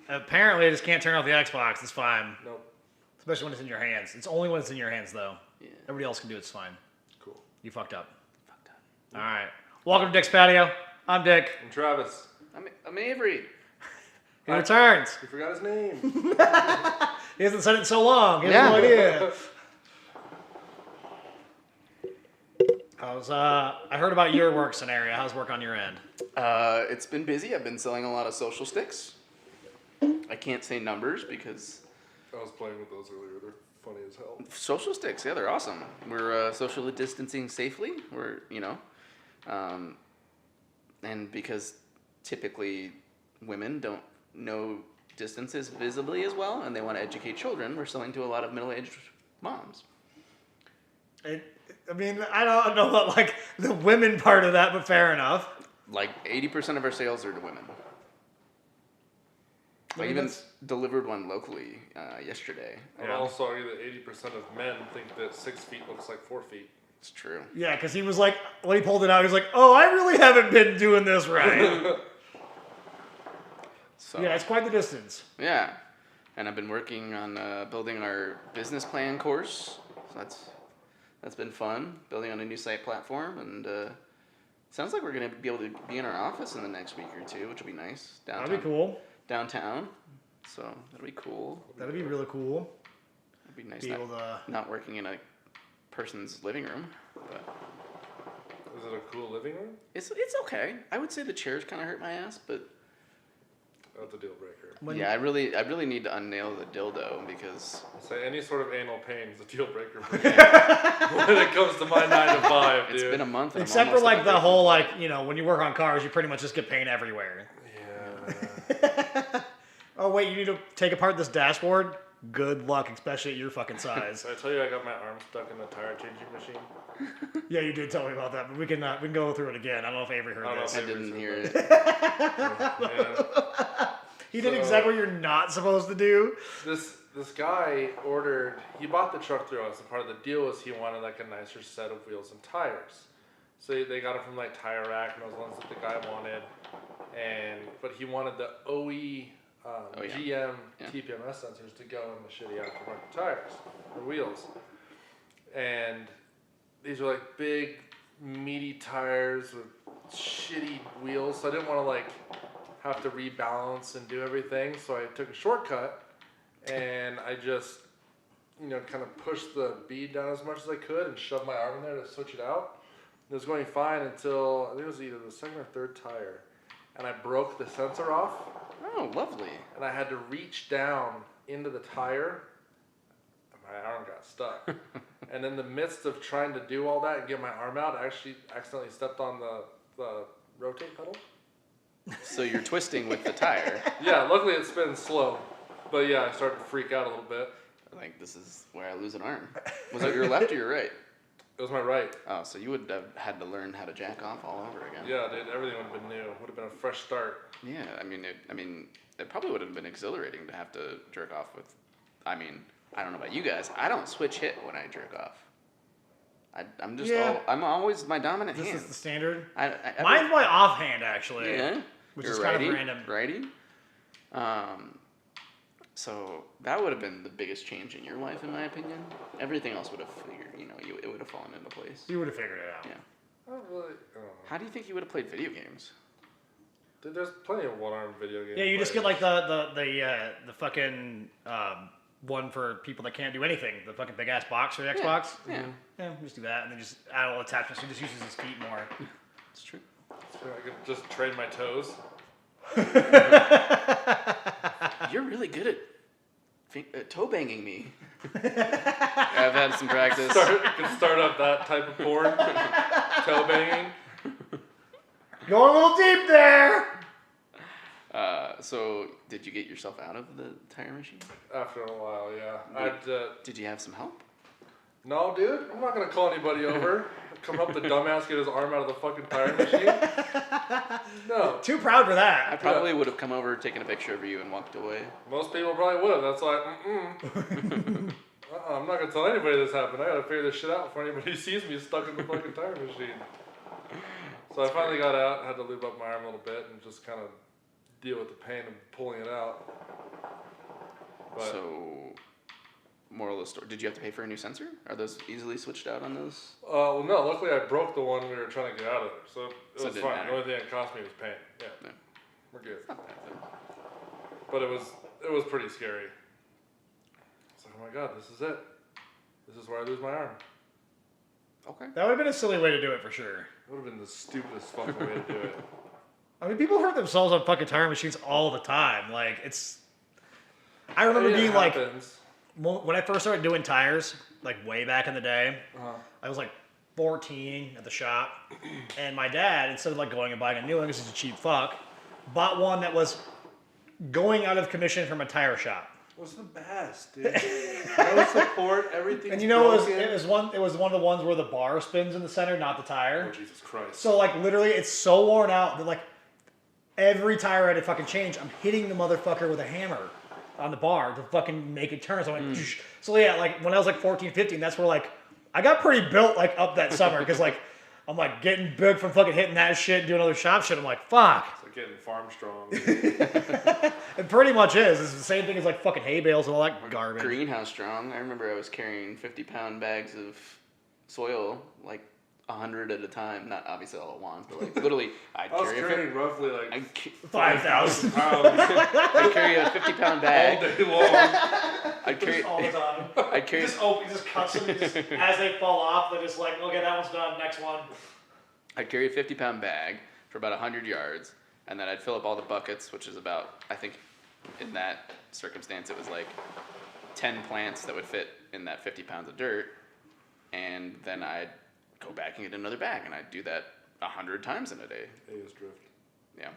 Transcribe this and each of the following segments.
Apparently, I just can't turn off the Xbox. It's fine. Nope. Especially when it's in your hands. It's only when it's in your hands, though. Yeah. Everybody else can do it. It's fine. Cool. You fucked up. Fucked up. All right. Welcome to Dick's Patio. I'm Dick. And Travis. I'm Avry. He returns. He forgot his name. He hasn't said it in so long. He has no idea. I heard about your work scenario. How's work on your end? It's been busy. I've been selling a lot of social sticks. I can't say numbers because I was playing with those earlier. They're funny as hell. social sticks, yeah, they're awesome. We're socially distancing safely. And because typically women don't know distances visibly as well, and they want to educate children, we're selling to a lot of middle-aged moms. I don't know about like the women part of that, but fair enough. Like 80% of our sales are to women. I even delivered one locally yesterday. I'd also argue that 80% of men think that 6 feet looks like 4 feet. It's true. Yeah, because he was like, when he pulled it out, he was like, "Oh, I really haven't been doing this right." So, yeah, it's quite the distance. Yeah, and I've been working on building our business plan course. So that's been fun, building on a new site platform, and sounds like we're going to be able to be in our office in the next week or two, which will be nice. Downtown. That'd be cool. Downtown, so that'll be cool. That'd be really cool. It'd be nice Be able to... not working in a person's living room. But Is it a cool living room? it's okay. I would say the chairs kind of hurt my ass, but That's a deal breaker. yeah, I really need to unnail the dildo because Say any sort of anal pain is a deal breaker for me when it comes to my 9 to 5, dude. it's been a month. And Except I'm for almost like at the my whole breaking like, you know, when you work on cars, you pretty much just get paint everywhere. Yeah. Oh wait, you need to take apart this dashboard? Good luck, especially at your fucking size. Did I tell you I got my arm stuck in the tire changing machine? Yeah, you did tell me about that, but we can go through it again. I don't know if Avery heard this. I didn't hear it. Yeah. He did exactly what you're not supposed to do. This guy he bought the truck through us, and part of the deal was he wanted like a nicer set of wheels and tires. So they got it from like Tire Rack and those ones that the guy wanted, but he wanted the OE GM TPMS sensors to go in the shitty aftermarket tires or wheels. And these are like big, meaty tires with shitty wheels, so I didn't want to like have to rebalance and do everything. So I took a shortcut and I just, kind of pushed the bead down as much as I could and shoved my arm in there to switch it out. It was going fine until I think it was either the second or third tire, and I broke the sensor off. Oh, lovely. And I had to reach down into the tire, and my arm got stuck. And in the midst of trying to do all that and get my arm out, I actually accidentally stepped on the rotate pedal. So you're twisting with the tire. Yeah, luckily it spins slow. But yeah, I started to freak out a little bit. Like, this is where I lose an arm. Was it your left or your right? It was my right. Oh, so you would have had to learn how to jack off all over again. Yeah, dude, everything would have been new. It would have been a fresh start. Yeah, it probably would have been exhilarating to have to jerk off with. I don't know about you guys. I don't switch hit when I jerk off. I'm always my dominant hand. This is the standard? Mine's Mine's my offhand, actually. Yeah. Which You're is righty, kind of random. Righty. So that would have been the biggest change in your life, in my opinion. Everything else would have figured, it would have fallen into place. You would have figured it out. Yeah. I don't know. How do you think you would have played video games? Dude, there's plenty of one-arm video games. Yeah, you just get like the fucking one for people that can't do anything. The fucking big ass box for the Xbox. Yeah. Yeah, just do that, and then just add all attachments. He just uses his feet more. It's true. So I could just train my toes. You're really good at toe banging me. I've had some practice. Could start up that type of porn. Toe banging. Going a little deep there. So did you get yourself out of the tire machine? After a while, yeah. Did you have some help? No, dude. I'm not going to call anybody over. Come up the dumbass, get his arm out of the fucking tire machine. No. Too proud for that. I probably would have come over, taken a picture of you, and walked away. Most people probably would have. That's why, I'm not going to tell anybody this happened. I got to figure this shit out before anybody sees me stuck in the fucking tire machine. So I finally got out, had to lube up my arm a little bit and just kind of deal with the pain of pulling it out. But So, moral of the story: did you have to pay for a new sensor? Are those easily switched out on those? well, no. Luckily, I broke the one we were trying to get out of there, so it So it was didn't fine. matter. The only thing it cost me was pain. Yeah, No. we're good. Not bad though. But it was pretty scary. It's like, oh my god, this is it. This is where I lose my arm. Okay. That would have been a silly way to do it for sure. It would have been the stupidest fucking way to do it. I mean, people hurt themselves on fucking tire machines all the time. Like, it's. I remember It being like, happens. when I first started doing tires, like way back in the day, Uh-huh. I was like 14 at the shop, and my dad, instead of like going and buying a new one because he's a cheap fuck, bought one that was going out of commission from a tire shop. It was the best, dude. No support, everything. And you know, it was one of the ones where the bar spins in the center, not the tire. Oh Jesus Christ! So like literally, it's so worn out that like every tire I had to fucking change, I'm hitting the motherfucker with a hammer on the bar to fucking make it turn. So I'm like, so yeah, like when I was like 14, 15, that's where like I got pretty built like up that summer because like I'm like getting big from fucking hitting that shit, doing other shop shit. I'm like, fuck. It's like getting farm strong. It pretty much is. It's the same thing as like fucking hay bales and all that garbage. Greenhouse strong. I remember I was carrying 50-pound bags of soil, like 100 at a time. Not obviously all at once, but like literally, I'd I was carry carrying roughly like I'd 5,000 pounds I'd carry a 50-pound all bag. day long. I'd carry. Just all the time. I'd carry. He just cuts them and just, as they fall off, they're just like, okay, that one's done, next one. I'd carry a 50-pound bag for about 100 yards, and then I'd fill up all the buckets, which is about, I think, in that circumstance, it was like 10 plants that would fit in that 50 pounds of dirt, and then I'd go back and get another bag, and I'd do that 100 times in a day. Ayers drift. Yeah,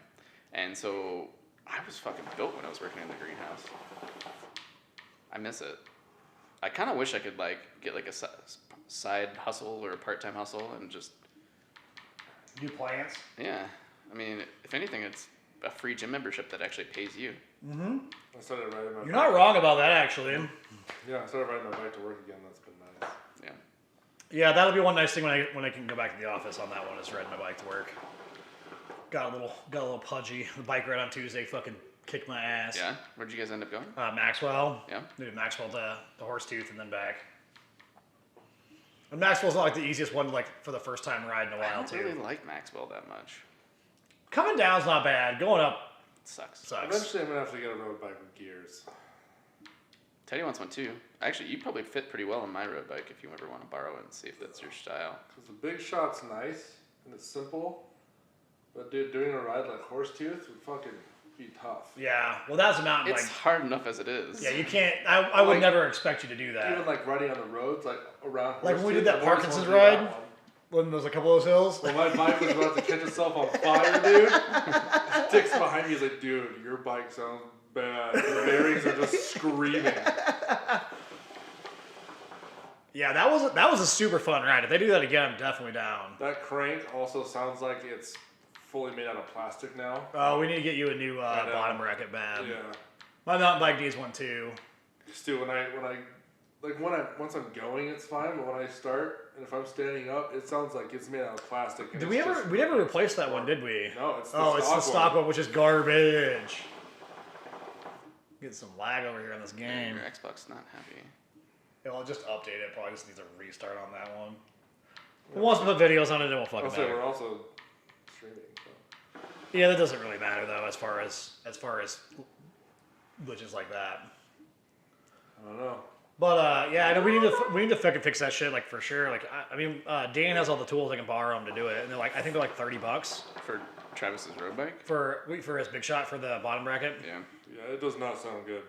and so I was fucking built when I was working in the greenhouse. I miss it. I kind of wish I could like get like a side hustle or a part-time hustle and just New plants. yeah. I mean, if anything, it's a free gym membership that actually pays you. Mm-hmm. I started riding my You're bike. not wrong about that, actually. Yeah, I started riding my bike to work again. That's been nice. Yeah. Yeah, that'll be one nice thing when I can go back to the office on that one is riding my bike to work. Got a little pudgy. The bike ride on Tuesday fucking kicked my ass. Yeah. Where'd you guys end up going? Maxwell. Yeah. Maybe Maxwell to the Horsetooth and then back. And Maxwell's not like the easiest one like for the first time ride in a I while don't too. really like Maxwell that much. Coming down's not bad. Going up It sucks. sucks. Eventually, I'm gonna have to get a road bike with gears. Teddy wants one too. Actually, you probably fit pretty well on my road bike if you ever want to borrow it and see if that's your style. Cause the big shot's nice and it's simple, but dude, doing a ride like Horsetooth would fucking be tough. Yeah. Well, that's a mountain It's bike. hard enough as it is. Yeah, you can't. I would Like, never expect you to do Even that. like riding on the roads, like around. Like when we Horsetooth, did that I've always Parkinson's wanted to do that ride? one. When there's a couple of those hills. When my bike was about to catch itself on fire, dude, Dick's behind me. He's like, dude, your bike sounds bad. The bearings are just screaming. Yeah, that was a super fun ride. If they do that again, I'm definitely down. That crank also sounds like it's fully made out of plastic now. Oh, we need to get you a new know. bottom bracket bad. Yeah. My mountain bike needs one too. Stu, once I'm going, it's fine. But when I start, and if I'm standing up, it sounds like it's made out of plastic. And Did it's we ever? just- We never replaced that one, did we? No, it's the Oh, stock it's the one. stock one, which is garbage. Get some lag over here on this Yeah, game. your Xbox not happy. Yeah, I'll just update it. Probably just needs a restart on that one. But once we put videos on it, it won't fucking Also, matter. we're also streaming. So. Yeah, that doesn't really matter though, as far as glitches like that. I don't know. But yeah, I know we need to fucking fix that shit, like for sure. Like I mean, Dan has all the tools I can borrow him to do it, and they're like I think they're like $30 For Travis's road bike? for his big shot for the bottom bracket. Yeah. Yeah, it does not sound good.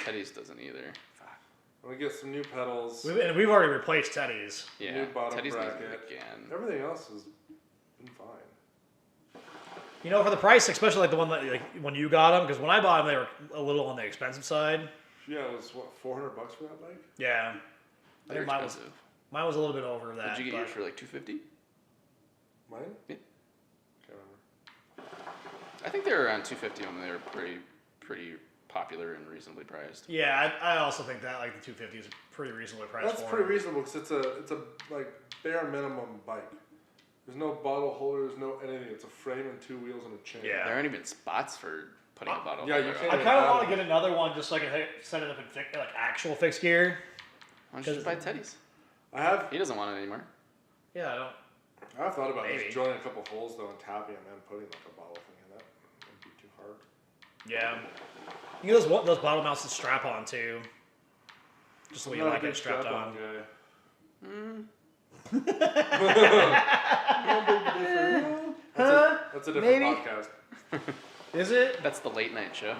Teddy's doesn't either. Fuck. I'm gonna get some new pedals. And we've already replaced Teddy's. Yeah. New bottom Teddy's needs it bracket. again. Everything else has been fine. You know, for the price, especially like the one that like when you got them, because when I bought them, they were a little on the expensive side. Yeah, it was what, $400 for that bike? Yeah, I They're think expensive. mine was a little bit over that. Did you get but- yours for like $250? Mine? Yeah. Can't remember. I think they were around $250 when they were pretty popular and reasonably priced. Yeah, I also think that like the 250 is pretty reasonably priced. That's for pretty them. reasonable because it's a like bare minimum bike. There's no bottle holder, there's no anything. It's a frame and two wheels and a chain. Yeah. There aren't even spots for putting a bottle. Yeah, you filler can't on. I kind of want to get another one just so I can set it up in like actual fixed gear. Why don't you just buy Teddy's? I have He doesn't want it anymore. Yeah, I don't. I've thought about Maybe. just drilling a couple holes though and tapping them and putting like a bottle thing in it. Wouldn't be too hard. Yeah. You know those bottle mounts that strap on too. Just the way you like it strapped on. That's a different Maybe. podcast. Is it? That's the late night show.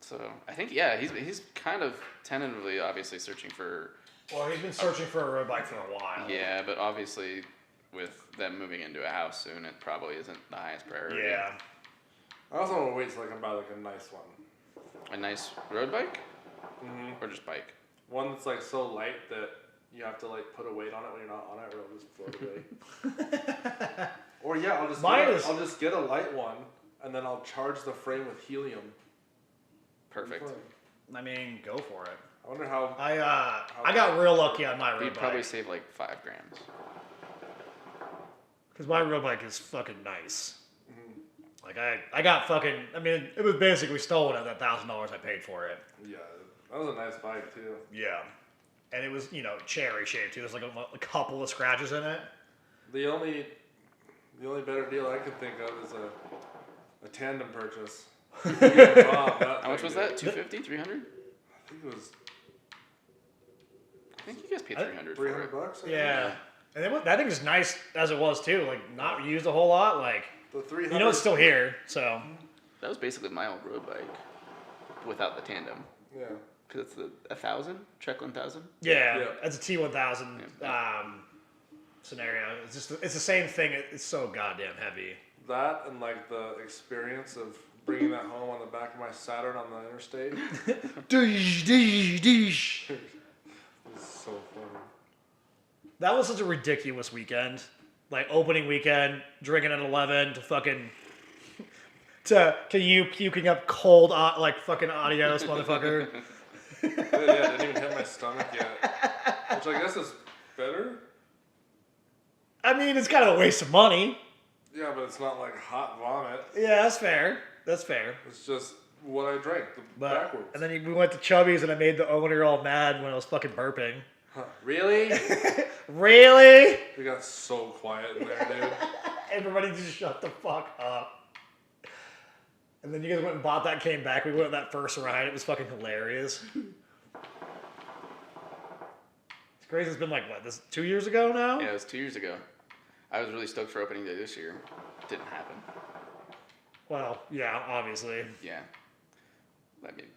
So I think he's kind of tentatively obviously searching for Well, he's been searching for a road bike for a while. yeah, but obviously with them moving into a house soon, it probably isn't the highest priority. Yeah. I also want to wait till I can buy like a nice one. A nice road bike Mm-hmm. or just bike. One that's like so light that you have to like put a weight on it when you're not on it, or it'll just float away. Or yeah, I'll just get a light one, and then I'll charge the frame with helium. Perfect. I mean, go for it. I wonder how. I got real lucky on my road You'd bike. probably save like 5 grams. Because my road bike is fucking nice. Like, I got fucking, I mean, it was basically stolen at that $1,000 I paid for it. Yeah, that was a nice bike too. Yeah. And it was, cherry shaped too. There's like a couple of scratches in it. The only better deal I could think of is a tandem purchase. How much was that? 250, 300? I think it was I think you guys paid 300 for it. $300. Yeah. And that thing is nice as it was too. Like, not used a whole lot. Like, The 300. it's still here, so. That was basically my old road bike without the tandem. Yeah. Because it's the 1000, Trek 1000. Yeah, Yeah. it's a T1000 scenario. It's the same thing. It's so goddamn heavy. That and like the experience of bringing that home on the back of my Saturn on the interstate. Deesh. It's so funny. That was such a ridiculous weekend. Like, opening weekend, drinking at 11 to fucking... to you puking up cold, fucking adios, motherfucker. Yeah, it didn't even hit my stomach yet. Which I guess is better. I mean, it's kind of a waste of money. Yeah, but it's not like hot vomit. Yeah, that's fair. That's fair. It's just what I drank, But, backwards. and then we went to Chubby's and I made the owner all mad when I was fucking burping. Huh, really? Really? We got so quiet in there, dude. Everybody just shut the fuck up. And then you guys went and bought that, came back. We went on that first ride. It was fucking hilarious. It's crazy. It's been like, what, 2 years ago now? Yeah, it was 2 years ago. I was really stoked for opening day this year. Didn't happen. Well, yeah, obviously. Yeah. I mean,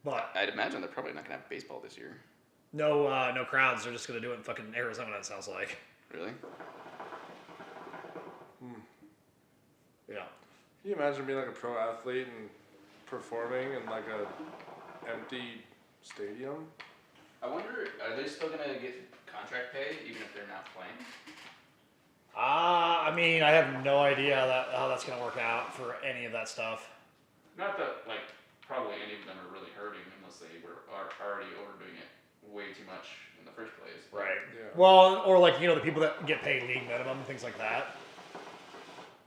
But I'd imagine they're probably not going to have baseball this year. no crowds. They're just going to do it in fucking Arizona, it sounds like. Really? Yeah. Can you imagine being like a pro athlete and performing in like a empty stadium? I wonder, are they still going to get contract pay even if they're not playing? I mean, I have no idea how that's going to work out for any of that stuff. Not that, like, probably any of them are really hurting unless they are already overdoing it way too much in the first place. Right. Yeah. Well, or like, the people that get paid league minimum, things like that.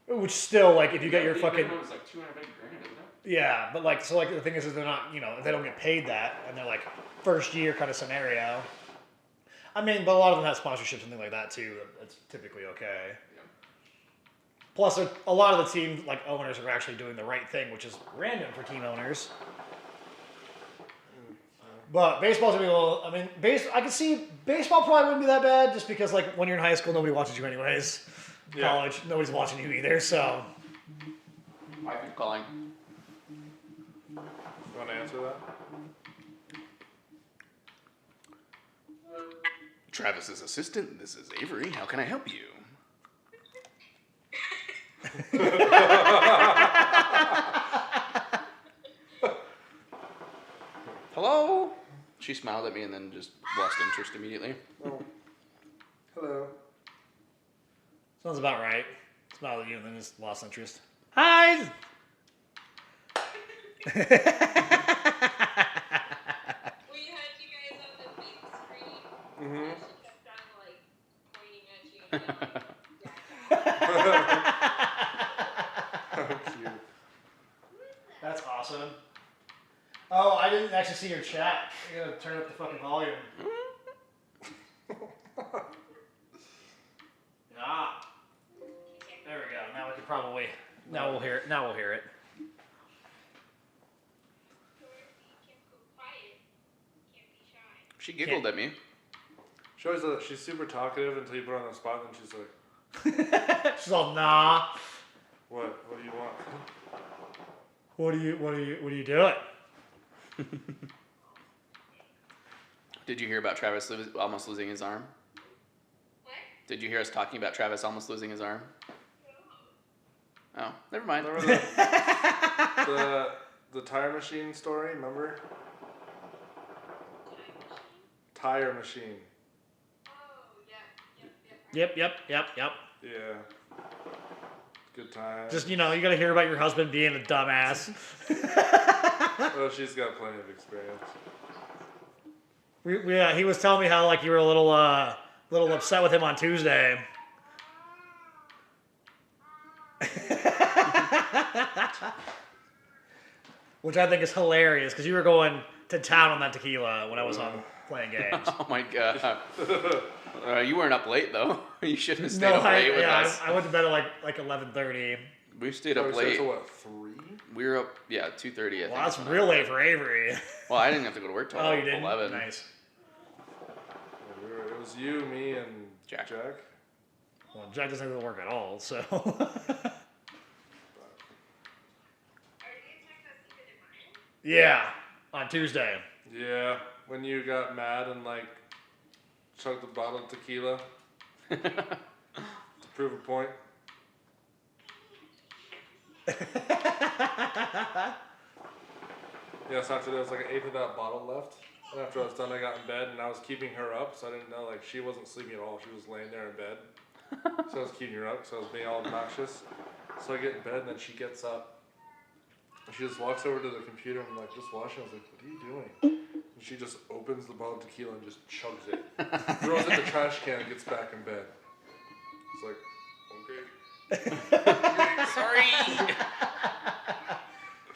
Which still, like, if you get your fucking... It was like 200 grand, isn't it? Yeah, but like, so like the thing is they're not, if they don't get paid that, and they're like first year kind of scenario. I mean, but a lot of them have sponsorships and things like that too. That's typically okay. Yeah. Plus, a lot of the team like owners are actually doing the right thing, which is random for team owners. But baseball's gonna be a little. I mean, I can see baseball probably wouldn't be that bad, just because like when you're in high school, nobody watches you anyways. Yeah. College, nobody's watching you either. So I keep calling. You want to answer that? Travis's assistant, this is Avery. How can I help you? Hello? She smiled at me and then just lost interest immediately. Oh. Hello. sounds about right. Smile at you and then just lost interest. Hi. We had you guys on the big screen. Mm-hmm. She kept on like pointing at you. And, That's awesome. Oh, I didn't actually see your chat. I gotta turn up the fucking volume. Ah. There we go. Now we can probably. Now we'll hear it. Now we'll hear it. She giggled at me. She always does that. She's super talkative until you put her on the spot, and she's like, She's all nah. "What? What do you want?" What are you doing? Did you hear about Travis almost losing his arm? What? Did you hear us talking about Travis almost losing his arm? Oh, never mind. Remember the tire machine story? Remember? Tire machine. Oh, yeah. Yep. Yeah. Good time. Just, you gotta hear about your husband being a dumbass. Well, she's got plenty of experience. He was telling me how, like, you were a little upset with him on Tuesday. Which I think is hilarious, because you were going to town on that tequila when I was on playing games. Oh my god. You weren't up late though. You should have stayed up late with us. I went to bed at like 11:30. We stayed Oh, up we late. to what, 3? We were up, 2:30. I think. Well, that's real late for Avery. Well, I didn't have to go to work till Oh, you didn't? 11. Nice. It was you, me, and Jack. Well, Jack doesn't have to work at all, so. Are you gonna check that secret in mine? Yeah, on Tuesday. Yeah, when you got mad and like chugged the bottle of tequila to prove a point. Yeah, so after there was like an eighth of that bottle left. And after I was done, I got in bed and I was keeping her up, so I didn't know, like, she wasn't sleeping at all. She was laying there in bed. So I was keeping her up, so I was being all obnoxious. So I get in bed and then she gets up. And she just walks over to the computer and I'm like, just watching. I was like, what are you doing? And she just opens the bottle of tequila and just chugs it. Throws it in the trash can and gets back in bed. It's like, okay. Sorry.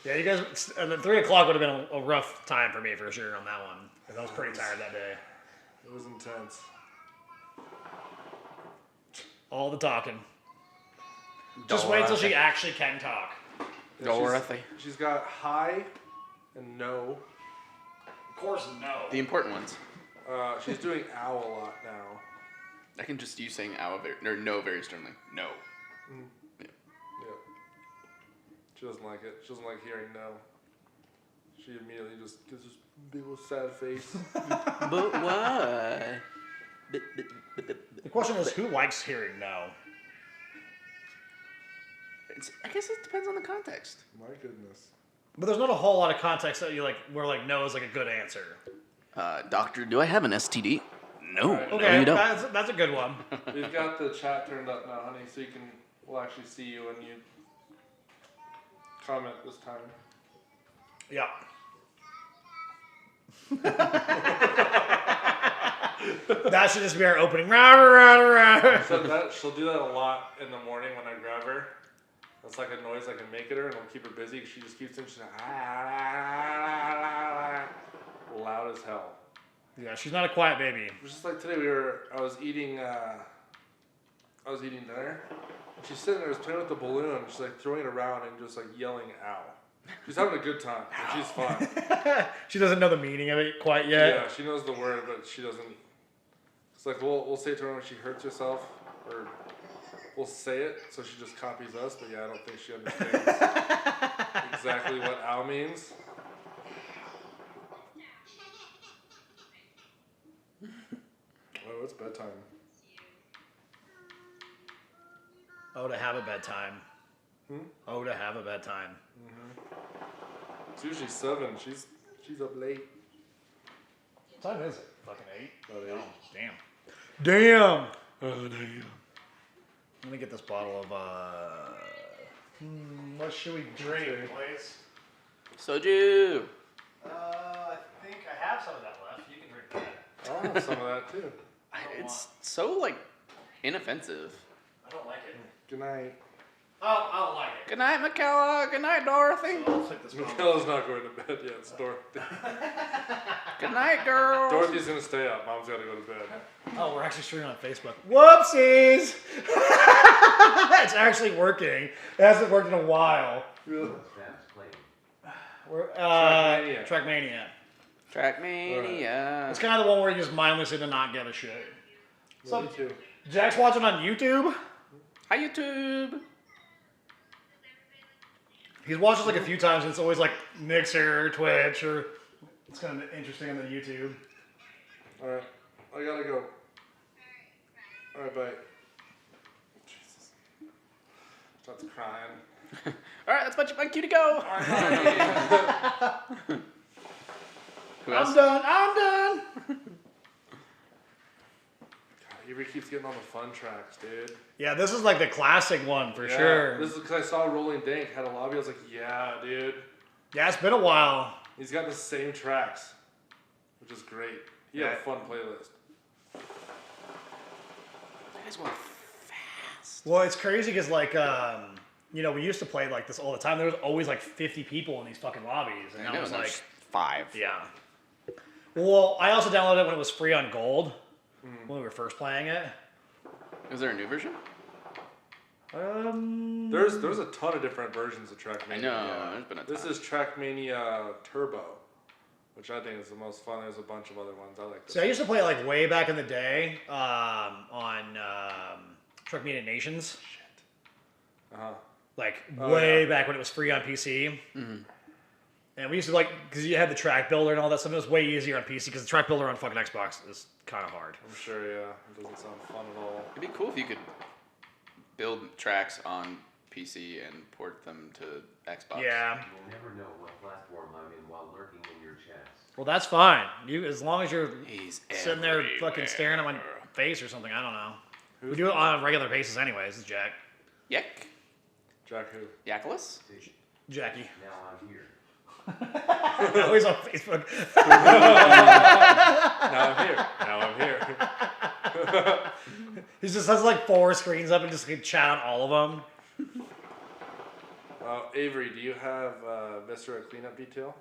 Yeah, you guys. 3 o'clock would have been a rough time for me for sure on that one, because I was pretty tired that day. It was intense. All the talking. Just wait until she actually can talk. Yeah, Dorothy. she's got high and no. Of course, no. The important ones. She's doing ow a lot now. I can just use saying ow or no very sternly. No. Yeah. She doesn't like it. She doesn't like hearing no. She immediately just gives this big old sad face. But why? The question is, who likes hearing no? I guess it depends on the context. My goodness. But there's not a whole lot of context that you like where like no is like a good answer. Doctor, do I have an STD? No. Right. No, Okay, you don't. that's a good one. We've got the chat turned up now, honey, so we'll actually see you when you comment this time. Yeah. That should just be our opening. Rah, rah, rah, rah. So she'll do that a lot in the morning when I grab her. That's like a noise I can make at her, and it'll keep her busy. She just keeps doing she's like, loud as hell. Yeah, she's not a quiet baby. It was just like today. I was eating dinner. And she's sitting there, just playing with the balloon. She's like throwing it around and just like yelling, "Ow!" She's having a good time. And she's fine. She doesn't know the meaning of it quite yet. Yeah, she knows the word, but she doesn't. It's like we'll say to her when she hurts herself, or we'll say it, so she just copies us. But yeah, I don't think she understands exactly what "ow" means. Oh, it's bedtime. Oh, to have a bedtime. Hmm? Oh, to have a bedtime. It's usually 7. She's up late. What time is it? Fucking 8? About 8. Oh, damn. Damn! Oh, damn. Let me get this bottle of, what should we drink, please? Soju. I think I have some of that left. You can drink that. I'll have some of that too. It's so, like, inoffensive. I don't like it. Good night. I don't like it. Good night, Michaela. Good night, Dorothy. I'll take this one. Michaela's not going to bed yet. It's Dorothy. Good night, girls. Dorothy's gonna stay up. Mom's gotta go to bed. Oh, we're actually streaming on Facebook. Whoopsies! It's actually working. It hasn't worked in a while. Really? We're Trackmania. Trackmania. Trackmania. It's kind of the one where you just mindlessly do not give a shit. Me too. Jack's watching on YouTube. Hi, YouTube. He's watched it like a few times, and it's always like Mixer, Twitch, or it's kind of interesting on the YouTube. Alright. I gotta go. Alright, bye. Jesus. Starts crying. All right, that's my cue to go. Who else? I'm done. God, Avry keeps getting on the fun tracks, dude. Yeah, this is like the classic one for sure. This is because I saw Rolling Dank had a lobby. I was like, yeah, dude. Yeah, it's been a while. He's got the same tracks, which is great. He had a fun playlist. You guys went fast. Well, it's crazy because like we used to play like this all the time. There was always like 50 people in these fucking lobbies, and I I know, was there's like, 5. yeah. Well, I also downloaded it when it was free on Gold when we were first playing it. Is there a new version? There's a ton of different versions of Trackmania. I know. There's been a ton. This is Trackmania Turbo, which I think is the most fun. There's a bunch of other ones. I like this. So I used to play like way back in the day on Trackmania Nations. Uh-huh. Like Oh, way yeah. back when it was free on PC. Mm-hmm. And we used to because you had the track builder and all that stuff. It was way easier on PC because the track builder on fucking Xbox is kind of hard. I'm sure, yeah. It doesn't sound fun at all. It'd be cool if you could build tracks on PC and port them to Xbox. Yeah. You'll never know what platform I'm in while lurking in your chest. Well, that's fine. As long as you're He's sitting there everywhere. fucking staring at my face or something. I don't know. We do it on a regular basis anyways. This is Jack. Yak. Jack who? Yakulas? Jackie. Now I'm here. Always on Facebook. Now I'm here. He just has like 4 screens up and just can chat on all of them. Avry, do you have Viscera Cleanup Detail?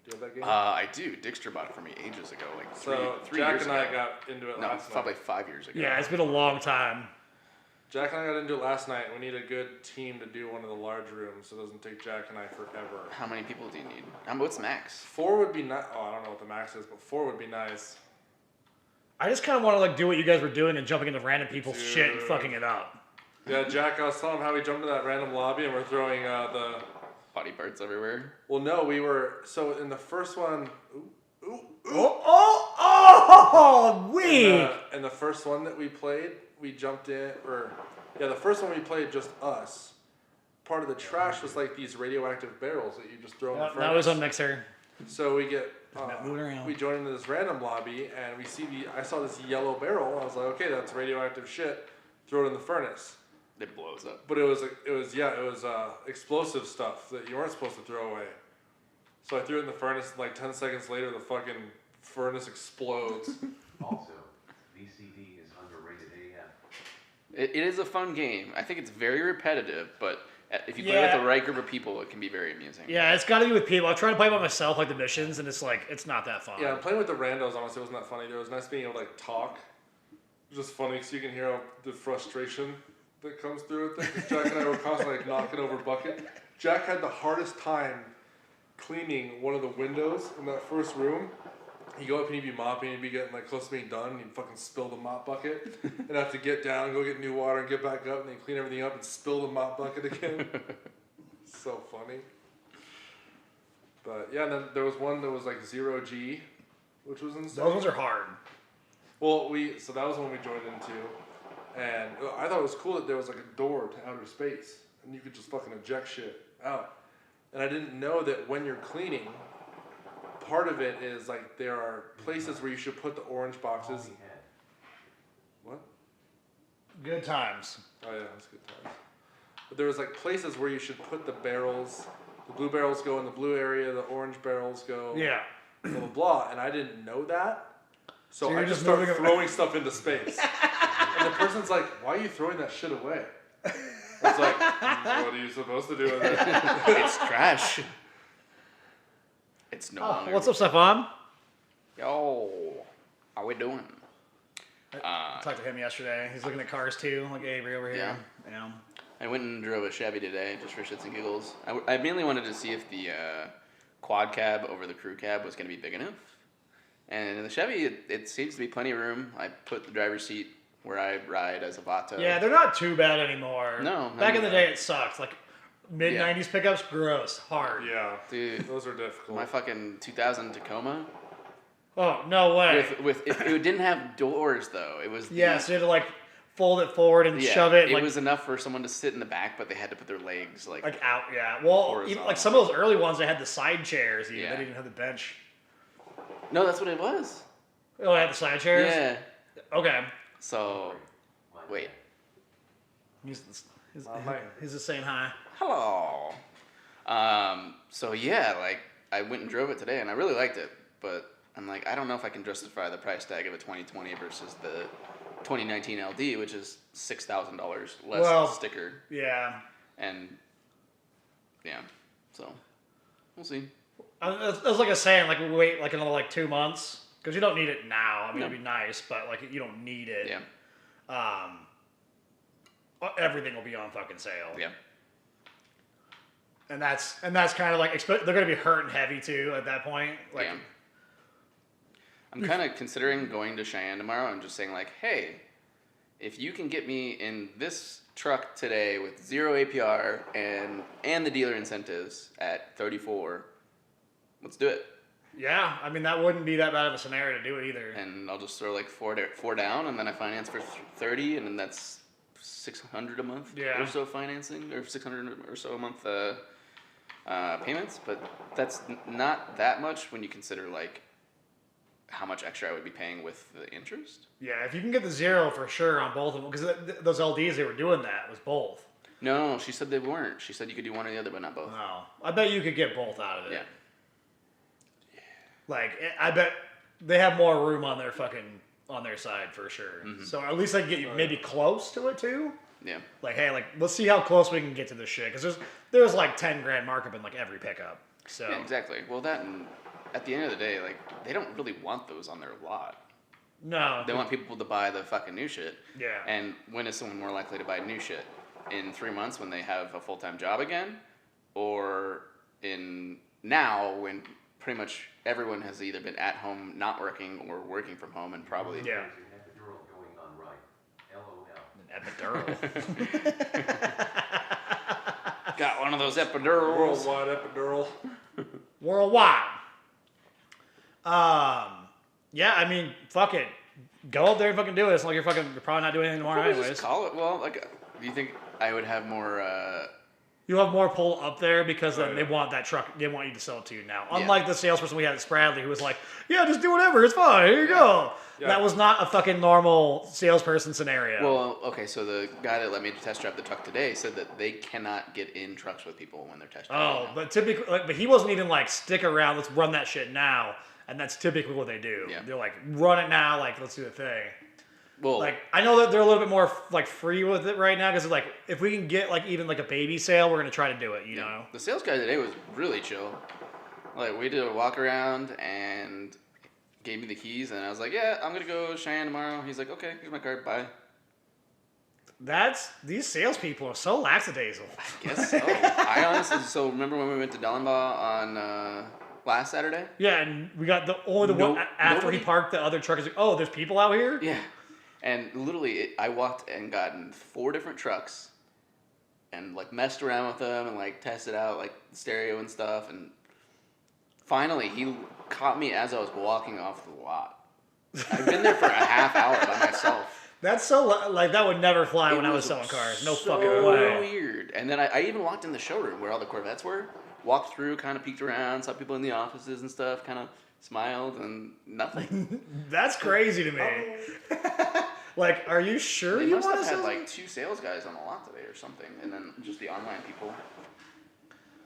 Do you have that game? I do. Dixter bought it for me ages ago, like three Jack years and ago. I got into it No, last probably night. 5 years ago. Yeah, it's been a long time. Jack and I got into it last night. We need a good team to do one of the large rooms so it doesn't take Jack and I forever. How many people do you need? What's the max? 4 would be nice. Oh, I don't know what the max is, but 4 would be nice. I just kind of want to like do what you guys were doing and jumping into random people's shit and Dude. fucking it up. Yeah, Jack, I was telling him how we jumped into that random lobby and we're throwing the... Body parts everywhere. Well, no, we were... So in the first one... Weak! And the first one that we played, we jumped in... the first one we played, just us. Part of the trash was like these radioactive barrels that you just throw in the furnace. That was on Mixer. So we get... moving around. we joined into this random lobby and we see I saw this yellow barrel. I was like, okay, that's radioactive shit. Throw it in the furnace. It blows up. But it was explosive stuff that you weren't supposed to throw away. So I threw it in the furnace and like 10 seconds later the fucking furnace explodes. Also, VCD is underrated AF. It is a fun game. I think it's very repetitive, but if you play Yeah. with the right group of people, it can be very amusing. Yeah, it's got to be with people. I'm trying to play by myself, like the missions, and it's like, it's not that fun. Yeah, playing with the randos honestly wasn't that funny. It was nice being able to like talk. It was just funny because you can hear all the frustration that comes through with it. Jack and I were constantly like knocking over bucket. Jack had the hardest time cleaning one of the windows in that first room. He'd go up and he'd be mopping, he'd be getting like close to being done, and he'd fucking spill the mop bucket. And have to get down, go get new water, and get back up, and then clean everything up and spill the mop bucket again. So funny. But yeah, and then there was one that was like 0G, which was insane. Those ones are hard. Well, so that was one we joined into, and I thought it was cool that there was like a door to outer space, and you could just fucking eject shit out. And I didn't know that when you're cleaning, part of it is like there are places where you should put the orange boxes. What? Good times. Oh yeah, that's good times. But there was like places where you should put the barrels. The blue barrels go in the blue area. The orange barrels go. Yeah. Blah blah blah. And I didn't know that. So you're I just just started moving throwing stuff into space. And the person's like, why are you throwing that shit away? It's like, what are you supposed to do with it? It's trash. It's no Oh, longer. what's up, Stefan? Yo, how we doing? I talked to him yesterday. He's looking at cars too, like Avry over here. Yeah. I went and drove a Chevy today just for shits and giggles. I mainly wanted to see if the quad cab over the crew cab was going to be big enough. And in the Chevy, it seems to be plenty of room. I put the driver's seat where I ride as a Vato. Yeah, they're not too bad anymore. No, Back in no. the day, it sucked. Like mid '90s pickups, gross, hard. Yeah, Dude, those are difficult. my fucking 2000 Tacoma. Oh no way. It didn't have doors though. It was So you had to like fold it forward and shove it. It Like, was enough for someone to sit in the back, but they had to put their legs like out. Yeah. Well, even, like some of those early ones, they had the side chairs. Even. Yeah. They didn't have the bench. No, that's what it was. Oh, they had the side chairs. Yeah. Okay. So, wait. He's Mine. just saying hi. Hello. So yeah, like I went and drove it today, and I really liked it, but I'm like, I don't know if I can justify the price tag of a 2020 versus the 2019 LD, which is $6,000 less sticker, Yeah. and yeah, so we'll see. That's like I was saying, like we wait like another like 2 months because you don't need it now. I mean, No. it'd be nice, but like you don't need it. Yeah. Everything will be on fucking sale. Yeah. And that's kind of like they're gonna be hurting heavy too at that point. Like, Yeah. I'm kind of considering going to Cheyenne tomorrow and just saying like, hey, if you can get me in this truck today with 0 APR and the dealer incentives at 34, let's do it. yeah, I mean that wouldn't be that bad of a scenario to do it either. And I'll just throw like four down, and then I finance for 30, and then that's $600 a month Yeah. or so financing, or $600 or so a month payments. But that's not that much when you consider like how much extra I would be paying with the interest. Yeah, if you can get the 0 for sure on both of them, because those LDs they were doing that was both. No, she said they weren't. She said you could do one or the other, but not both. No, I bet you could get both out of it. Yeah. Like I bet they have more room on their side for sure. Mm-hmm. So at least I can get you maybe close to it too. Yeah. Like, hey, like let's see how close we can get to this shit because there's like 10 grand markup in like every pickup. So Yeah, exactly. Well, that and at the end of the day, like they don't really want those on their lot. no, They want people to buy the fucking new shit. yeah, And when is someone more likely to buy new shit? In 3 months when they have a full-time job again? Or in now when pretty much everyone has either been at home not working or working from home and probably... yeah. There's an epidural going on right. LOL. An epidural. Got one of those epidurals. Worldwide epidural. Worldwide. Yeah, I mean, fuck it. Go up there and fucking do it. It's like you're probably not doing anything tomorrow Probably anyways. just call it. Well, like, do you think I would have more... You'll have more pull up there because then Oh, they yeah. want that truck. They want you to sell it to you now. Yeah. Unlike the salesperson we had at Spradley who was like, "Yeah, just do whatever. It's fine. Here you go." Yeah. That was not a fucking normal salesperson scenario. Well, okay, so the guy that let me test drive the truck today said that they cannot get in trucks with people when they're test driving. oh, but typically, but he wasn't even like, "Stick around. Let's run that shit now." And that's typically what they do. Yeah. They're like, "Run it now. Like, let's do the thing." Well, Like, I know that they're a little bit more like free with it right now because like, if we can get like even like a baby sale, we're gonna try to do it. You know. the sales guy today was really chill. Like, we did a walk around and gave me the keys, and I was like, yeah, I'm gonna go Cheyenne tomorrow. He's like, okay, here's my card, bye. These salespeople are so lackadaisical. Guess so. I honestly, so remember when we went to Dellenbaugh on last Saturday? Yeah, and we got the one after nobody- he parked the other truck. Is like, oh, there's people out here. Yeah. And literally, I walked and gotten 4 different trucks and, like, messed around with them and, like, tested out, like, stereo and stuff. And finally, he caught me as I was walking off the lot. I've been there for a half hour by myself. That's so like that would never fly when I was selling cars. No fucking way. Weird. And then I even walked in the showroom where all the Corvettes were, walked through, kind of peeked around, saw people in the offices and stuff, kind of smiled and nothing. That's crazy to me. Like, are you sure They you must want have to had sell? like 2 sales guys on the lot today or something, and then just the online people.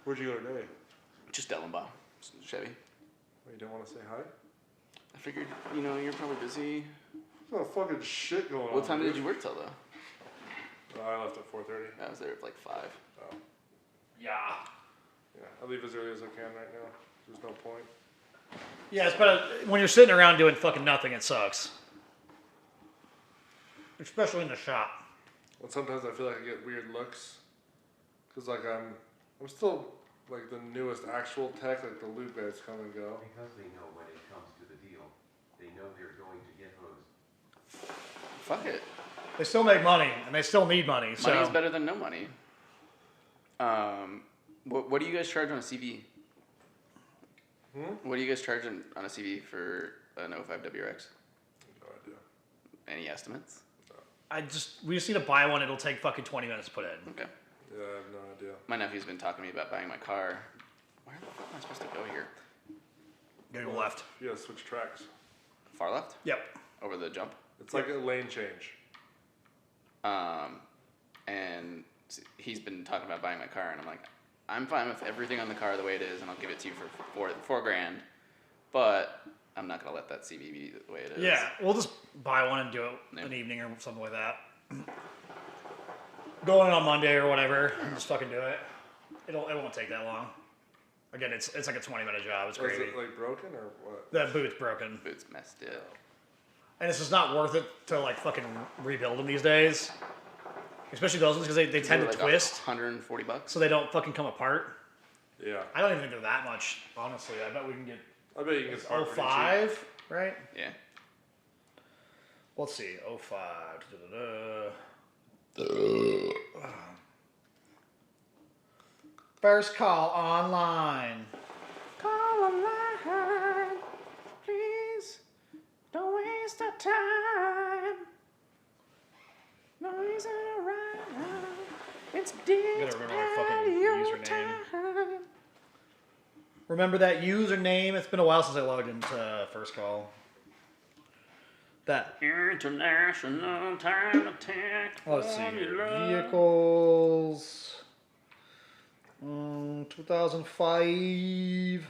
Where'd you go today? Just Dellenbaugh, Chevy. You don't want to say hi? I figured, you're probably busy. There's no fucking shit going on. What time dude. did you work till though? I left at 4:30. I was there at like 5. Oh. Yeah. Yeah, I leave as early as I can right now. There's no point. Yeah, it's better when you're sitting around doing fucking nothing. It sucks, especially in the shop. And sometimes I feel like I get weird looks, cause like I'm still like the newest actual tech. Like the loop guys come and go. Because they know when it comes to the deal, they know they're going to get hosed. Fuck it. They still make money, and they still need money. So Money's better than no money. What do you guys charge on a CV? What do you guys charge on a CV for an 05 WRX? No idea. Any estimates? we just need to buy one. It'll take fucking 20 minutes to put in. Okay. Yeah, I have no idea. My nephew's been talking to me about buying my car. Where the fuck am I supposed to go here? Go left. You gotta switch tracks. Far left? Yep. Over the jump? It's like a lane change. And he's been talking about buying my car, and I'm like, I'm fine with everything on the car the way it is, and I'll give it to you for four grand, but I'm not gonna let that CV be the way it is. Yeah, we'll just buy one and do it Yeah. an evening or something like that. Go in on Monday or whatever, and just fucking do it. It won't take that long. Again, it's like a 20-minute job. It's Or is crazy. it like broken or what? That boot's broken, Boots messed up. and it's just not worth it to like fucking rebuild them these days. Especially those ones because they tend to Like twist, $140. so they don't fucking come apart. Yeah. I don't even think they're that much, honestly. I bet we can get I bet you can get smart pretty cheap. 05, right? Yeah. Let's see, 05. First call online. Call a line, please. Don't waste our time. No reason to run. It's gotta remember my fucking username. Remember that username? It's been a while since I logged into First Call. That. International time attack. Let's see here. Vehicles. 2005.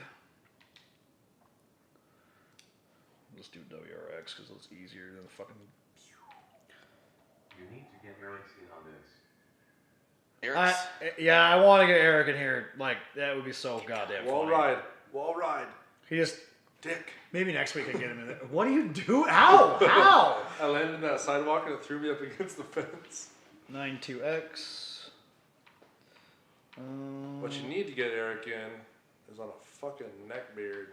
Let's do WRX because it's easier than the fucking. You need to get Eric's in on this. Eric's. Yeah, I want to get Eric in here. Like, that would be so goddamn Wall funny. ride. Wall ride. He just. Dick. Maybe next week I can get him in there. What do you do? How? How? I landed in that sidewalk and it threw me up against the fence. 92X. What you need to get Eric in is on a fucking neck beard.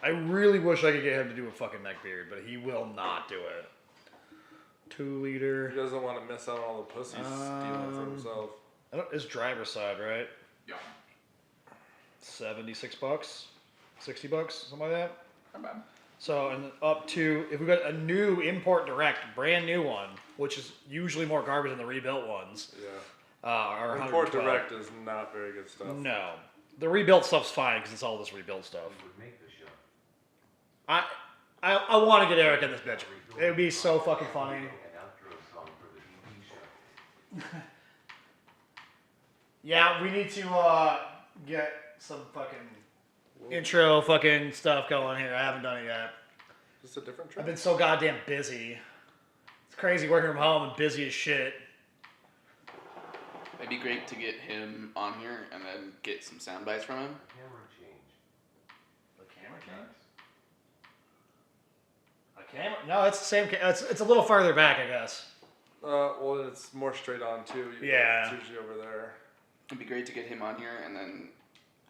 I really wish I could get him to do a fucking neck beard, but he will not do it. 2 liter. He doesn't want to miss out on all the pussies stealing for himself. It's driver's side, right? Yeah. 76 bucks, 60 bucks, something like that. Not bad. So, and up to, if we got a new import direct, brand new one, which is usually more garbage than the rebuilt ones, Yeah. are Import 112. direct is not very good stuff. No. The rebuilt stuff's fine because it's all this rebuilt stuff. It would make the show. I want to get Eric in this bitch. It would be so fucking funny. An outro song for the TV show. Yeah, we need to get some fucking intro fucking stuff going here. I haven't done it yet. Is this a different I've track? been so goddamn busy. It's crazy working from home and busy as shit. It'd be great to get him on here and then get some sound bites from him. Camera change. The camera change? A camera? No, it's the same. It's a little farther back, I guess. Well, it's more straight on too. Yeah. It's usually over there. It'd be great to get him on here and then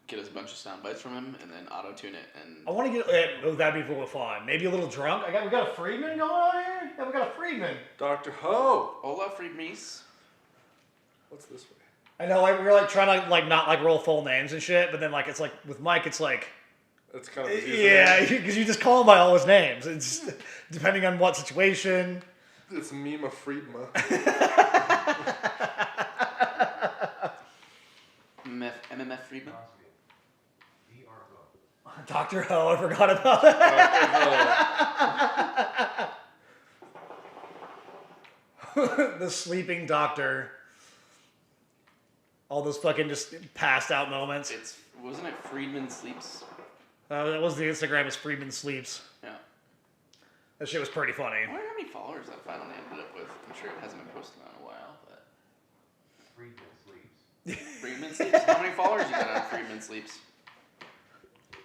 get us a bunch of sound bites from him and then auto tune it and I want to get. Oh, that'd be a little fun. Maybe a little drunk. We got a Friedman going on here. Yeah, we got a Friedman. Dr. Ho! Hola Friedmies. What's this way? I know, like we're like trying to like not like roll full names and shit, but then like it's like with Mike, it's like. It's kind of his Yeah, username. because you just call him by all his names. It's depending on what situation. It's Mima Friedma. MMF Friedman. Crossfield. DR Dr. Ho, I forgot about that. The sleeping doctor. All those fucking just passed out moments. Wasn't it Friedman Sleeps? That was the Instagram is Friedman Sleeps. Yeah. That shit was pretty funny. I wonder how many followers that finally ended up with. I'm sure it hasn't been posted in a while, but Friedman Sleeps. Freeman Sleeps. How many followers you got on Freeman Sleeps?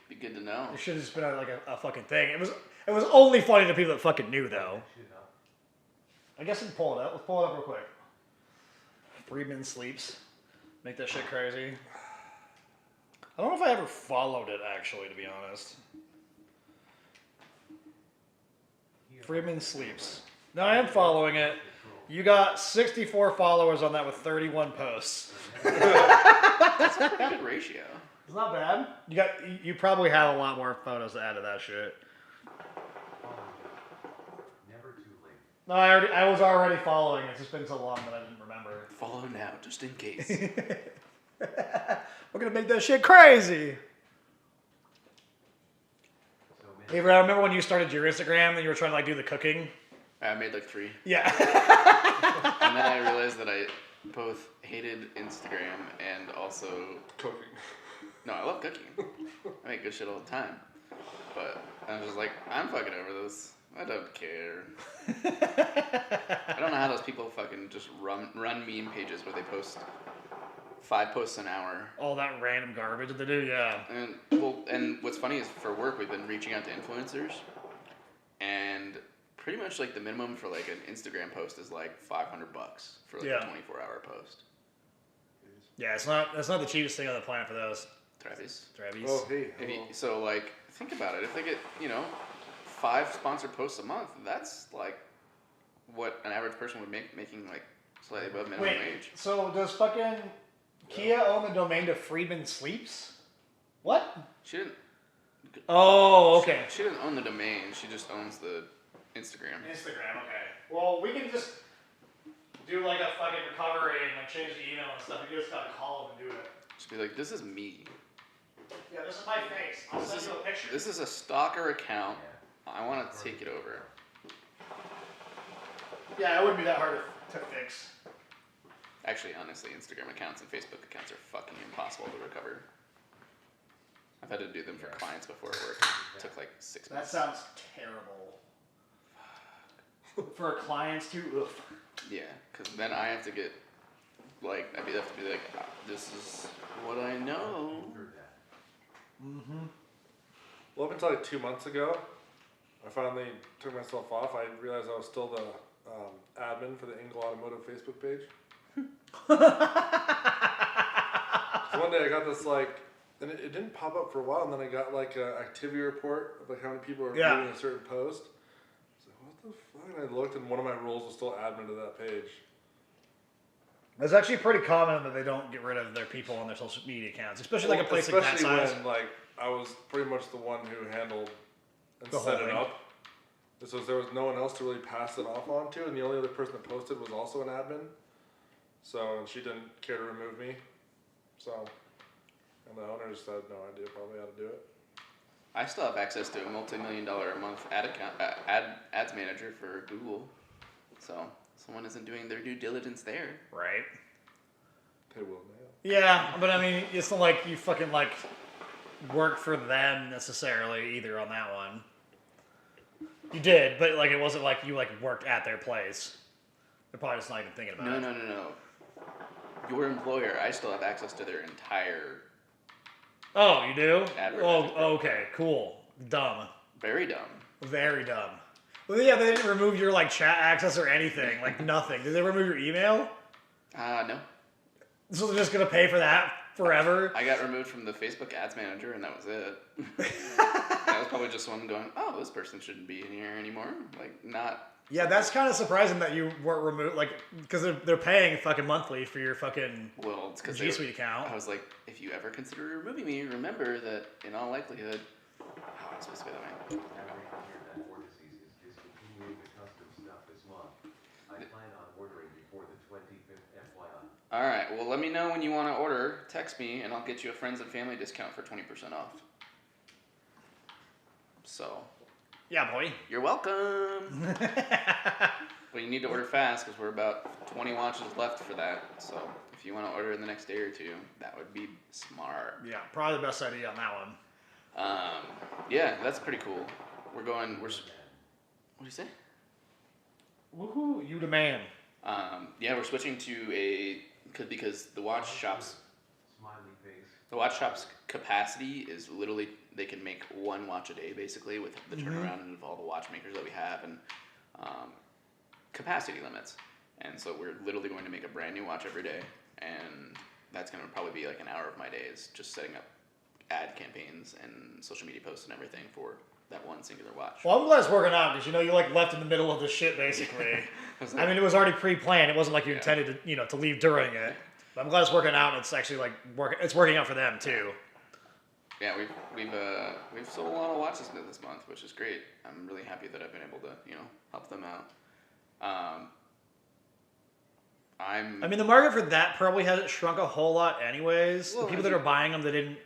Be good to know. It should have just been like a fucking thing. It was only funny to people that fucking knew though. Shit up. I guess we can pull it up. Let's pull it up real quick. Friedman Sleeps. Make that shit crazy. I don't know if I ever followed it actually, to be honest. Friedman Sleeps. No, I am following it. You got 64 followers on that with 31 posts. That's a pretty good ratio. It's not bad. You probably have a lot more photos to add to that shit. Never too late. No, I was already following. It's just been so long that I didn't remember. Follow now, just in case. We're gonna make that shit crazy. So many. Hey, I remember when you started your Instagram and you were trying to like do the cooking. I made like 3. Yeah. And then I realized that I both hated Instagram and also Cooking. no, I love cooking. I make good shit all the time. But I was just like, I'm fucking over this. I don't care. I don't know how those people fucking just run meme pages where they post 5 posts an hour. All that random garbage that they do, yeah. And what's funny is for work we've been reaching out to influencers, and pretty much like the minimum for like an Instagram post is like $500 for like Yeah. a 24-hour post. Yeah, that's not the cheapest thing on the planet for those. Travis. Oh, hey. So like, think about it. If they get 5 sponsored posts a month, that's like what an average person would make, making like slightly above minimum wage. So does fucking Kia own the domain to Friedman Sleeps? What? She didn't. Oh, okay. She didn't own the domain. She just owns the Instagram. Instagram, okay. Well, we can just do like a fucking recovery and like change the email and stuff. You just gotta call them and do it. Just be like, this is me. Yeah, this is my face. I'll send you a picture. This is a stalker account. I want to take it over. Yeah, it wouldn't be that hard to fix. Actually, honestly, Instagram accounts and Facebook accounts are fucking impossible to recover. I've had to do them for clients before at work. It took like 6 That months. sounds terrible. For clients too, oof. Yeah, because then I have to get, like, I have to be like, this is what I know. Heard that. Mm-hmm. Well, up until like 2 months ago, I finally took myself off. I realized I was still the admin for the Engel Automotive Facebook page. So one day I got this like, and it didn't pop up for a while, and then I got like an activity report of like how many people are Yeah. viewing a certain post. I was like, what the fuck? And I looked, and one of my roles was still admin to that page. It's actually pretty common that they don't get rid of their people on their social media accounts, especially like a place like that Especially size. when like I was pretty much the one who handled and The whole set it thing. up. So there was no one else to really pass it off on to, and the only other person that posted was also an admin. So, and she didn't care to remove me. So, and the owner just had no idea probably how to do it. I still have access to a multi-million-dollar a month ads manager for Google. So someone isn't doing their due diligence there. Right. They will now. Yeah, but I mean, it's not like you fucking like worked for them necessarily either on that one. You did, but like it wasn't like you like worked at their place. They're probably just not even thinking about it. No. Your employer, I still have access to their entire. Oh, you do? Advertising. Oh, okay, cool. Dumb. Very dumb. Very dumb. Well, yeah, they didn't remove your like chat access or anything, like nothing. Did they remove your email? No. So they're just gonna pay for that forever? I got removed from the Facebook ads manager, and that was it. That was probably just someone going, "Oh, this person shouldn't be in here anymore." Like, not. Yeah, that's kind of surprising that you weren't removed, like, because they're paying fucking monthly for your fucking Well, it's because G Suite account. I was like, if you ever consider removing me, remember that in all likelihood, I'm supposed to go that way. Avry here that Vortices is discontinuing the custom stuff this month. I plan on ordering before the 25th FYI. All right. Well, let me know when you want to order. Text me, and I'll get you a friends and family discount for 20% off. So. Yeah, boy. You're welcome. But you need to order fast because we're about 20 watches left for that. So if you want to order in the next day or two, that would be smart. Yeah, probably the best idea on that one. Yeah, that's pretty cool. What do you say? Woohoo, you the man. Yeah, we're switching to a because the watch shop's Smiley face. capacity is literally they can make one watch a day basically with the turnaround of all the watchmakers that we have and capacity limits. And so we're literally going to make a brand new watch every day, and that's going to probably be like an hour of my days just setting up ad campaigns and social media posts and everything for that one singular watch. Well, I'm glad it's working out because you like left in the middle of this shit basically. I mean, it was already pre-planned. It wasn't like you intended to to leave during it. But I'm glad it's working out. And it's actually like it's working out for them too. Yeah, we've sold a lot of watches this month, which is great. I'm really happy that I've been able to help them out. I mean, the market for that probably hasn't shrunk a whole lot, anyways. Well, the people that are buying them,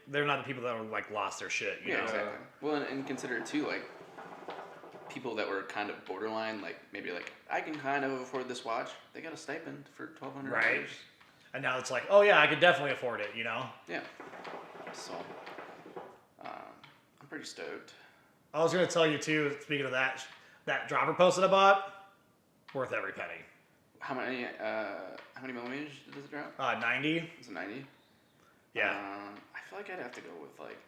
they're not the people that are like lost their shit. You know? Exactly. Well, and consider too, like people that were kind of borderline, like maybe like I can kind of afford this watch. They got a stipend for $1,200. Right. And now it's like, oh yeah, I could definitely afford it. Yeah. So, I'm pretty stoked. I was gonna tell you too. Speaking of that dropper post that I bought, worth every penny. How many millimeters does it drop? 90. Is it 90? Yeah. I feel like I'd have to go with like.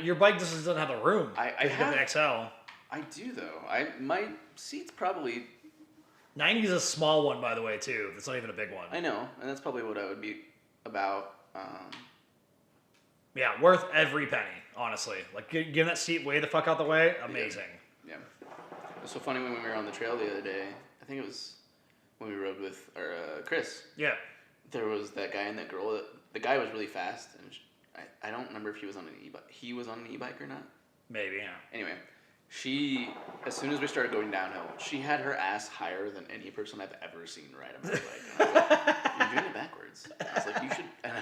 Your bike just doesn't have the room. I to get the XL. I do though. My seat's probably. 90 is a small one, by the way, too. It's not even a big one. I know, and that's probably what I would be about. Yeah, worth every penny, honestly. Like, getting that seat way the fuck out the way, amazing. Yeah. It was so funny when we were on the trail the other day. I think it was when we rode with Chris. Yeah. There was that guy and that girl. The guy was really fast, and I don't remember if he was on an e-bike. He was on an e-bike or not. Maybe, yeah. Anyway, she, as soon as we started going downhill, she had her ass higher than any person I've ever seen ride a motorbike. And I was like, you're doing it backwards. I was like, you should. And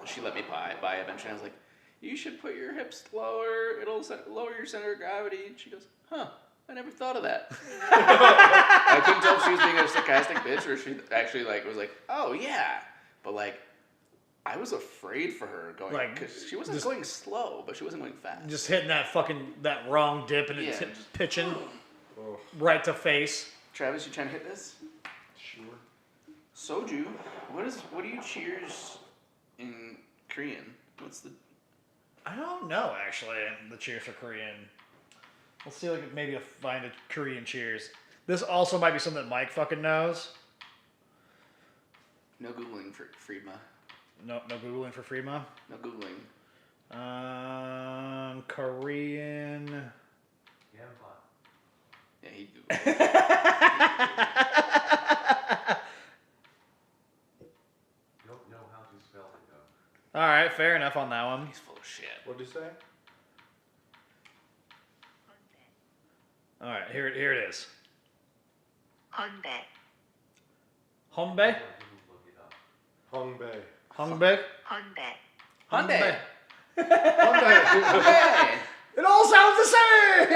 she let me by eventually. I was like, you should put your hips lower. It'll lower your center of gravity. And she goes, huh. I never thought of that. I couldn't tell if she was being a sarcastic bitch or she actually was like, oh yeah. But I was afraid for her going, because she wasn't going slow, but she wasn't going fast. Just hitting that wrong dip and it's pitching right to face. Travis, you trying to hit this? Sure. Soju. What do you cheers in Korean? I don't know, actually, the cheers for Korean. Let's see, maybe find a Korean cheers. This also might be something that Mike fucking knows. No Googling for Friedma. No Googling for Freema? No Googling. Korean. Yampa. Yeah, he Googled. Don't know how to spell it though. Alright, fair enough on that one. He's full of shit. What'd you say? Alright, here it is. Honbe. Hombe? I didn't look it up. Hongbei. Hongbe? Honbe. Hyundai. Hongbei. Hey. It all sounds the same!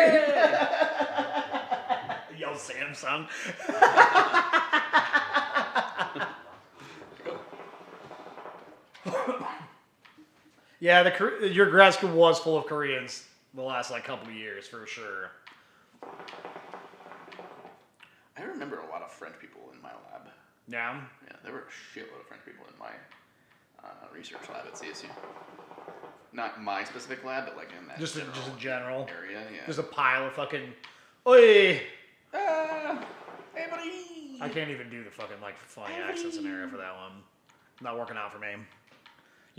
Yo, Samsung. Yeah, your grad school was full of Koreans the last couple of years for sure. I remember a lot of French people in my lab. Yeah. Yeah, there were a shitload of French people in my research lab at CSU. Not my specific lab, but in that Just in general. area. Yeah. Just a pile of fucking. Oi! Hey, buddy. I can't even do the fucking funny accent scenario for that one. Not working out for me.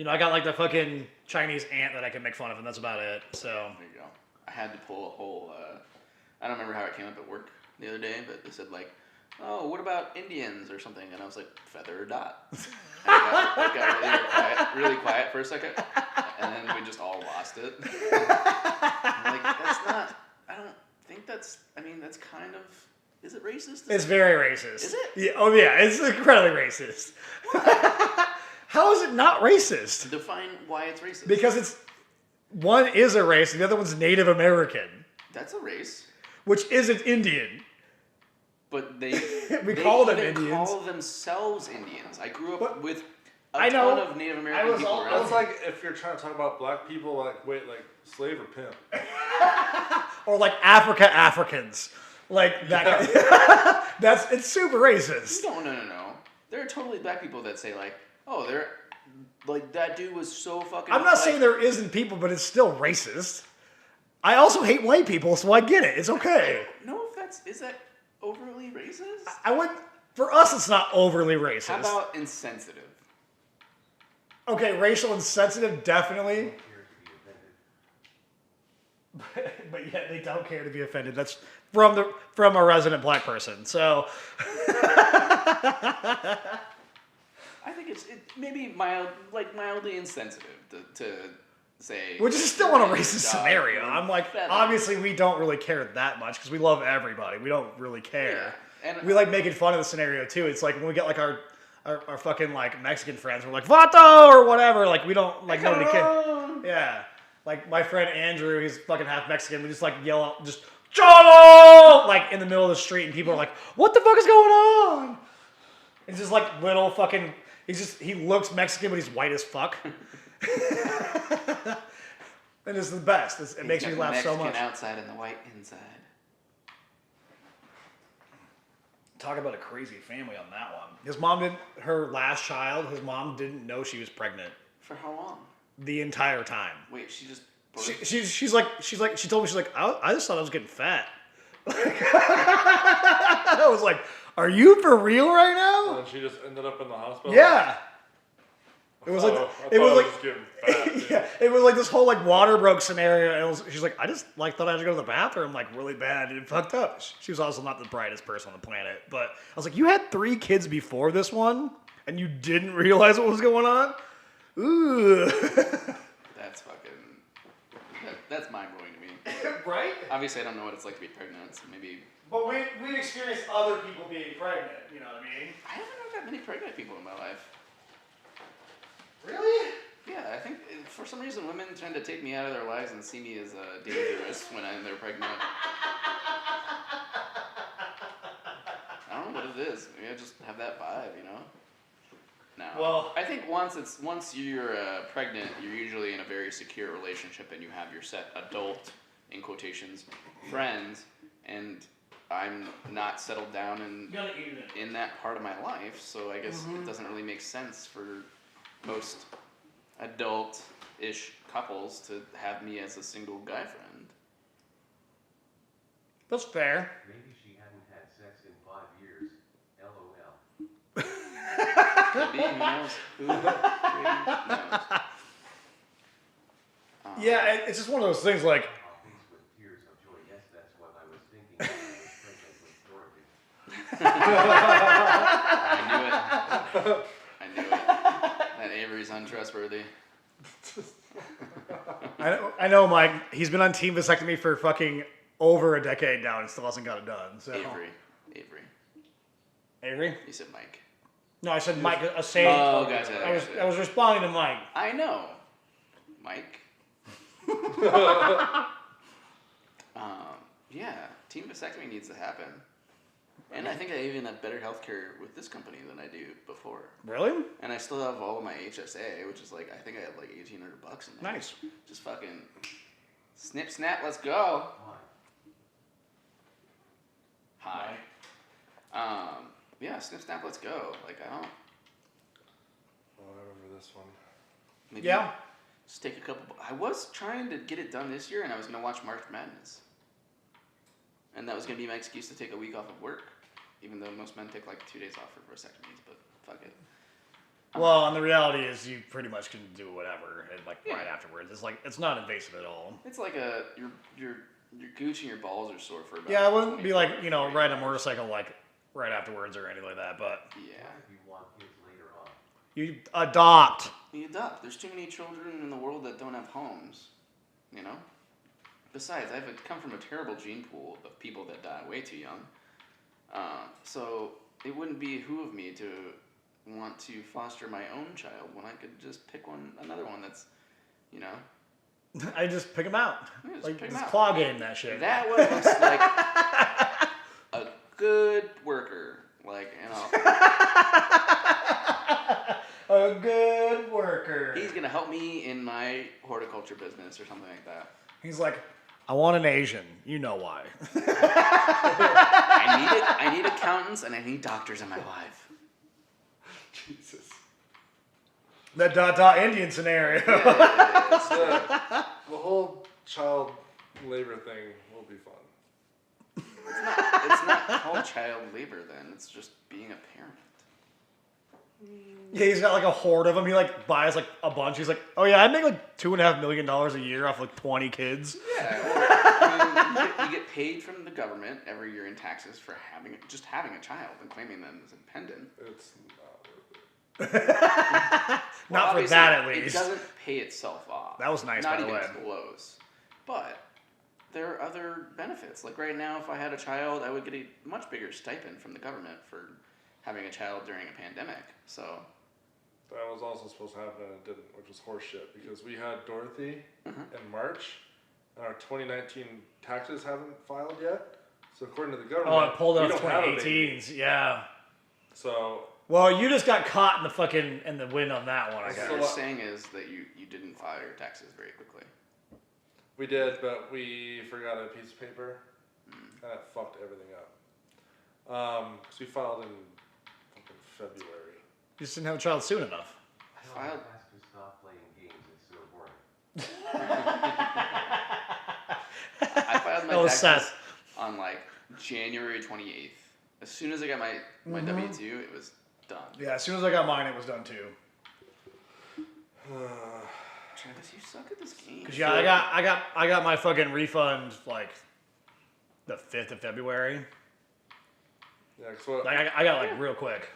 I got the fucking Chinese aunt that I can make fun of, and that's about it. So. There you go. I had to pull a whole. I don't remember how it came up at work the other day, but they said oh, what about Indians or something? And I was like, feather or dot. And it got really quiet for a second, and then we just all lost it. I'm that's not. I don't think that's. I mean, that's kind of. Is it racist? It's very racist. Is it? Yeah. Oh yeah, it's incredibly racist. How is it not racist? Define why it's racist. Because one is a race and the other one's Native American, That's a race. which isn't Indian. But they call them even Indians. call themselves Indians. I grew up But with I a know. ton of Native I American was people all- around. That's like if you're trying to talk about black people, slave or pimp. Or Africa Africans. That. It's super racist. No. there are totally black people that say like, oh, they're like that dude was so fucking. I'm not saying there isn't people, but it's still racist. I also hate white people, so I get it. It's okay. No offense, is that overly racist? I wouldn't. For us, it's not overly racist. How about insensitive? Okay, racial insensitive, definitely. But yet they don't care to be offended. That's from a resident black person. So I think it's maybe mildly insensitive to say. which is still in a racist dog scenario. or I'm like, feather. obviously we don't really care that much because we love everybody. We don't really care. Yeah, and We like making fun of the scenario too. It's like when we get like our fucking like Mexican friends, we're like Vato or whatever. Like we don't like nobody cares. Yeah. Like my friend Andrew, he's fucking half Mexican. We just like yell out, just Cholo! Like in the middle of the street, and people are like, "What the fuck is going on?" It's just like little fucking. He looks Mexican, but he's white as fuck. And it's the best. It makes me laugh so much. Mexican outside and the white inside. Talk about a crazy family on that one. His mom didn't. Her last child, his mom didn't know she was pregnant For how long? the entire time. Wait, she just. She's like she told me, she's like, I just thought I was getting fat. I was like, are you for real right And now? then she just ended up in the hospital. Yeah. It was like just getting fat, dude. yeah, it was like this whole like water broke scenario, and she's like, I just like thought I had to go to the bathroom like really bad and fucked up. She was also not the brightest person on the planet, but I was like, you had 3 kids before this one, and you didn't realize what was going on. Ooh. That's fucking. That's mind blowing to me. Right? Obviously, I don't know what it's like to be pregnant, so maybe. But we've experienced other people being pregnant. You know what I mean? I haven't known that many pregnant people in my life. Really? Yeah, I think for some reason women tend to take me out of their lives and see me as dangerous when they're pregnant. I don't know what it is. Maybe I just have that vibe, you know. No. Well- I think once you're pregnant, you're usually in a very secure relationship and you have your set adult, in quotations, friends, and I'm not settled down in that part of my life, so I guess it doesn't really make sense for most adult-ish couples to have me as a single guy friend. That's fair. Maybe she hadn't had sex in 5 years. LOL. Could be, who knows? Who knows? Yeah, it's just one of those things like, Face with tears of joy. Yes, that's what I was thinking when I was pregnant with Dorothy. I knew it. That Avery's untrustworthy. I know Mike, he's been on team vasectomy for fucking over a decade now and still hasn't got it done. So. Avery. Avery? You said Mike. No, I said Mike, a saying. Oh, gotcha. I was responding to Mike. I know. Mike. Yeah, team vasectomy needs to happen. And I think I even have better healthcare with this company than I do before. Really? And I still have all of my HSA, which is like, I think I have like $1,800 in there. Nice. Just fucking snip, snap, let's go. Why? Hi. Yeah, snip, snap, let's go. Like, I don't. Oh, I remember this one. Maybe Yeah. Just take a couple. I was trying to get it done this year, and I was going to watch March Madness. And that was going to be my excuse to take a week off of work. Even though most men take like 2 days off for vasectomies, but fuck it. Well, and the reality is you pretty much can do whatever and like right Yeah. afterwards. It's like, it's not invasive at all. It's like your gooch and your balls are sore for about. Yeah, I wouldn't be 24 like, you know, 30 riding a hours. motorcycle like right afterwards or anything like that, but Yeah. What if you want kids later on? you adopt. You adopt. There's too many children in the world that don't have homes. You know? Besides, I've come from a terrible gene pool of people that die way too young. So it wouldn't behoove me to want to foster my own child when I could just pick another one that's, you know. I just pick them out. Yeah, just Like, pick 'em this out. claw game, that shit. That one looks like a good worker. Like, you know. A good worker. He's gonna help me in my horticulture business or something like that. He's like, I want an Asian. You know why. I need accountants and I need doctors in my life. Jesus. That dot Indian scenario. Yes. The whole child labor thing will be fun. It's not called child labor then. It's just being a parent. Yeah, he's got like a horde of them. He like buys like a bunch. He's like, oh yeah, I make like $2.5 million a year off like 20 kids. Yeah. I mean, you get paid from the government every year in taxes for having a child and claiming them as a dependent. It's not worth it. Not for Obviously, that at least. It doesn't pay itself off. That was nice, Not by the even way. close. But there are other benefits. Like right now, if I had a child, I would get a much bigger stipend from the government for having a child during a pandemic. So That was also supposed to happen and it didn't, which was horseshit because we had Dorothy Mhm. in March and our 2019 taxes haven't filed yet. So according to the government, Oh, it pulled we out don't have a baby. 2018s. Yeah. So Well, you just got caught in the fucking wind on that one, I what guess. they're saying is that you didn't file your taxes very quickly. we did, but we forgot a piece of paper and it fucked everything up. Because we filed in fucking February. You just didn't have a child soon enough. I Tell filed. Max to stop playing games, it's so boring. I filed That my was taxes sad. on like January 28th. As soon as I got my Mm-hmm. W-2, it was done. Yeah, as soon as I got mine, it was done too. Travis, you suck at this game. Cause yeah, I got my fucking refund like the 5th of February. Yeah, because what, Like I got it, like real quick.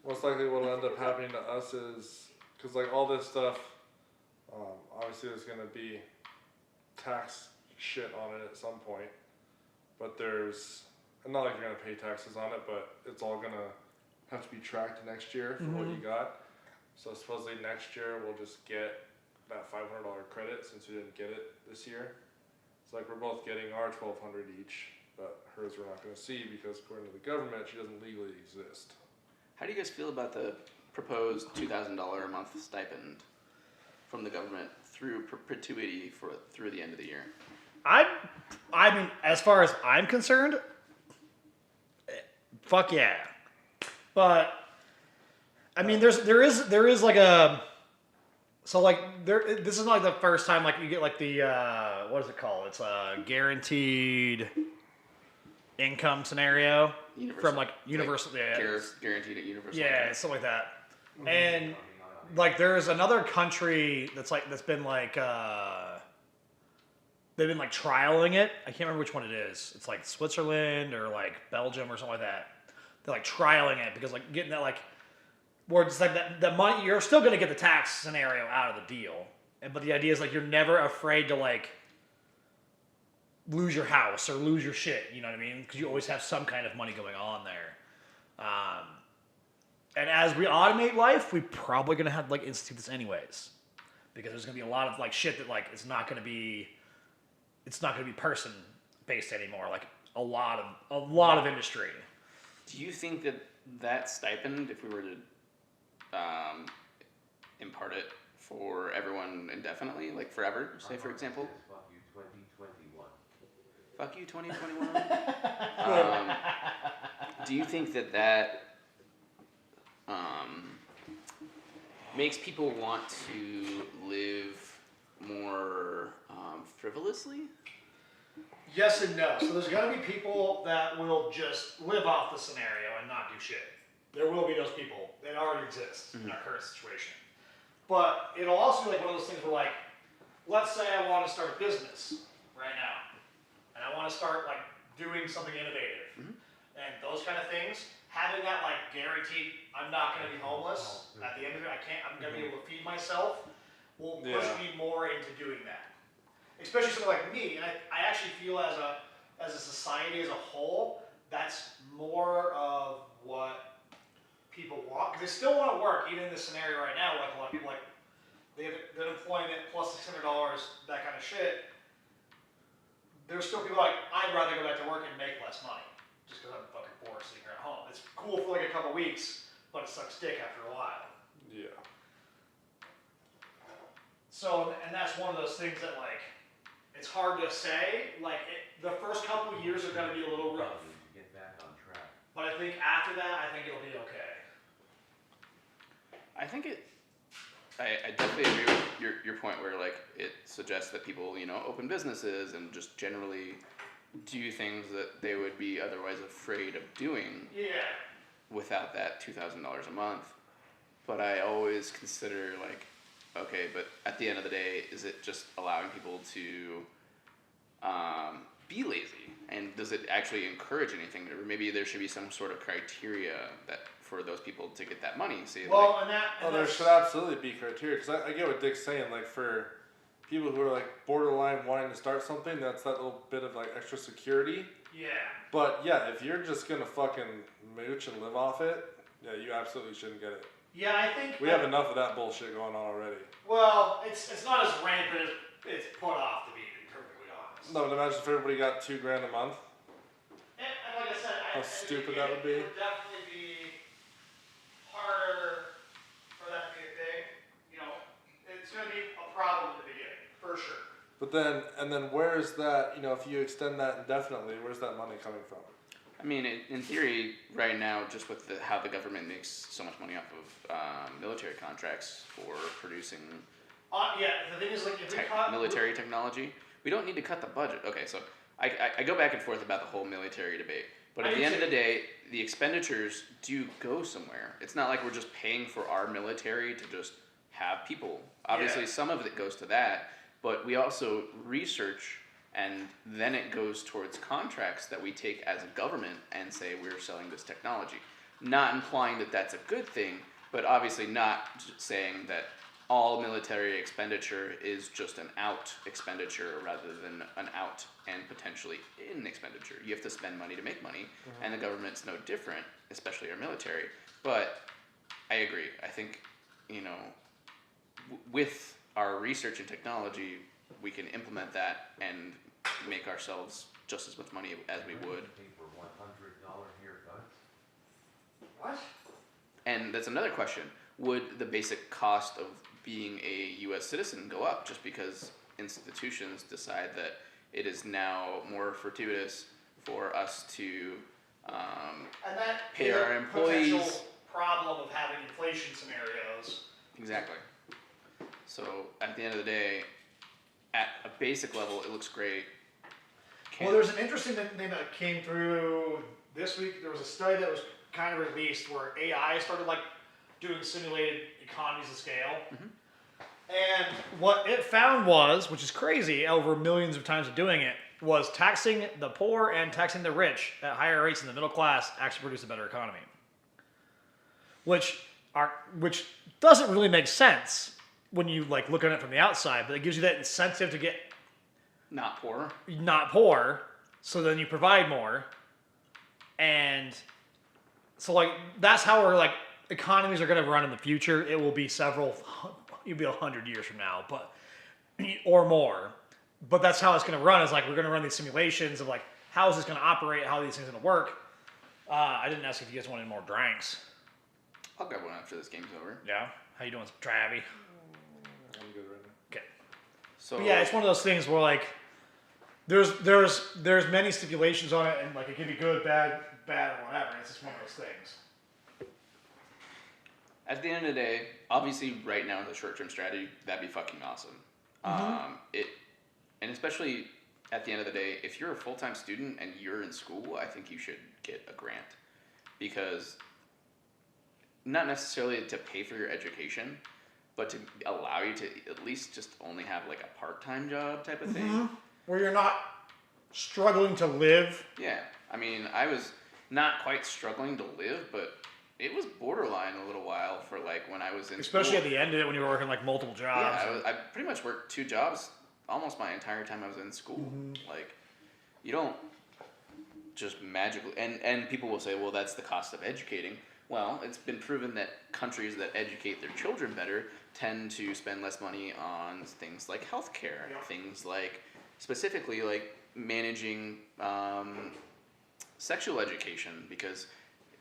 most likely what'll end up happening to us is, because like all this stuff, obviously there's going to be tax shit on it at some point, but there's, and not like you're going to pay taxes on it, but it's all going to have to be tracked next year for what you got. So supposedly next year we'll just get that $500 credit since we didn't get it this year. It's like we're both getting our $1,200 each, but hers we're not going to see because according to the government she doesn't legally exist. How do you guys feel about the proposed $2,000 a month stipend from the government through perpetuity through the end of the year? I mean, as far as I'm concerned, fuck yeah. But I mean, there is like a, so like this is not like the first time like you get like the what is it called? It's a guaranteed income scenario from like universal. Guaranteed at universal. Yeah, income. something like that. And like there's another country that's been like they've been like trialing it. I can't remember which one it is. It's like Switzerland or like Belgium or something like that. They're like trialing it because like getting that like where it's like that money, you're still gonna get the tax scenario out of the deal. But the idea is like you're never afraid to like lose your house or lose your shit. You know what I mean? Because you always have some kind of money going on there. And as we automate life, we're probably gonna have to like institute this anyways, because there's gonna be a lot of like shit that like it's not gonna be person based anymore. Like a lot of industry. Do you think that stipend, if we were to impart it for everyone indefinitely, like forever, say for example? Fuck you 2021. Fuck you, 2021. Do you think that makes people want to live more frivolously? Yes and no. So there's gonna be people that will just live off the scenario and not do shit. There will be those people that already exist in our current situation. But it'll also be like one of those things where like, let's say I want to start a business right now. And I want to start like doing something innovative. And those kind of things, having that like guaranteed, I'm not going to be homeless. At the end of it, I'm going to be able to feed myself, will push me more into doing that. Especially someone like me, and I actually feel as a society as a whole, that's more of what people want, because they still want to work, even in this scenario right now. Like a lot of people, like they have the employment plus $600, that kind of shit. There's still people like, I'd rather go back to work and make less money, just because I'm fucking bored sitting here at home. It's cool for like a couple weeks, but it sucks dick after a while. Yeah. So, and that's one of those things that like, it's hard to say. Like the first couple of years are going to be a little rough, Get back on track. but I think after that, I think it'll be okay. I think I definitely agree with your point where like it suggests that people, open businesses and just generally do things that they would be otherwise afraid of doing Yeah. without that $2,000 a month. But I always consider like, okay, but at the end of the day, is it just allowing people to be lazy? And does it actually encourage anything? Or maybe there should be some sort of criteria that for those people to get that money. Say, Well, like, and that. Oh, And there that's- should absolutely be criteria because I get what Dick's saying. Like for people who are like borderline wanting to start something, that's that little bit of like extra security. Yeah. But yeah, if you're just gonna fucking mooch and live off it, yeah, you absolutely shouldn't get it. Yeah, I think. We have enough of that bullshit going on already. Well, it's not as rampant as it's put off to be perfectly honest. No, but imagine if everybody got $2,000 a month. And like I said, How stupid that would be. It would definitely be harder for that to be a thing. It's going to be a problem in the beginning, for sure. But then where's that? If you extend that indefinitely, where's that money coming from? I mean, in theory, right now, just with how the government makes so much money off of military contracts for producing Yeah, the thing is, like, if we cut military technology, we don't need to cut the budget. Okay, so I go back and forth about the whole military debate, but I at the do end of too. the day, the expenditures do go somewhere. It's not like we're just paying for our military to just have people. Obviously, Yeah. some of it goes to that, but we also research, and then it goes towards contracts that we take as a government and say we're selling this technology. Not implying that that's a good thing, but obviously not saying that all military expenditure is just an out expenditure rather than an out and potentially in expenditure. You have to spend money to make money, and the government's no different, especially our military. But I agree. I think, with our research and technology, we can implement that and make ourselves just as much money as we would. Pay for $100 haircuts. What? And that's another question. Would the basic cost of being a U.S. citizen go up just because institutions decide that it is now more fortuitous for us to And that pay is our a employees? potential problem of having inflation scenarios. Exactly. So at the end of the day, at a basic level, it looks great. Well, there's an interesting thing that came through this week. There was a study that was kind of released where AI started like doing simulated economies of scale. And what it found was, which is crazy, over millions of times of doing it, was taxing the poor and taxing the rich at higher rates than the middle class actually produce a better economy. Which doesn't really make sense when you like look at it from the outside, but it gives you that incentive to get not poor. not poor, so then you provide more. And so like that's how our like economies are going to run in the future. It will be it'll be 100 years from now, but or more. But that's how it's going to run. Is like we're going to run these simulations of like how is this going to operate, how are these things going to work. I didn't ask if you guys wanted more drinks. I'll grab one after this game's over. Yeah, how you doing, Travie? I'm good right now. Okay. So But yeah, it's one of those things where like there's many stipulations on it, and like it can be good, bad, or whatever. It's just one of those things. at the end of the day, obviously, right now as a short-term strategy, that'd be fucking awesome. And especially at the end of the day, if you're a full-time student and you're in school, I think you should get a grant, because not necessarily to pay for your education, but to allow you to at least just only have like a part-time job type of thing. Where you're not struggling to live. Yeah, I mean, I was not quite struggling to live, but it was borderline a little while for like when I was in Especially school. at the end of it when you were working like multiple jobs. Yeah, I pretty much worked 2 jobs almost my entire time I was in school. Like, you don't just magically, and people will say, well, that's the cost of educating. Well, it's been proven that countries that educate their children better tend to spend less money on things like healthcare, things like specifically like managing sexual education, because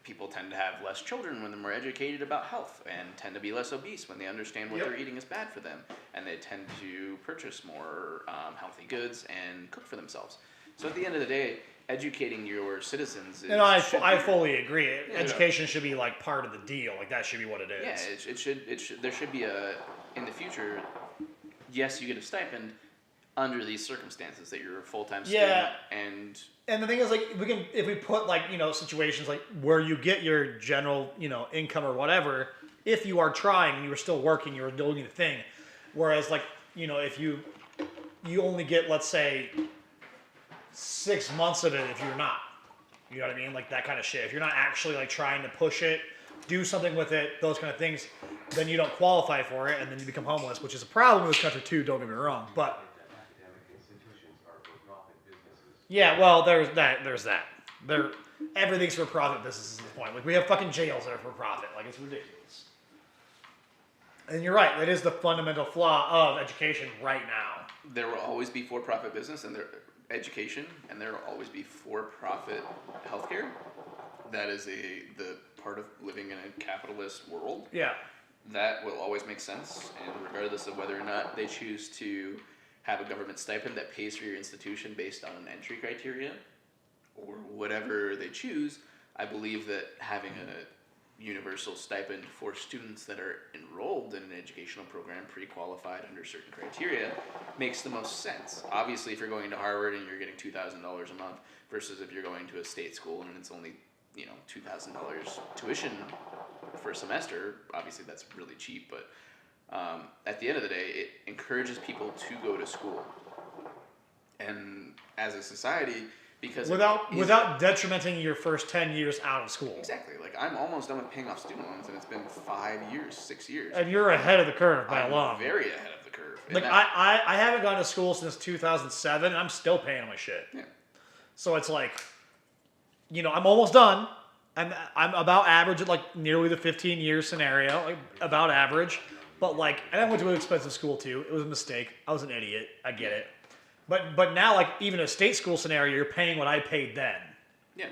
people tend to have less children when they're more educated about health, and tend to be less obese when they understand what they're eating is bad for them, and they tend to purchase more healthy goods and cook for themselves. So at the end of the day, educating your citizens is. And I should be- fully agree. Yeah. Education should be like part of the deal. Like that should be what it is. Yeah, it should. There should be in the future. Yes, you get a stipend under these circumstances that you're a full-time student. Yeah. And the thing is, like, if we put like situations like where you get your general income or whatever, if you are trying and you are still working, you're doing the thing. Whereas like if you only get, let's say, 6 months of it if you're not. You know what I mean? Like that kind of shit. If you're not actually like trying to push it, do something with it, those kind of things, then you don't qualify for it, and then you become homeless, which is a problem in this country too. Don't get me wrong, but Academic institutions are for-profit businesses. yeah, well, there's that. Everything's for profit businesses at this point. Like we have fucking jails that are for profit. Like it's ridiculous. And you're right. That is the fundamental flaw of education right now. there will always be for-profit business and there education, and there will always be for-profit healthcare. That is the part of living in a capitalist world. Yeah. That will always make sense, and regardless of whether or not they choose to have a government stipend that pays for your institution based on an entry criteria, or whatever they choose, I believe that having a universal stipend for students that are enrolled in an educational program pre-qualified under certain criteria makes the most sense. Obviously, if you're going to Harvard and you're getting $2,000 a month versus if you're going to a state school and it's only $2,000 tuition for a semester, obviously that's really cheap, but at the end of the day, it encourages people to go to school. And as a society, because without detrimenting your first 10 years out of school. Exactly. Like, I'm almost done with paying off student loans, and it's been 5 years, 6 years. And you're ahead of the curve by a long. Very ahead of the curve. And Like I haven't gone to school since 2007, and I'm still paying my shit. Yeah. So it's like, I'm almost done. I'm about average at like nearly the 15-year scenario, like about average. But like, and I went to an expensive school too. It was a mistake. I was an idiot. I get it. But now, like, even a state school scenario, you're paying what I paid then. Yeah.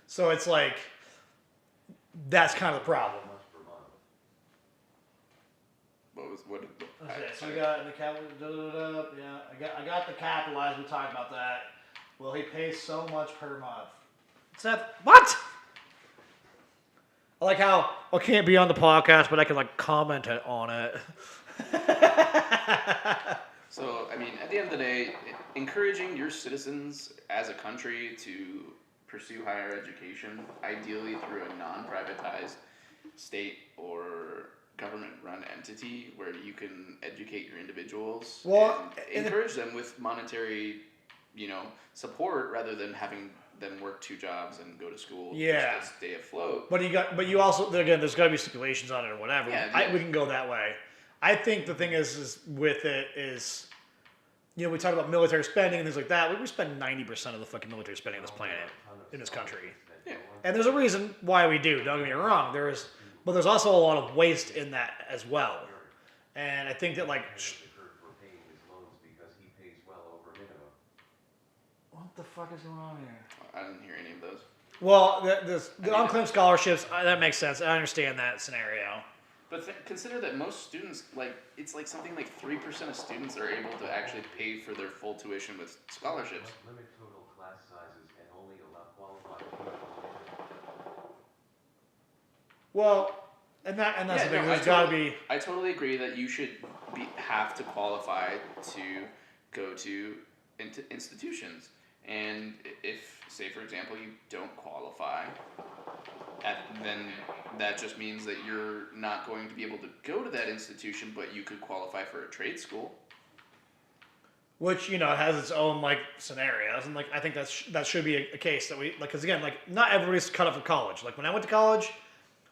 So it's like, that's kind of the problem. Much per month. Okay, so we got the capital. Yeah, I got the capitalized. We talked about that. Well, he pays so much per month. Seth, what? I like how I can't be on the podcast, but I can like comment on it. So, I mean, at the end of the day, encouraging your citizens as a country to pursue higher education, ideally through a non-privatized state or government-run entity where you can educate your individuals and encourage them with monetary, support rather than having them work 2 jobs and go to school just to stay afloat. But you also, again, there's got to be stipulations on it or whatever. Yeah, we can go that way. I think the thing is with it is, we talk about military spending and things like that. We spend 90% of the fucking military spending on this planet, in this country. Yeah. And there's a reason why we do, don't get me wrong. But there's also a lot of waste in that as well. And I think that like... For paying his loans because he pays well over minimum. What the fuck is going on here? I didn't hear any of those. Well, the unclaimed scholarships, that makes sense. I understand that scenario. But consider that most students, it's like something like 3% of students are able to actually pay for their full tuition with scholarships. Limit total class sizes and only allow qualified people. Well, and that's the thing. There's got to be... I totally agree that you should have to qualify to go to institutions. And if, say, for example, you don't qualify, then that just means that you're not going to be able to go to that institution, but you could qualify for a trade school. Which, has its own, scenarios. And, I think that should be a case that we... because, again, not everybody's cut up for college. When I went to college,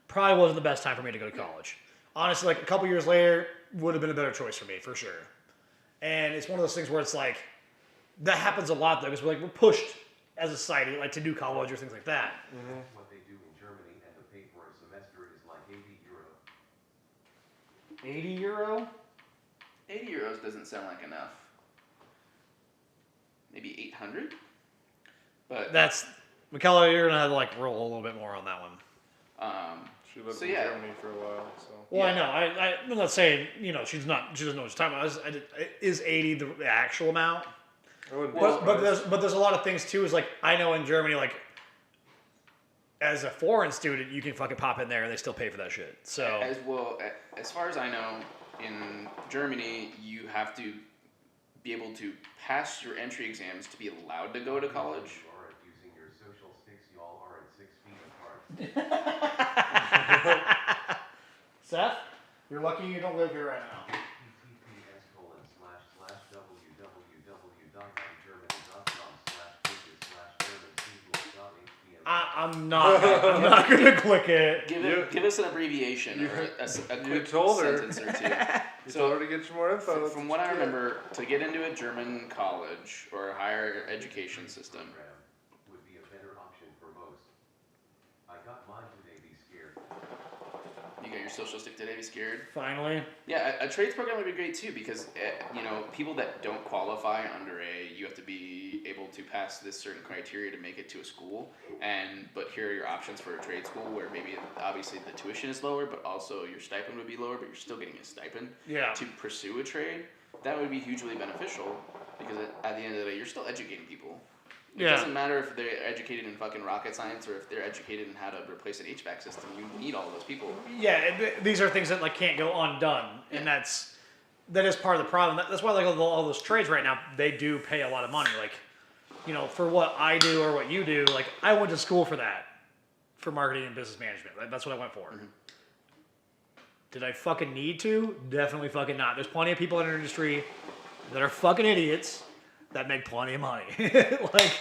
probably wasn't the best time for me to go to college. Honestly, a couple years later, would have been a better choice for me, for sure. And it's one of those things where it's that happens a lot, though, because we're pushed as a society, to do college or things like that. Mm-hmm. What they do in Germany and to pay for a semester is like €80. €80? 80 euros doesn't sound like enough. Maybe 800? But Michaela, you're gonna have to roll a little bit more on that one. She lived in Germany for a while, so. Well, yeah. I know. I'm not saying she doesn't know what she's talking about. Is 80 the actual amount? I wouldn't be But surprised. there's a lot of things too. Is like I know in Germany, like as a foreign student, you can fucking pop in there and they still pay for that shit. So As well, as far as I know, in Germany, you have to be able to pass your entry exams to be allowed to go to college. You aren't using your social sticks, y'all aren't 6 feet apart. Seth, you're lucky you don't live here right now. https://www.germany.com/pages/german/keyboard.html. I'm not gonna click it. Give us an abbreviation or a quick told her. sentence or two. You told her to get you more info. From what I remember, to get into a German college or a higher education system, Would be a better option for most. I got mine today, be scared. you got your social stick today, be scared. Finally, Yeah, a trades program would be great too because people that don't qualify under you have to be able to pass this certain criteria to make it to a school. But here are your options for a trade school where maybe obviously the tuition is lower, but also your stipend would be lower, but you're still getting a stipend yeah. to pursue a trade. That would be hugely beneficial because at the end of the day, you're still educating people. It Yeah. doesn't matter if they're educated in fucking rocket science or if they're educated in how to replace an HVAC system. You need all those people. Yeah, these are things that like can't go undone, and that is part of the problem. That's why like all those trades right now, they do pay a lot of money. Like, for what I do or what you do, like I went to school for that, for marketing and business management. That's what I went for. Mm-hmm. Did I fucking need to? Definitely fucking not. There's plenty of people in our industry that are fucking idiots that make plenty of money. Like,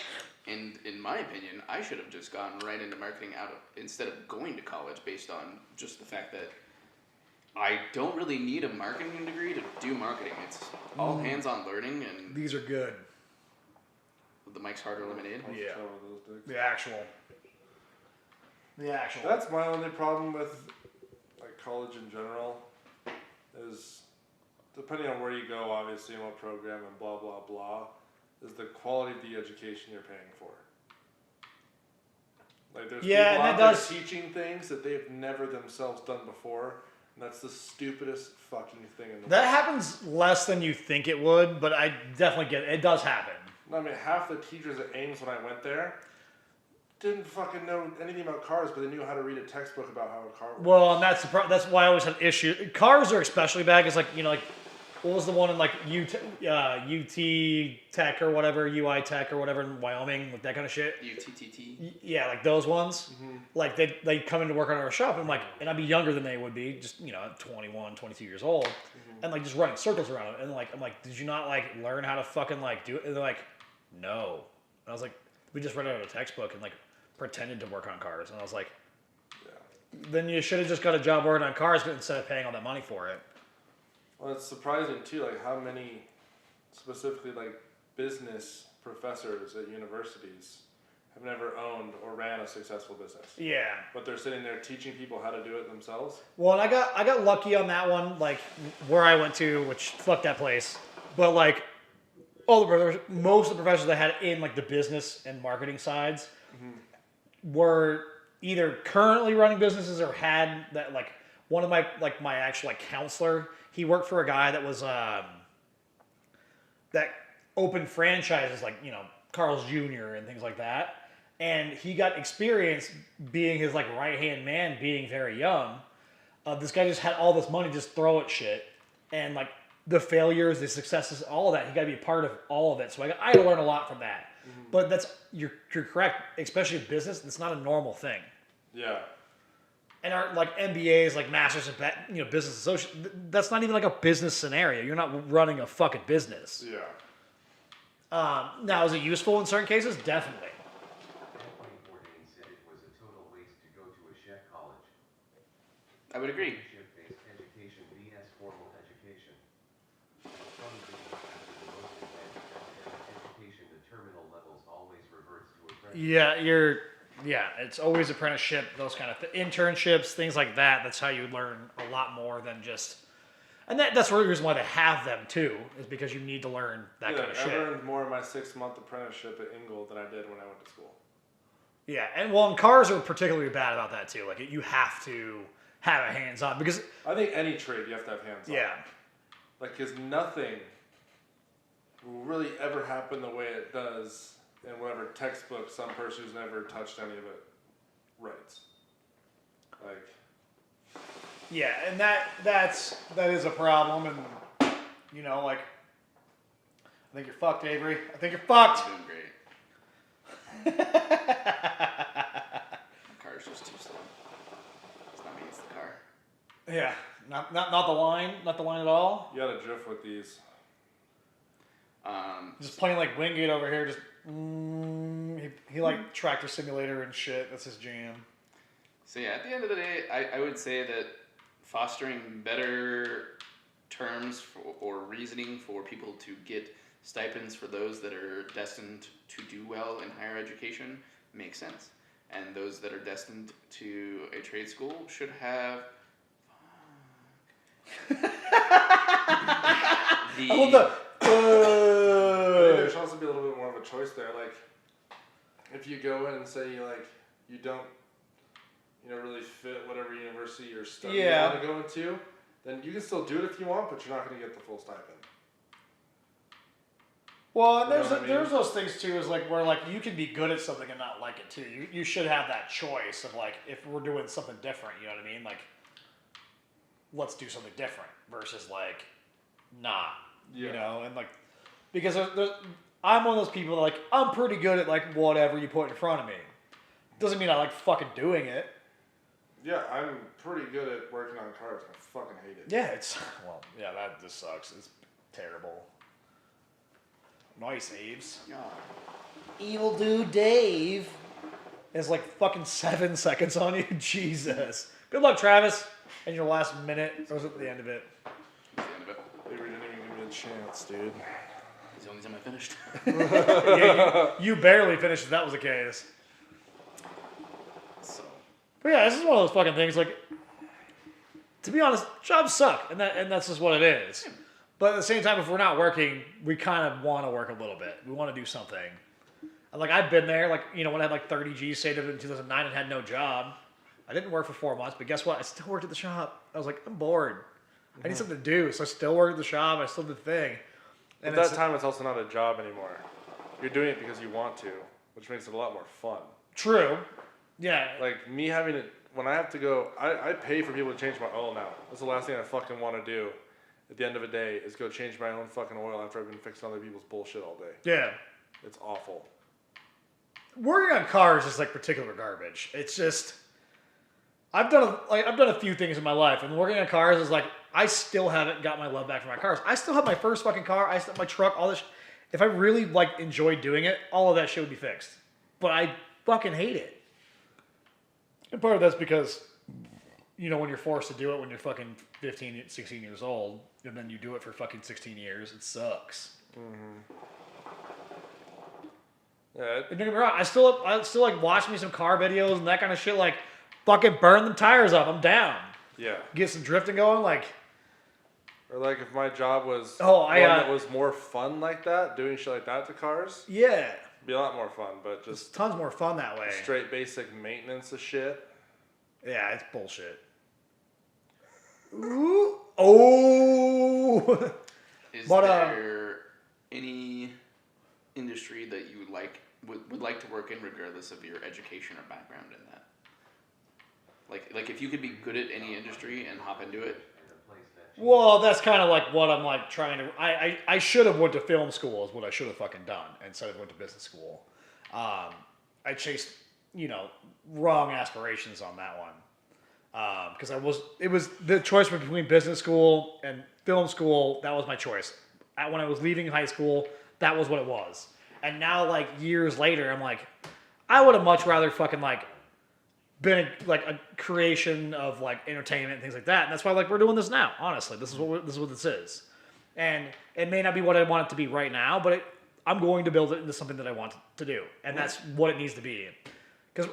And in my opinion, I should have just gone right into marketing instead of going to college based on just the fact that I don't really need a marketing degree to do marketing. It's all hands-on learning and these are good. the Mike's Harder Lemonade. Yeah. Trouble with those dicks. The actual. That's my only problem with like college in general is depending on where you go, obviously, and what program and blah blah blah, is the quality of the education you're paying for. Like there's Yeah, people and out that there does- teaching things that they've never themselves done before, and that's the stupidest fucking thing in the That happens less than you think it would, but I definitely get it. It does happen. I mean, half the teachers at Ames when I went there didn't fucking know anything about cars, but they knew how to read a textbook about how a car works. Well, and that's why I always had issue. Cars are especially bad because, like, like, what was the one in, like, UT Tech or whatever, UI Tech or whatever in Wyoming, like that kind of shit? UTTT. Yeah, like those ones. Like, they come in to work on our shop, and, like, and I'd be younger than they would be, just, 21, 22 years old, and, like, just running circles around it. And, like, I'm like, did you not, like, learn how to fucking, like, do it? And they're like, no. And I was like, we just read out of a textbook and, like, pretended to work on cars. And I was like, then you should have just got a job working on cars instead of paying all that money for it. Well, it's surprising too, like how many, specifically like business professors at universities, have never owned or ran a successful business. Yeah. But they're sitting there teaching people how to do it themselves. Well, and I got lucky on that one, like where I went to, which fuck that place. But like most of the professors I had in like the business and marketing sides were either currently running businesses or had that, like one of my actual like counselor, he worked for a guy that was that opened franchises like, Carl's Jr. and things like that. And he got experience being his like right-hand man being very young. This guy just had all this money just throw at shit. And like the failures, the successes, all of that, he got to be a part of all of it. So I had to learn a lot from that. But you're correct, especially in business, it's not a normal thing. Yeah. And our like MBAs, like masters of business associate, that's not even like a business scenario. You're not running a fucking business. Yeah. Now, is it useful in certain cases? Definitely. Anthony Bourdain said it was a total waste to go to a chef college. I would agree. Chef-based education vs. formal education. From the most advanced education, the terminal levels always reverts to apprenticeship. It's always apprenticeship, those kind of internships, things like that. That's how you learn a lot more than just, and that's the reason why they have them too, is because you need to learn that kind of I shit. learned more in my 6-month apprenticeship at Ingold than I did when I went to school. Yeah, and cars are particularly bad about that too. Like you have to have a hands-on because I think any trade you have to have hands on. yeah, Like, because nothing will really ever happen the way it does in whatever textbook some person who's never touched any of it writes. Like, Yeah, and that is a problem, and you know, like, I think you're fucked, Avery. I think you're fucked. I'm doing great. The car's just too slow. It's not me, it's the car. Yeah, not the line, not the line at all. you gotta drift with these. Just playing like Wingate over here. Just he like tractor simulator and shit. That's his jam. So yeah, at the end of the day, I would say that fostering better terms or reasoning for people to get stipends for those that are destined to do well in higher education makes sense. And those that are destined to a trade school should have I love the. There should also be a little bit more of a choice there. Like, if you go in and say you don't, really fit whatever university you're studying you want to go into, then you can still do it if you want, but you're not going to get the full stipend. Well, and You know what I mean? there's those things too, is like where like you can be good at something and not like it too. You should have that choice of like, if we're doing something different, you know what I mean? Like, let's do something different versus like not, you know, and like, because I'm one of those people that like, I'm pretty good at like whatever you put in front of me. Doesn't mean I like fucking doing it. Yeah, I'm pretty good at working on cars. I fucking hate it. Yeah, that just sucks. It's terrible. Nice, Aves. Evil dude Dave has like fucking 7 seconds on you. Jesus. Good luck, Travis. And your last minute. Or was it the end of it? That's the end of it. They didn't even give me a chance, dude. It's the only time I finished. Yeah, you barely finished if that was the case. So But yeah, this is one of those fucking things. Like, to be honest, jobs suck, and that's just what it is. But at the same time, if we're not working, we kind of want to work a little bit. We want to do something. And like, I've been there. Like, when I had like 30 G's saved up in 2009 and had no job, I didn't work for 4 months. But guess what? I still worked at the shop. I was like, I'm bored. I need something to do. So I still worked at the shop. I still did the thing. At that time, it's also not a job anymore. You're doing it because you want to, which makes it a lot more fun. True. Yeah. Like, me having it, when I have to go, I pay for people to change my oil now. That's the last thing I fucking want to do at the end of the day, is go change my own fucking oil after I've been fixing other people's bullshit all day. Yeah. It's awful. Working on cars is like particular garbage. It's just, I've done a few things in my life, and working on cars is like, I still haven't got my love back for my cars. I still have my first fucking car. I still have my truck. All this. If I really like enjoyed doing it, all of that shit would be fixed. But I fucking hate it. And part of that's because, when you're forced to do it when you're fucking 15, 16 years old, and then you do it for fucking 16 years, it sucks. Yeah, And don't get me wrong, I still like watch me some car videos and that kind of shit. Like, fucking burn the tires up. I'm down. yeah. Get some drifting going. Like, Or like if my job was one that was more fun like that, doing shit like that to cars, yeah, it'd be a lot more fun. But it's just tons more fun that way. straight basic maintenance of shit. Yeah, it's bullshit. Ooh. Oh. is But, there any industry that you would like to work in, regardless of your education or background in that? Like if you could be good at any industry and hop into it. Well, that's kind of like what I'm like trying to. I should have went to film school is what I should have fucking done instead of went to business school. I chased wrong aspirations on that one because it was the choice between business school and film school. That was my choice. When I was leaving high school, that was what it was. And now, like years later, I'm like, I would have much rather fucking like been a creation of like entertainment and things like that. And that's why like we're doing this now. Honestly, this is what this is. And it may not be what I want it to be right now, but I'm going to build it into something that I want to do, and that's what it needs to be. Because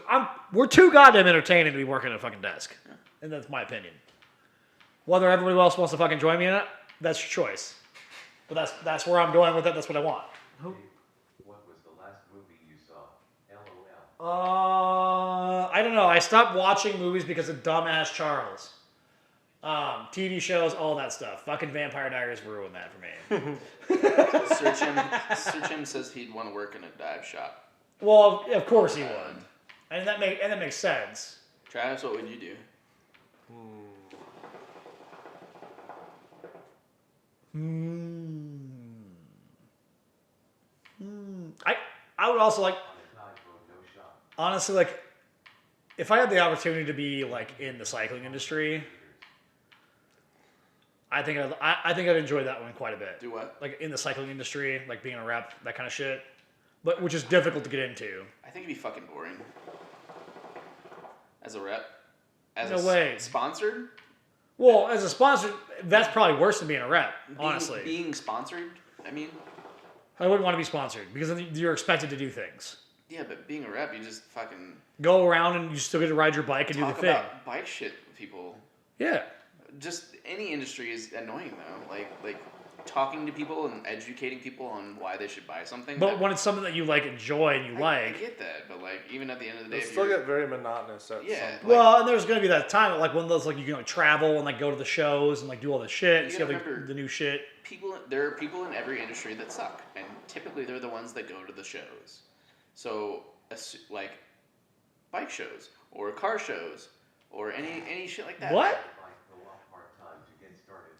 we're too goddamn entertaining to be working at a fucking desk, and that's my opinion. Whether everybody else wants to fucking join me in it, that's your choice. But that's where I'm going with it. That's what I want. What was the last movie you saw? LOL. I don't know. I stopped watching movies because of dumbass Charles. TV shows, all that stuff. Fucking Vampire Diaries ruined that for me. Search him says he'd want to work in a dive shop. Well, of course he would, and that makes sense. Travis, what would you do? I would also like, On a dive road, no shot. honestly, like, if I had the opportunity to be like in the cycling industry, I think I'd enjoy that one quite a bit. Do what? Like in the cycling industry, like being a rep, that kind of shit. But which is difficult to get into. I think it'd be fucking boring. As a rep? As No way. Sponsored? Well, as a sponsor, that's probably worse than being a rep, honestly. Being sponsored? I mean, I wouldn't want to be sponsored because then you're expected to do things. yeah, but being a rep, you just fucking Go around and you still get to ride your bike and do the talk thing. about bike shit with people. Yeah. Just any industry is annoying though. Like talking to people and educating people on why they should buy something. But when it's something that you like enjoy and you I like. get that, but like even at the end of the day, It'll if still you're- get very monotonous at Yeah, some point. Well, and there's gonna be that time like when those like you can like travel and like go to the shows and like do all the shit, You see gotta all remember- the new shit. there are people in every industry that suck, and typically they're the ones that go to the shows. So like bike shows or car shows or any shit like that. What? Bike go up part-time to get started.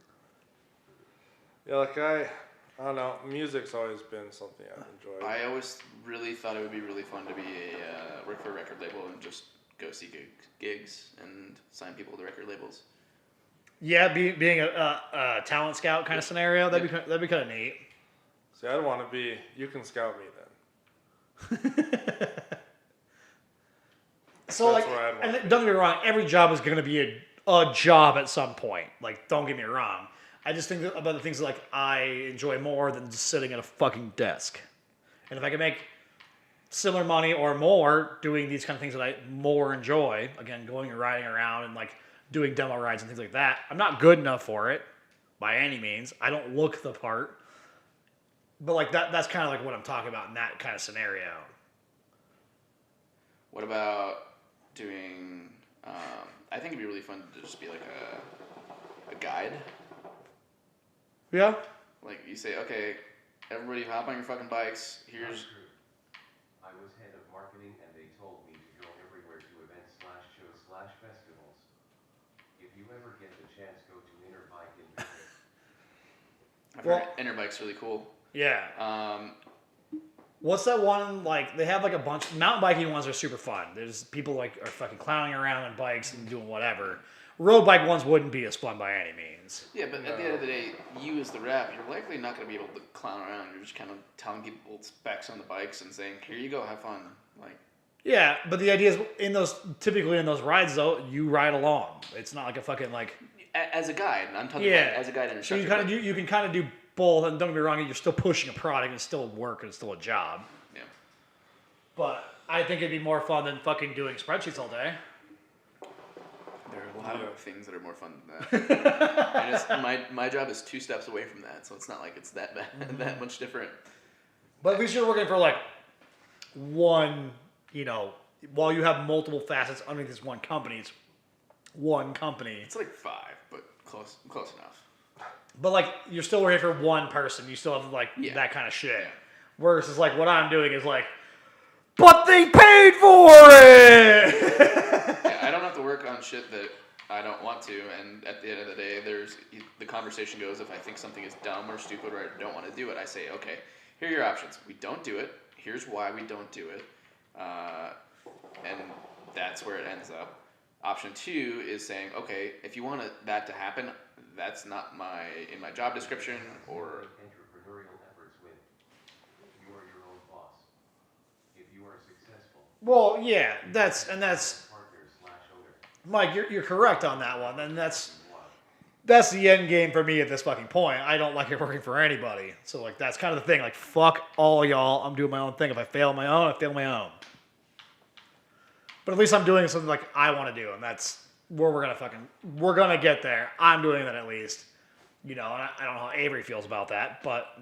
Yeah, like I don't know. Music's always been something I've enjoyed. I always really thought it would be really fun to be work for a record label and just go see gigs and sign people to record labels. Yeah, being a talent scout kind of scenario, that'd be kind of neat. See, I'd want to be. You can scout me then. So That's like, where I'd want and don't get me wrong, every job is going to be a job at some point. Like, don't get me wrong. I just think about the things that, like I enjoy more than just sitting at a fucking desk. And if I can make similar money or more doing these kind of things that I more enjoy, again, going and riding around and like doing demo rides and things like that, I'm not good enough for it by any means. I don't look the part. But like that's kind of like what I'm talking about in that kind of scenario. What about doing? I think it'd be really fun to just be like a guide. Yeah. Like you say, okay, everybody hop on your fucking bikes. Here's True. I was head of marketing and they told me to go everywhere to events/shows/festivals. If you ever get the chance, go to Interbike in Vegas. I've Well- heard Interbike's really cool. Yeah. What's that one, like, they have like a bunch, mountain biking ones are super fun. There's people like are fucking clowning around on bikes and doing whatever. Road bike ones wouldn't be as fun by any means. Yeah, but at the end of the day, you as the rep, you're likely not going to be able to clown around. You're just kind of telling people specs on the bikes and saying, "Here you go, have fun." Like, Yeah, but the idea is typically in those rides though, you ride along. It's not like a fucking like, as a guide, I'm talking yeah. about as a guide and So instructor. you can kind of do both, and don't get me wrong, you're still pushing a product and it's still work and it's still a job. Yeah. But I think it'd be more fun than fucking doing spreadsheets all day. There are a lot of things that are more fun than that. And it's, my job is 2 steps away from that, so it's not like it's that bad, that much different. But at least you're working for like one, while you have multiple facets underneath this one company, it's one company. It's like 5, but close enough. But like you're still working for one person. You still have like Yeah. that kind of shit. Yeah. Versus like what I'm doing is like, but they paid for it. Yeah, I don't have to work on shit that I don't want to, and at the end of the day, the conversation goes, if I think something is dumb or stupid or I don't want to do it, I say, okay, here are your options. We don't do it. Here's why we don't do it. And that's where it ends up. Option 2 is saying, okay, if you want that to happen, that's not in my job description, or Entrepreneurial efforts win. You are your own boss. If you are successful, Well, yeah, that's partner/owner. Mike. You're correct on that one, and that's You want. that's the end game for me at this fucking point. I don't like it working for anybody. So like that's kind of the thing. Like fuck all y'all. I'm doing my own thing. If I fail on my own, I fail on my own. But at least I'm doing something like I want to do, and that's where we're gonna get there. I'm doing that at least. And I don't know how Avery feels about that, but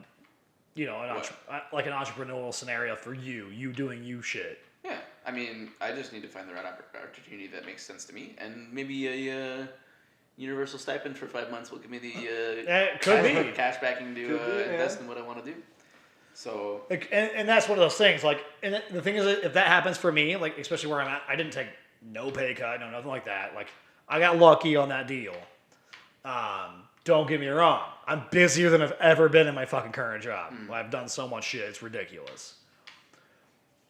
like an entrepreneurial scenario for you doing you shit. yeah. I mean, I just need to find the right opportunity that makes sense to me, and maybe universal stipend for 5 months will give me the It could be. cash backing to Could be, invest man. in what I want to do. So Like, and that's one of those things. Like, and the thing is, if that happens for me, like especially where I'm at, I didn't take no pay cut, no nothing like that. Like, I got lucky on that deal. Don't get me wrong, I'm busier than I've ever been in my fucking current job. I've done so much shit, it's ridiculous.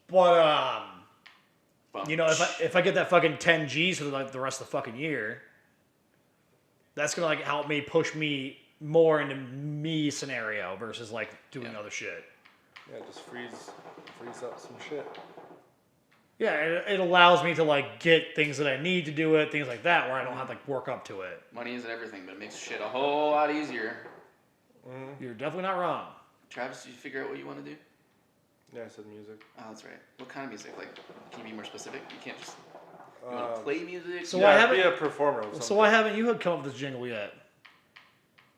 But you know, if I get that fucking 10 G's for like the rest of the fucking year, that's gonna like help me push me more into me scenario versus like doing other shit. Yeah, just freeze up some shit. Yeah, it allows me to like get things that I need to do it, things like that, where I don't have to like work up to it. money isn't everything, but it makes shit a whole lot easier. You're definitely not wrong. Travis, did you figure out what you want to do? Yeah, I said music. Oh, that's right. What kind of music? Like, can you be more specific? You can't just. You want to play music? So yeah, why haven't be a performer. Of so something. why haven't you come up with this jingle yet?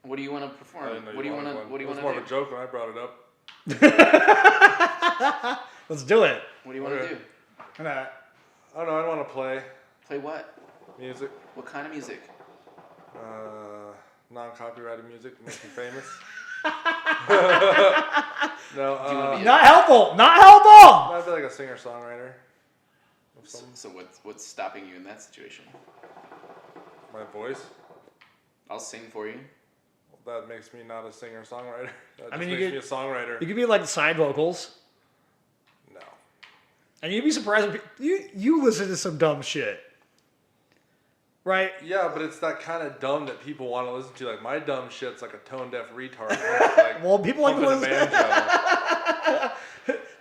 What do you want to I perform? didn't know What do you want to? wanted one. What do you It was want more to do? of a joke when I brought it up. Let's do it. What do you want to Okay. do? And, I don't know. I want to play Play what? music. What kind of music? Non-copyrighted music to make you famous. No, Do you wanna be not helpful. Not helpful. I'd be like a singer-songwriter. Of So, some, so what's stopping you in that situation? my voice. I'll sing for you. That makes me not a singer-songwriter. That I just mean, you makes could- me a songwriter. You could be like the side vocals, No. and you'd be surprised. You listen to some dumb shit, right? Yeah, but it's that kind of dumb that people want to listen to. Like my dumb shit's like a tone-deaf retard. Like Well, people like to pumping a listen. banjo.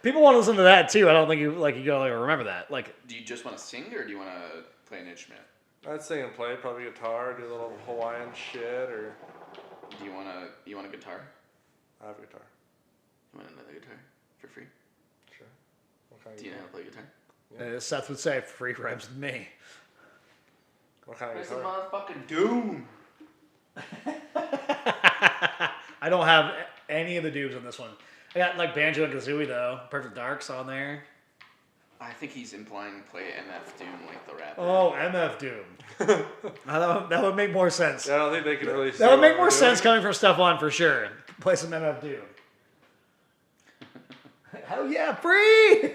People want to listen to that too. I don't think you gotta remember that. Like, Do you just want to sing, or do you want to play an instrument? I'd sing and play, probably guitar, do a little Hawaiian shit, or Do you want a guitar? I have a guitar. You want another guitar for free? Sure. What kind of Do you know guitar? how to play guitar? Seth would say, free rhymes with me. What kind of Play some guitar? motherfucking Doom. I don't have any of the dudes on this one. I got like banjo and kazooie though. Perfect Dark's on there. I think he's implying play MF Doom like the rapper. Oh, MF Doom. That would make more sense. Yeah, I don't think they can really. see That would what make we're more sense doing. coming from Stefan for sure. Play some MF Doom. Hell yeah, free!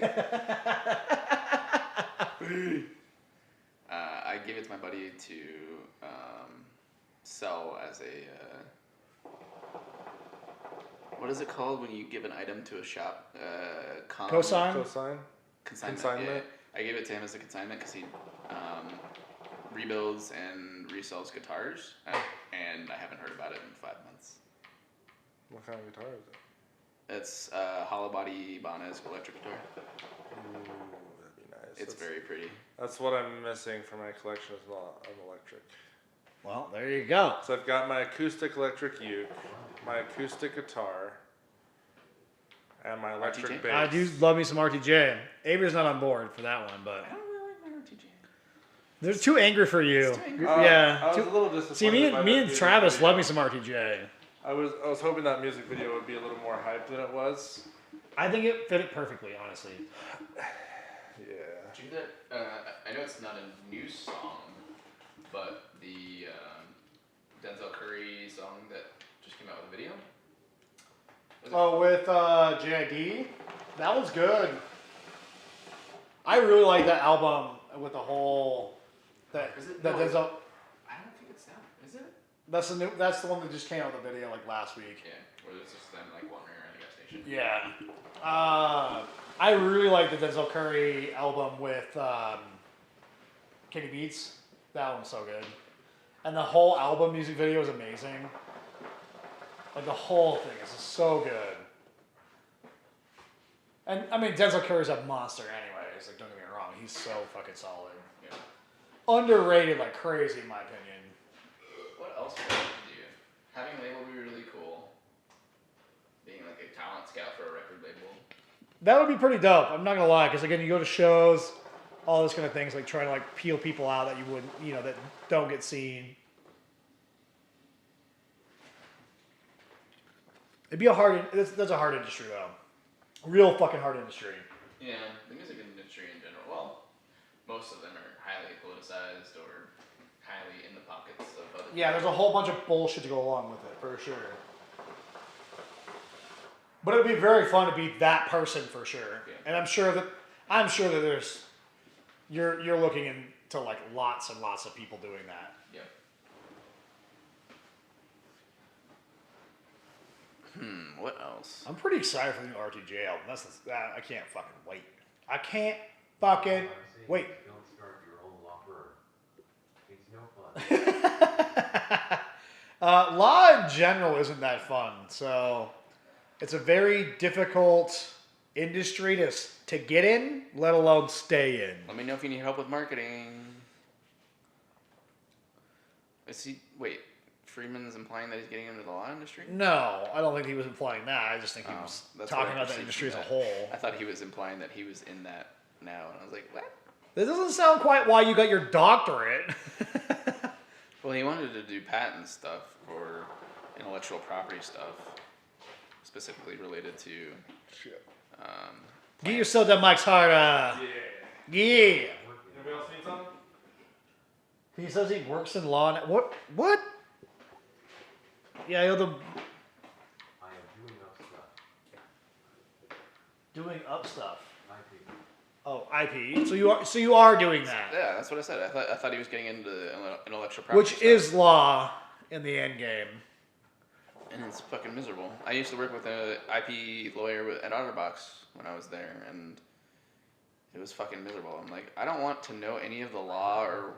I gave it to my buddy to sell as a. What is it called when you give an item to a shop? Cosign? Cosign. Consignment. Consignment. Yeah. I gave it to him as a consignment because he rebuilds and resells guitars, and I haven't heard about it in 5 months. What kind of guitar is it? It's hollow body Ibanez electric guitar. Ooh, that'd be nice. It's very pretty. That's what I'm missing from my collection is an electric. Well, there you go. So I've got my acoustic electric uke, my acoustic guitar, and my electric RTJ? bass. I do love me some RTJ. Avery's not on board for that one, but I don't really like my RTJ. they're too angry for you. It's too angry. Yeah. I was too- a little disappointed. See, me by and that me and music Travis video. love me some RTJ. I was hoping that music video would be a little more hyped than it was. I think it fit it perfectly, honestly. Yeah. Did you do that? I know it's not a new song, but the Denzel Curry song that just came out with a video. Was it- Oh, with JID? That was good. I really like that album with the whole that Is it? that No, there's a I don't think it's that. Is it? that's the one that just came out with the video like last week. Yeah. Where it's just them like wandering around the gas station. Yeah. I really like the Denzel Curry album with Kenny Beats. That one's so good. And the whole album music video is amazing. Like the whole thing is so good. And I mean Denzel Curry's a monster anyways, like don't get me wrong, he's so fucking solid. Yeah. Underrated like crazy in my opinion. What else would I like to do? Having a label would be really cool. Being like a talent scout for a record label. That would be pretty dope. I'm not gonna lie, because again, you go to shows, all those kind of things, like trying to like peel people out that you wouldn't, that don't get seen. It'd be that's a hard industry though, real fucking hard industry. Yeah, the music industry in general. Well, most of them are highly politicized or highly in the pockets of other. Yeah, there's a whole bunch of bullshit to go along with it, for sure. But it would be very fun to be that person for sure. Yeah. And I'm sure that there's you're looking into like lots and lots of people doing that. Yeah. What else? I'm pretty excited for the new RTJ album. I can't fucking wait. I can't fucking All I'm saying wait. is don't start your own law firm. It's no fun. Law in general isn't that fun, so it's a very difficult industry to get in, let alone stay in. Let me know if you need help with marketing. Wait, Freeman's implying that he's getting into the law industry? No, I don't think he was implying that. I just think he Oh, was that's what talking I about the perceived industry as from a that. whole. I thought he was implying that he was in that now, and I was like, what? This doesn't sound quite why you got your doctorate. Well, he wanted to do patent stuff or intellectual property stuff, specifically related to. Get yourself that Mike's harder. Yeah. Yeah. Anybody else need something? He says he works in law. What? What? Yeah, you're the I am doing up stuff. doing up stuff. IP. Oh, IP. So you are doing that, Yeah, that's what I said. I thought he was getting into intellectual property which stuff. is law in the end game. And it's fucking miserable. I used to work with an IP lawyer at OtterBox when I was there, and it was fucking miserable. I'm like, I don't want to know any of the law or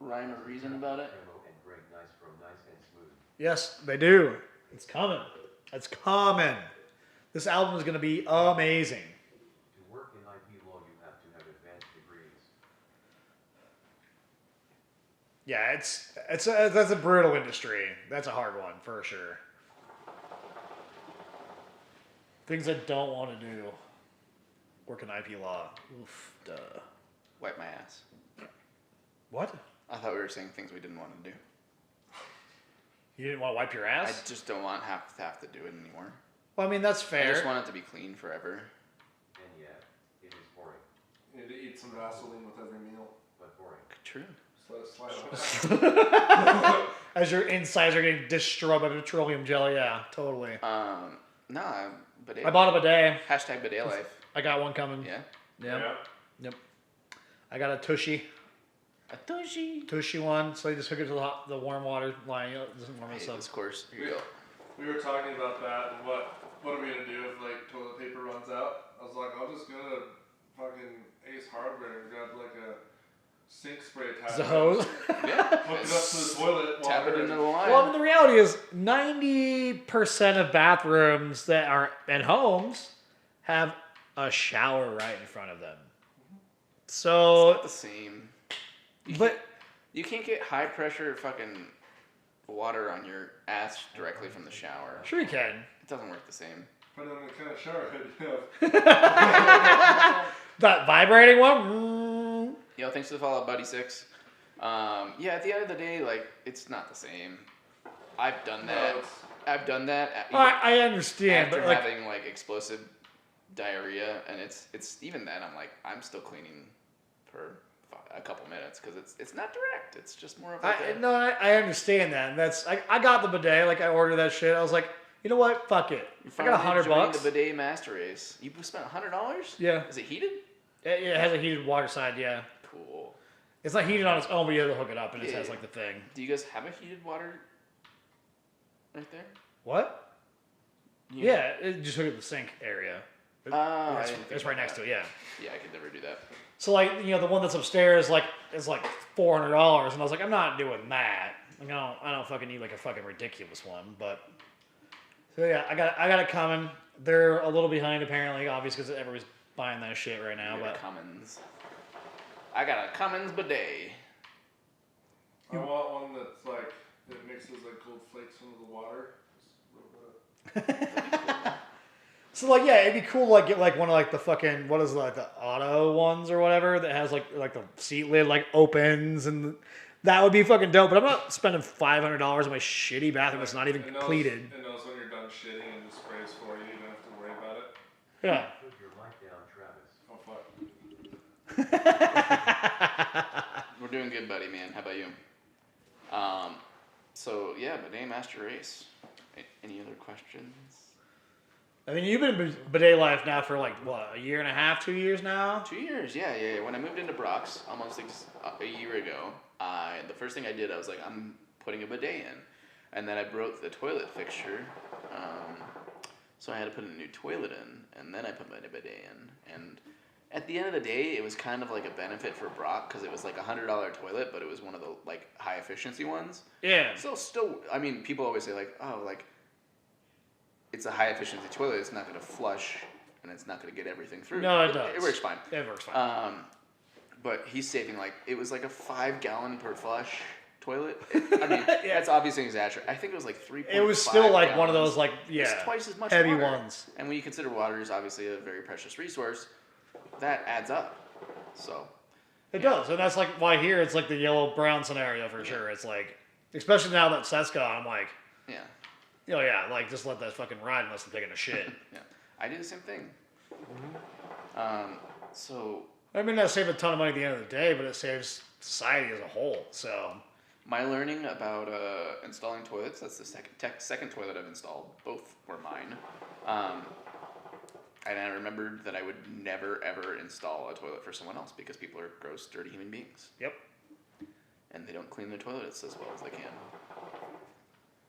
rhyme or reason about it. Demo and break nice from nice and smooth. Yes, they do. It's coming. It's coming. This album is going to be amazing. To work in IP law, you have to have advanced degrees. Yeah, that's a brutal industry. That's a hard one for sure. Things I don't want to do. Work in IP law. Oof, duh. Wipe my ass. What? I thought we were saying things we didn't want to do. You didn't want to wipe your I ass? just don't want have to do it anymore. Well, I mean, that's I fair. just want it to be clean forever. And yeah, it is boring, You need to eat some Vaseline with every meal. but boring. True. Just let it slide on. As your insides are getting destroyed by petroleum jelly. Yeah, totally. Nah, bidet. I bought a bidet. Hashtag bidet life. I got one coming. Yeah. Yep. Yep. I got a tushy A douchey. one. So you just hook it to the warm water line. You know, it doesn't warm I hate itself. this course. Here you We, go. we were talking about that and what are we gonna do if like toilet paper runs out? I was like, I'll just go to fucking Ace Hardware and grab like a sink spray tap. The hose. Yeah. Hook it up to the toilet Tap water it into the line. Well, I mean, the reality is 90% of bathrooms that are at homes have a shower right in front of them. It's So, not the same. but You can't get high pressure fucking water on your ass directly from the shower. sure you can. It doesn't work the same. But in the kind of shower head you have. That vibrating one. Mm. Yo, thanks for the follow, Buddy Six. Yeah, at the end of the day, like, it's not the same. I've done that. No, it's- I've done that I understand, after but like, having like explosive diarrhea, and it's even then I'm like I'm still cleaning for a couple minutes because it's not direct. It's just more of like I understand that. And that's I got the bidet. Like I ordered that shit. I was like, you know what? Fuck it. I got $100. The bidet master race. You spent $100? Yeah. Is it heated? It has a heated water side. Yeah. Cool. It's not heated on its own, but you have to hook it up, and it Yeah. has like the thing. Do you guys have a heated water right there? What? Yeah, it just hook it to the sink area. Oh, I it's didn't think it's right about next that. to it. Yeah. Yeah, I could never do that. So like the one that's upstairs is like $400, and I was like, I'm not doing that. Like, I don't fucking need like a fucking ridiculous one. But so yeah, I got it coming. They're a little behind apparently, obviously because everybody's buying that shit right now. You got But a Cummins. I got a Cummins bidet. I want one that's like it mixes like gold flakes into the water. Just a little bit of- so like yeah, it'd be cool to like get like one of like the fucking what is it, like the auto ones or whatever that has like the seat lid like opens and that would be fucking dope. But I'm not spending $500 on my shitty bathroom that's not even It knows- completed. It knows when you're done shitting and just sprays for you. You don't have to worry about it. Yeah. Put your light down, Travis. Oh fuck. We're doing good, buddy, man. How about you? So yeah, bidet master race. Any other questions? I mean, you've been in bidet life now for like, what, a year and a half, 2 years now? 2 years, yeah. When I moved into Brock's almost a year ago, the first thing I did, I was like, I'm putting a bidet in. And then I broke the toilet fixture, so I had to put a new toilet in, and then I put my bidet in. And at the end of the day, it was kind of like a benefit for Brock, because it was like $100 toilet, but it was one of the like high efficiency ones. Yeah. So still, I mean, people always say like, oh, like, it's a high efficiency toilet, it's not going to flush, and it's not going to get everything through. No, it does. It works fine. It works fine. But he's saving like, it was like a 5 gallon per flush toilet. I mean, that's obviously exaggerated. I think it was like 3.5 It was still like gallons. one of those like, It's twice as much heavy water. ones. And when you consider water is obviously a very precious resource, that adds up. So It does, and that's like why here it's like the yellow-brown scenario for sure. It's like, especially now that Seth's gone, I'm like, yeah, oh yeah, like just let that fucking ride unless I'm taking a shit. yeah, I do the same thing. So I mean, that saves a ton of money at the end of the day, but it saves society as a whole. So my learning about installing toilets, that's the second toilet I've installed. Both were mine. And I remembered that I would never, ever install a toilet for someone else because people are gross, dirty human beings. yep. And they don't clean their toilets as well as they can.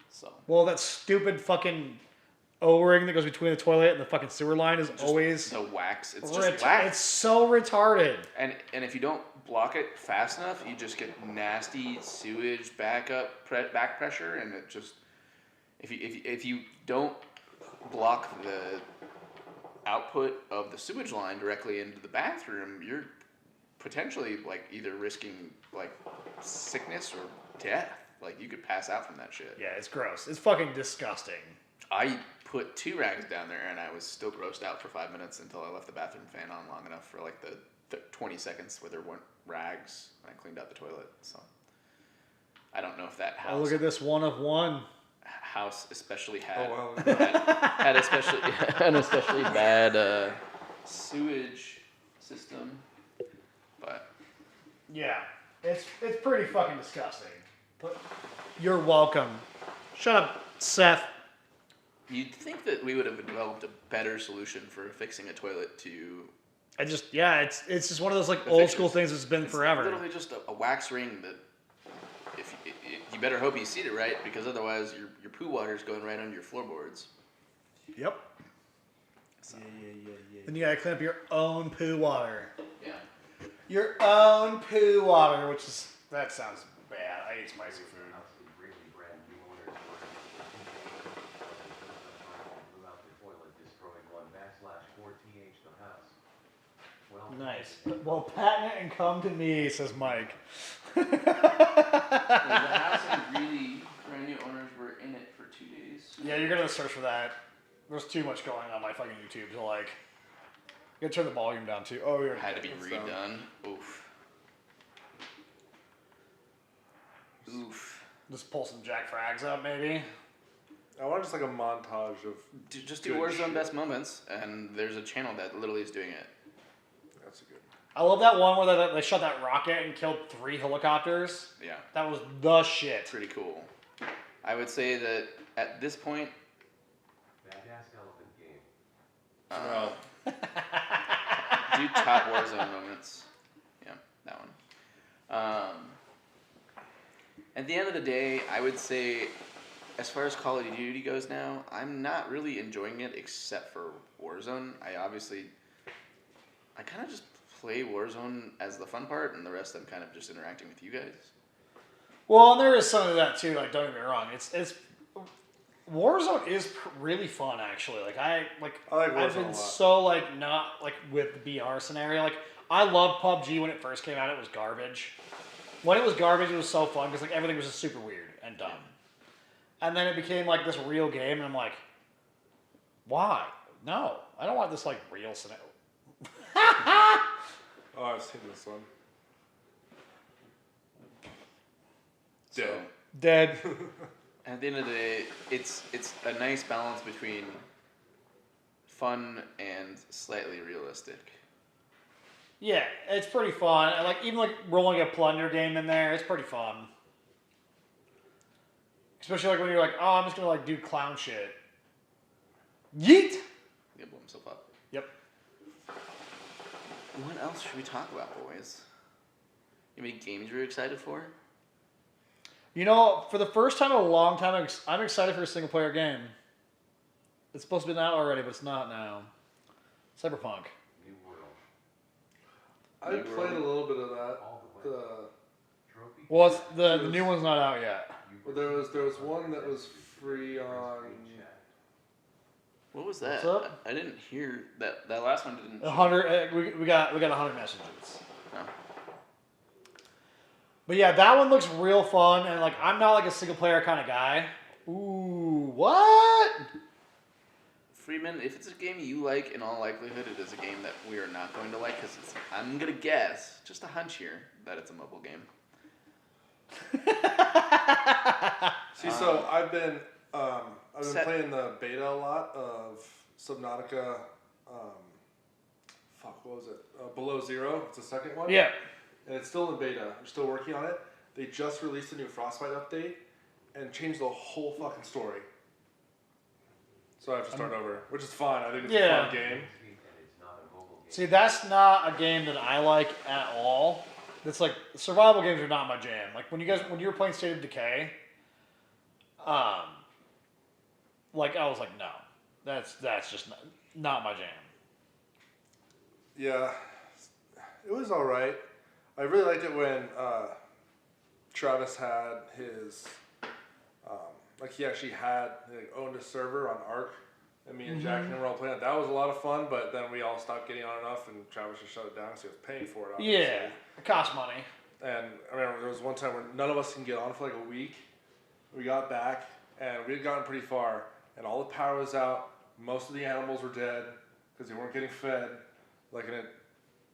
So, Well, that stupid fucking O-ring that goes between the toilet and the fucking sewer line is always the wax, it's ret- just wax. It's so retarded. And if you don't block it fast enough, you just get nasty sewage back pressure, and it just if you don't block the output of the sewage line directly into the bathroom, you're potentially like either risking like sickness or death. Like you could pass out from that shit. Yeah, it's gross. It's fucking disgusting. I put 2 rags down there, and I was still grossed out for 5 minutes until I left the bathroom fan on long enough for like the 20 seconds where there weren't rags, and I cleaned out the toilet. So I don't know if that Oh, house look at this one of one. house especially had Oh, wow. had especially an especially bad sewage system, but Yeah, it's pretty fucking disgusting. But you're welcome. Shut up, Seth. you'd think that we would have developed a better solution for fixing a toilet to. It's just one of those like The old fixtures. school things that's been It's forever. literally just a wax ring that. If you better hope you seat it right, because otherwise your poo water is going right under your floorboards. Yep. So, And you gotta clean up your own poo water. yeah. Your own poo water, that sounds bad. I eat spicy food. Obviously, greatly brand new owners blew out the toilet, destroying 1/4th the house. Well, Nice. Well, patent it and come to me, says Mike. The house and really brand new owners were in it for 2 days. Yeah, you're gonna search for that. There's too much going on my fucking YouTube to like. You gotta turn the volume down too. Oh, you're Had to be It's redone. Oof. Oof. Just pull some Jack Frags out, maybe. I want just like a montage of. Just do Good Warzone shit. Best Moments, and there's a channel that literally is doing it. That's a good. I love that one where they shot that rocket and killed 3 helicopters. Yeah, That was the shit. pretty cool. I would say that at this point, badass elephant game. uh, do top Warzone moments. Yeah, that one. At the end of the day, I would say, as far as Call of Duty goes now, I'm not really enjoying it except for Warzone. I kind of just play Warzone as the fun part, and the rest I'm kind of just interacting with you guys. Well, and there is some of that too. Like, don't get me wrong. It's Warzone is really fun actually. I like I've Warzone a been lot. so like not like with the BR scenario. Like I loved PUBG when it first came out. It was garbage. When it was garbage, it was so fun because like everything was just super weird and dumb. And then it became like this real game, and I'm like, why? No, I don't want this like real scenario. Oh, I've seen this one. So, Dead. at the end of the day, it's a nice balance between fun and slightly realistic. Yeah, it's pretty fun. And like even like rolling a plunder game in there, it's pretty fun. Especially like when you're like, oh, I'm just gonna like do clown shit. Yeet. He'll blow himself up. Yep. What else should we talk about, boys? You have any games you're excited for? You know, for the first time in a long time, I'm excited for a single player game. It's supposed to be out already, but it's not now. Cyberpunk. New World. I New played a World. little bit of that. All the way. Trophy. Well, it's the new one's not out yet. There was one that was free on. What was that? What's up? I didn't hear that. That last one didn't. 100. We got 100 messages. Oh. But yeah, that one looks real fun, and like I'm not like a single player kind of guy. Ooh, what? Freeman, if it's a game you like, in all likelihood, it is a game that we are not going to like because I'm gonna guess, just a hunch here, that it's a mobile game. See, so I've been Set- playing the beta a lot of Subnautica. What was it? Below Zero. It's the second one. Yeah. And it's still in beta. We're still working on it. They just released a new Frostbite update and changed the whole fucking story. So I have to start over, which is fine. I think it's a fun game. And it's not a mobile game. See, that's not a game that I like at all. It's like survival games are not my jam. Like when you were playing State of Decay, like I was like, no, that's just not my jam. Yeah, it was all right. I really liked it when Travis had his, he actually owned a server on Arc, and me and Jack and him were all playing it. That was a lot of fun, but then we all stopped getting on enough, and Travis just shut it down because he was paying for it. Obviously. Yeah, it costs money. And I remember there was one time where none of us can get on for like a week. We got back, and we had gotten pretty far, and all the power was out. Most of the animals were dead because they weren't getting fed.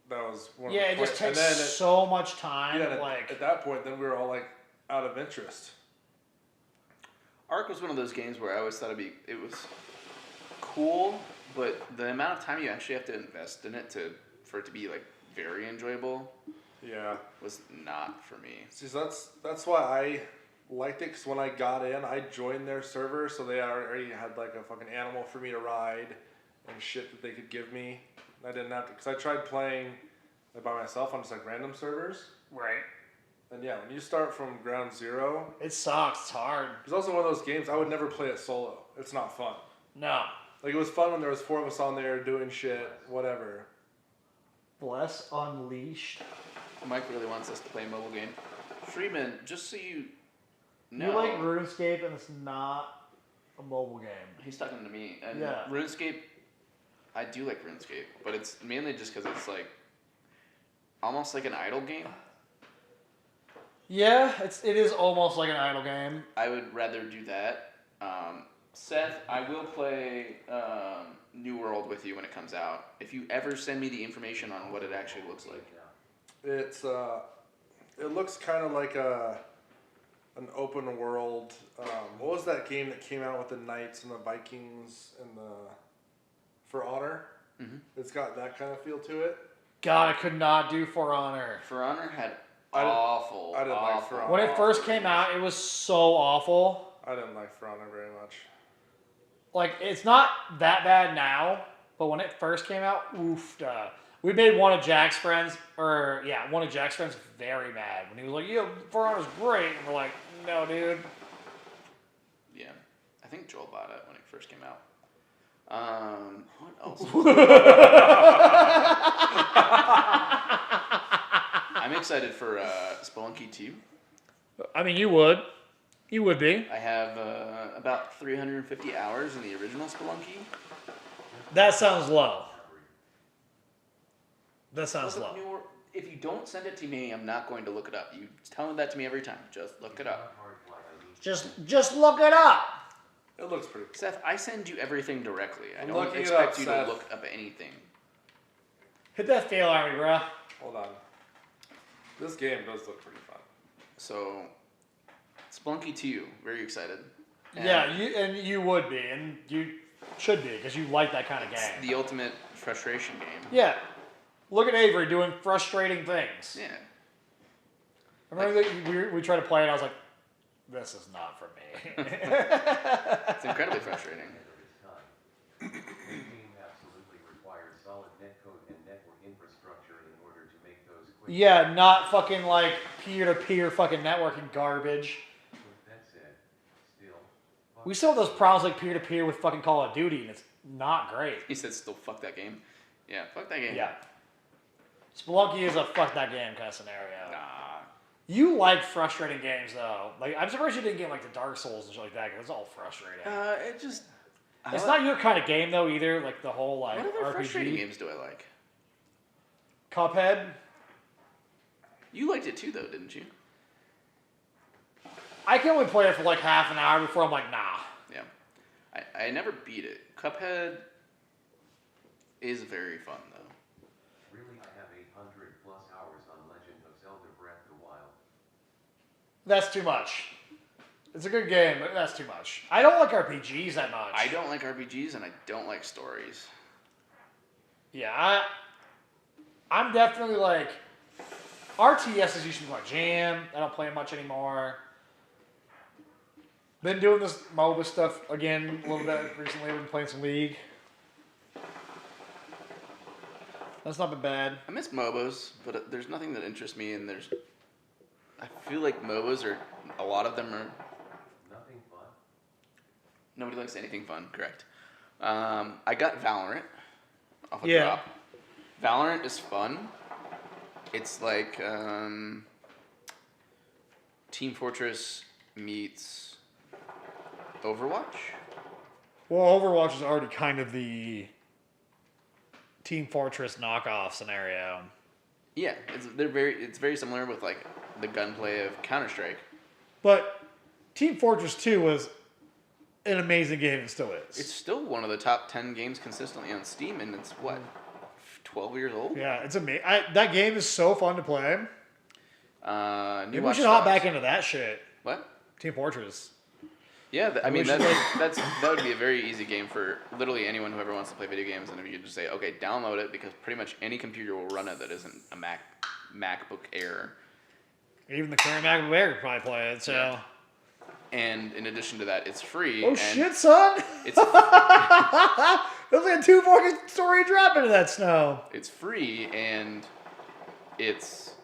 That was one of Yeah, the it just points. takes so much time. Yeah, and like at that point, then we were all like out of interest. Ark was one of those games where I always thought it was cool, but the amount of time you actually have to invest in it for it to be like very enjoyable Yeah. was not for me. See, so that's why I liked it, because when I got in, I joined their server, so they already had like a fucking animal for me to ride and shit that they could give me. I didn't have to, because I tried playing like by myself on just like random servers. right, And yeah, when you start from ground zero, it sucks. It's hard. it's also one of those games I would never play it solo. It's not fun. No. Like it was fun when there was 4 of us on there doing shit, whatever. Bless Unleashed. Mike really wants us to play a mobile game. Freeman, just so you know, You like RuneScape, and it's not a mobile game. he's talking to me. And Yeah. RuneScape, I do like RuneScape, but it's mainly just because it's like almost like an idle game. Yeah, it is almost like an idle game. I would rather do that. Seth, I will play New World with you when it comes out. If you ever send me the information on what it actually looks like. It's it looks kind of like an open world. What was that game that came out with the knights and the Vikings and the For Honor? Mm-hmm. It's got that kind of feel to it. God, I could not do For Honor. For Honor had I didn't- awful. I didn't like For Honor. When it first came out, it was so awful. I didn't like For Honor very much. Like, it's not that bad now, but when it first came out, oof, duh. We made one of Jack's friends very mad when he was like, "Yeah, For Honor's great," and we're like, "No, dude." Yeah, I think Joel bought it when it first came out. What else? I'm excited for Spelunky 2. I mean, you would be. I have about 350 hours in the original Spelunky. That sounds low. That sounds Look low. up New World. If you don't send it to me, I'm not going to look it up. You tell that to me every time. Just look it up. Just look it up. It looks pretty cool. Seth, I send you everything directly. I I'm don't looking it expect up, you Seth. to look up anything. Hit that fail army, bro. Hold on. This game does look pretty fun. So, Spelunky 2, very excited. And Yeah, you would be, and you should be, because you like that kind of it's game. the ultimate frustration game. Yeah. Look at Avery doing frustrating things. Yeah. I remember that we tried to play it, I was like, this is not for me. It's incredibly frustrating. Ahead of its time. The game absolutely requires solid netcode and network infrastructure in order to make those quick. Yeah, not fucking like peer-to-peer fucking networking garbage. With that said, still. We still have those problems like peer-to-peer with fucking Call of Duty, and it's not great. He said, "Still fuck that game." Yeah, fuck that game. Yeah. Spelunky is a fuck that game kind of scenario. Nah. You like frustrating games though. Like I'm surprised you didn't get like the Dark Souls and shit like that because it's all frustrating. It just. It's not your kind of game though either. Like the whole like What other frustrating RPG. games do I like? Cuphead. You liked it too, though, didn't you? I can only play it for like half an hour before I'm like, nah. Yeah. I never beat it. Cuphead is very fun, though. Really, I have 800 plus hours on Legend of Zelda Breath of the Wild. That's too much. It's a good game, but that's too much. I don't like RPGs that much. I don't like RPGs and I don't like stories. Yeah, I'm definitely like RTS is usually my jam. I don't play it much anymore. Been doing this MOBA stuff again a little bit recently. I've been playing some League. That's not been bad. I miss MOBAs, but there's nothing that interests me, and I feel like MOBAs are, a lot of them are, Nothing fun. nobody likes anything fun, correct. I got Valorant off a Yeah. drop. Valorant is fun. It's like Team Fortress meets Overwatch. Well, Overwatch is already kind of the Team Fortress knockoff scenario. Yeah, it's very similar with like the gunplay of Counter-Strike. But Team Fortress 2 was an amazing game and still is. It's still one of the top 10 games consistently on Steam, and it's what, 12 years old? Yeah, it's amazing. That game is so fun to play. New Maybe we Watch should hop Dogs. back into that shit. What? Team Fortress. Yeah, I mean We should that would be a very easy game for literally anyone who ever wants to play video games, and if you could just say, okay, download it, because pretty much any computer will run it that isn't a MacBook Air. Even the current MacBook Air could probably play it, so. Yeah. And in addition to that, it's free. Oh and shit, son! It's There's like a 2 fucking story drop into that snow. it's free, and it's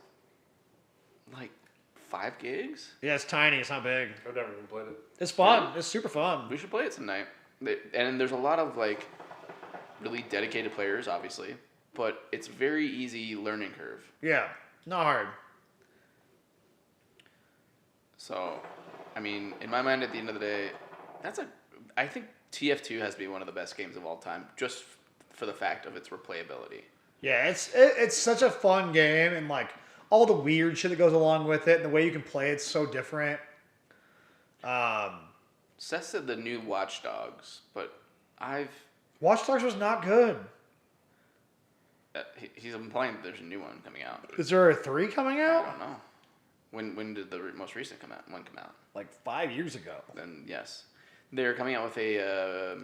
like 5 gigs. Yeah, it's tiny, it's not big. I've never even played it. It's fun, it's super fun. We should play it some night. And there's a lot of like really dedicated players, obviously, but it's very easy learning curve. Yeah, not hard. So, I mean, in my mind, at the end of the day, I think TF2 has to be one of the best games of all time, just for the fact of its replayability. Yeah, it's such a fun game, and like all the weird shit that goes along with it, and the way you can play it's so different. Seth said the new Watch Dogs, but Watch Dogs was not good. he's implying that there's a new one coming out. Is there a 3 coming I out? don't know. When did the most recent one come out? Like 5 years ago. Then yes, they're coming out with a.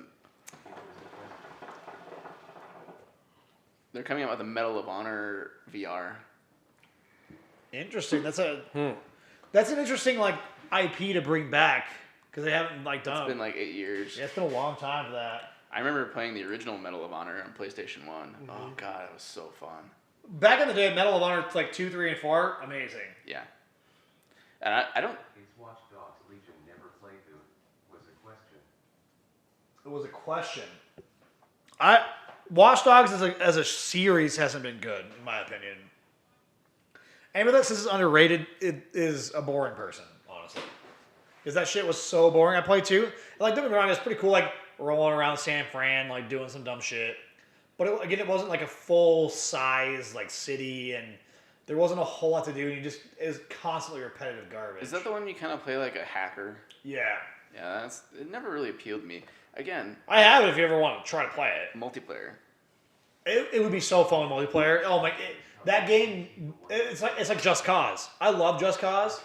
They're coming out with a Medal of Honor VR. Interesting. That's an interesting like IP to bring back because they haven't like done. It's been like 8 years. Yeah, it's been a long time for that. I remember playing the original Medal of Honor on PlayStation 1. Oh god, it was so fun. Back in the day, Medal of Honor like 2, 3, and 4, amazing. Yeah. And I don't. Is Watch Dogs Legion never playthrough? Was a question. It was a question. Watch Dogs as a series hasn't been good in my opinion. Anyone that says it's underrated is a boring person, honestly. Because that shit was so boring. I played 2. Like, don't get me wrong, it's pretty cool, like rolling around San Fran, like doing some dumb shit. But it wasn't like a full size like city, and there wasn't a whole lot to do. And it was constantly repetitive garbage. Is that the one you kind of play like a hacker? Yeah. Yeah, it never really appealed to me. Again, I have it if you ever want to try to play it. multiplayer. It would be so fun with multiplayer. Oh my! That game, it's like Just Cause. I love Just Cause.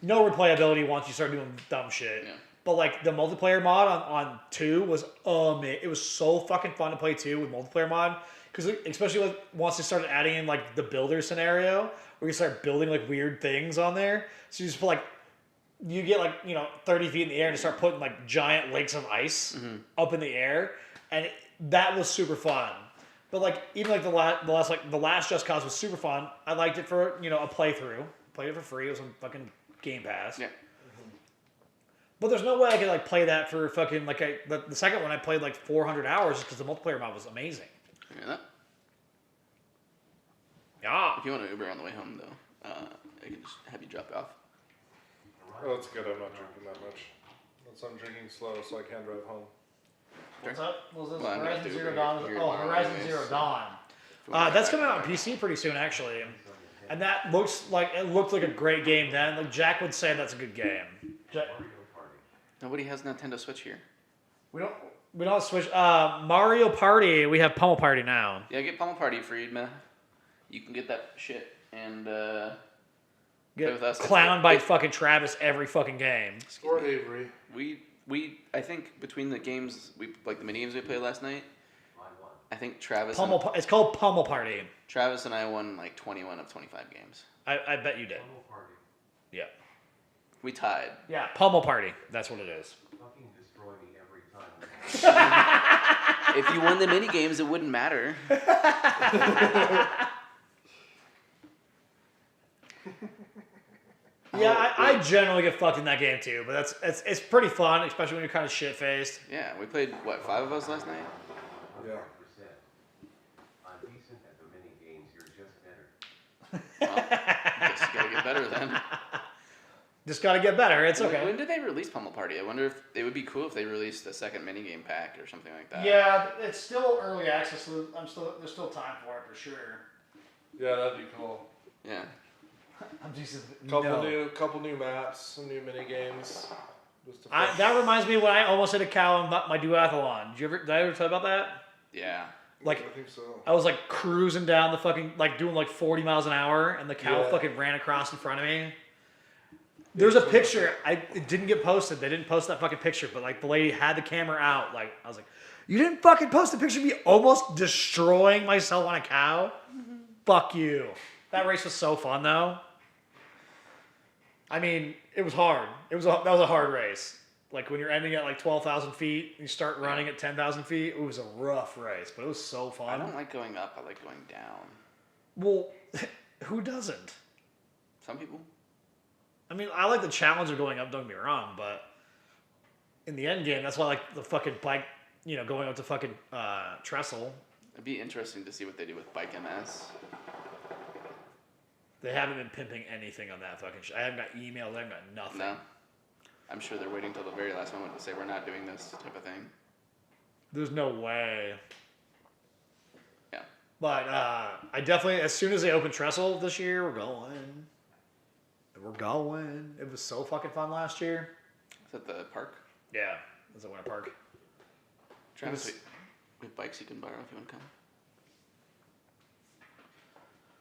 No replayability once you start doing dumb shit. Yeah. But like the multiplayer mod on 2 was amazing. It was so fucking fun to play 2 with multiplayer mod because especially once they started adding in like the builder scenario where you start building like weird things on there. So you just put like you get like 30 feet in the air and start putting like giant lakes of ice up in the air, and that was super fun. But like even like the last Just Cause was super fun. I liked it for a playthrough. Played it for free. It was on fucking Game Pass. Yeah. But there's no way I could like play that for fucking like the second one I played like 400 hours because the multiplayer mod was amazing. You hear that? Yeah. If you want to Uber on the way home, though, I can just have you drop it off. Oh, that's good. I'm not drinking that much. I'm drinking slow, so I can drive home. What's up? What was this? Well, I'm gonna Horizon have to Zero Uber Dawn. here Oh, tomorrow Horizon anyways, Zero so- Dawn. If we wanna That's go coming back out on to PC pretty soon, actually. And that looks like it looked like a great game then. Like Jack would say that's a good game. Mario Party. Nobody has Nintendo Switch here. We don't switch. Mario Party. We have Pummel Party now. Yeah, get Pummel Party free, man. You can get that shit and play Get with us. clowned by fucking Travis every fucking game. Or Avery. I think between the games like the mini games we played last night, I won. I think Travis It's called Pummel Party. and I won like 21 of 25 games. I bet you did. Pummel Party. Yeah. We tied. Yeah, Pummel Party. That's what it is. Fucking destroy me every time. If you won the mini games, it wouldn't matter. Yeah, I generally get fucked in that game too, but it's pretty fun, especially when you're kind of shit faced. Yeah, we played what 5 of us last night. Yeah. 100%. I'm decent at the mini games. You're just better. Well, guess you gotta get better then. Just gotta get better. It's When okay. did they release Pummel Party? I wonder if it would be cool if they released a second minigame pack or something like that. Yeah, it's still early access, so there's still time for it for sure. Yeah, that'd be cool. Yeah. I'm just Couple new maps, some new mini games. Just to That reminds me when I almost hit a cow on my duathlon. Did I ever tell you about that? Yeah. Like I think so. I was like cruising down the fucking like doing like 40 miles an hour, and the cow Yeah. fucking ran across in front of me. There's a picture. It didn't get posted. They didn't post that fucking picture, but like the lady had the camera out. Like I was like, you didn't fucking post a picture of me almost destroying myself on a cow. Fuck you. That race was so fun though. I mean, it was hard. That was a hard race. Like when you're ending at like 12,000 feet, and you start running at 10,000 feet. It was a rough race, but it was so fun. I don't like going up. I like going down. Well, who doesn't? Some people. I mean, I like the challenge of going up, don't get me wrong, but in the end game, that's why I like the fucking bike, going up to fucking trestle. It'd be interesting to see what they do with Bike MS. They haven't been pimping anything on that fucking shit. I haven't got emails, I haven't got nothing. No. I'm sure they're waiting till the very last moment to say we're not doing this type of thing. There's no way. Yeah. But I definitely, as soon as they open trestle this year, we're going. We're going. It was so fucking fun last year. Is that the park? Yeah, it was at Winter Park. Travis, was- we have bikes you can borrow if you want to come.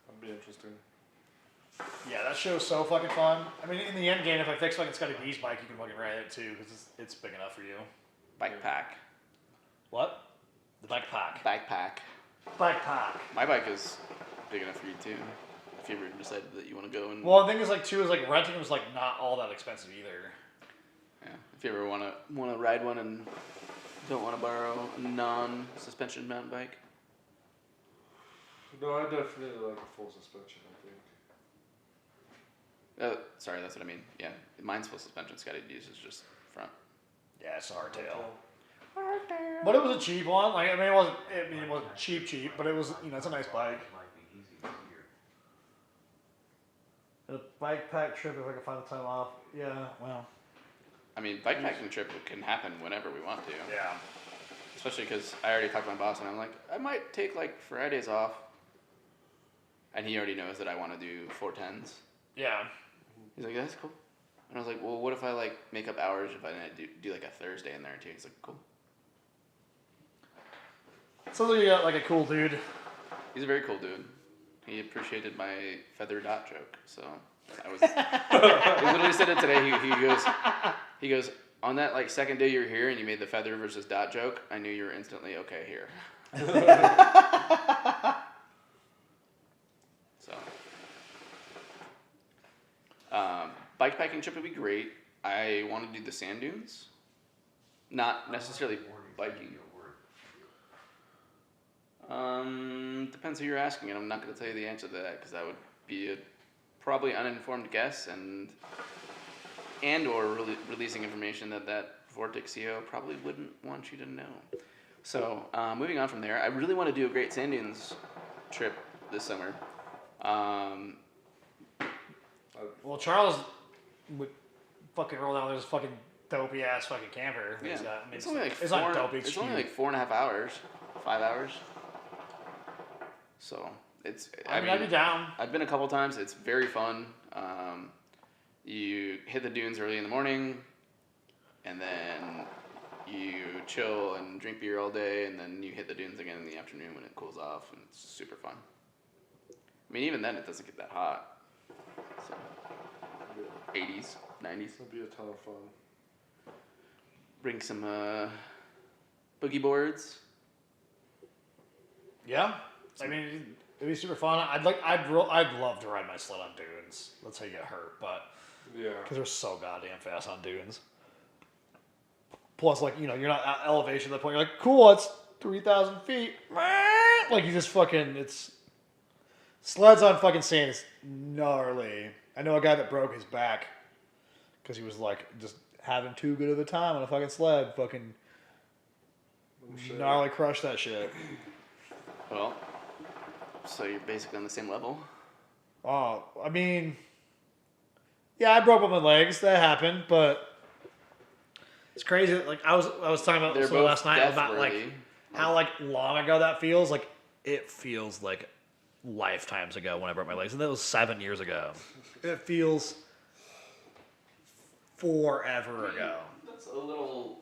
That'd be interesting. Yeah, that show's so fucking fun. I mean, in the end game, if I fix fucking Scotty B's bike, you can fucking ride it too, because it's big enough for you. Bike pack. What? The bike pack. Bike pack. Bike pack. My bike is big enough for you too. If you ever decided that you want to go and Well, the thing is, like, too, is like renting was like not all that expensive either. yeah, if you ever want to ride one and don't want to borrow a non-suspension mountain bike. No, I definitely like a full suspension, I think. Sorry, that's what I mean. Yeah, mine's full suspension. Scotty D's is just front. Yeah, it's a hardtail. But it was a cheap one. Like, it wasn't cheap, but it was, it's a nice bike. Might be easy this year. A bike pack trip if I can find the time off. Yeah, well. I mean, bike packing trip can happen whenever we want to. Yeah. Especially because I already talked to my boss and I'm like, I might take like Fridays off. And he already knows that I want to do 410s. Yeah. He's like, that's cool. And I was like, well, what if I like make up hours if I do like a Thursday in there too? He's like, cool. Sounds like you got like a cool dude. He's a very cool dude. He appreciated my feather dot joke, so I was. He literally said it today. He goes on that like second day you're here and you made the feather versus dot joke. I knew you were instantly okay here. So, bike packing trip would be great. I want to do the sand dunes, not necessarily biking. Depends who you're asking, and I'm not going to tell you the answer to that because that would be a probably uninformed guess and/or releasing information that Vortex CEO probably wouldn't want you to know. So moving on from there, I really want to do a Great Sand Dunes trip this summer. Well, Charles would fucking roll down this fucking dopey ass fucking camper. Yeah, He's got- I mean, it's only like it's four, not dopey. it's It's only huge. like 4.5 hours, 5 hours. So it's. I mean, I'd be down. I've been a couple times. It's very fun. You hit the dunes early in the morning, and then you chill and drink beer all day, and then you hit the dunes again in the afternoon when it cools off, and it's super fun. I mean, even then, it doesn't get that hot. So, 80s, 90s. It'd be a ton of fun. Bring some boogie boards. Yeah. I mean, it'd be super fun. I'd love to ride my sled on dunes. That's how you get hurt, but Yeah. because they're so goddamn fast on dunes. Plus, like, you know, you're not at elevation at the point. You're like, cool, it's 3,000 feet. Like, you just fucking, it's sleds on fucking sand is gnarly. I know a guy that broke his back because he was like just having too good of a time on a fucking sled. Fucking gnarly crushed that shit. Well, so you're basically on the same level. Oh, I mean, yeah, I broke both my legs. That happened, but it's crazy. Like I was talking about They're this both last night about like death-worthy. how like long ago that feels. Like it feels like lifetimes ago when I broke my legs, and that was 7 years ago. It feels forever ago. That's a little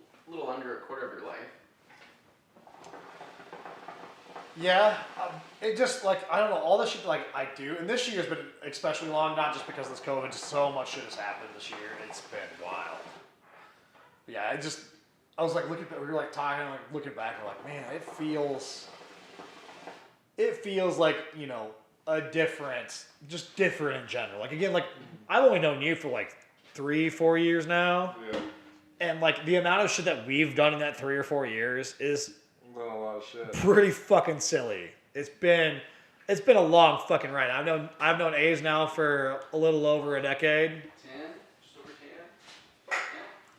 under a quarter of your life. Yeah, it just like I don't know all the shit like I do, and this year's been especially long. Not just because of this COVID, just so much shit has happened this year. It's been wild. But yeah, I was like looking, we were like talking, like looking back, and like, man, it feels like, you know, just different in general. Like again, like I've only known you for like 3-4 years now, Yeah. and like the amount of shit that we've done in that 3 or 4 years is Done a lot of shit. pretty fucking silly. It's been a long fucking ride. I've known A's now for a little over a decade. 10, just over 10.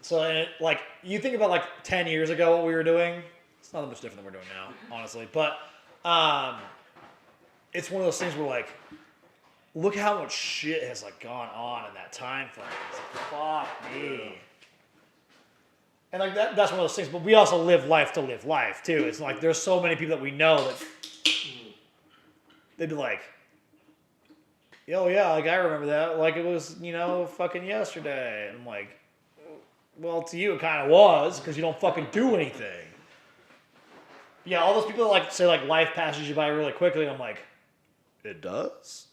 So and like you think about like 10 years ago what we were doing, it's not that much different than we're doing now, honestly. But it's one of those things where like look how much shit has like gone on in that time frame. It's like, fuck me. And like that's one of those things, but we also live life to live life too. It's like there's so many people that we know that they'd be like, "Yo, yeah, like I remember that, like it was, you know, fucking yesterday." And I'm like, "Well, to you it kind of was, because you don't fucking do anything." Yeah, all those people that like say like life passes you by really quickly. I'm like, it does.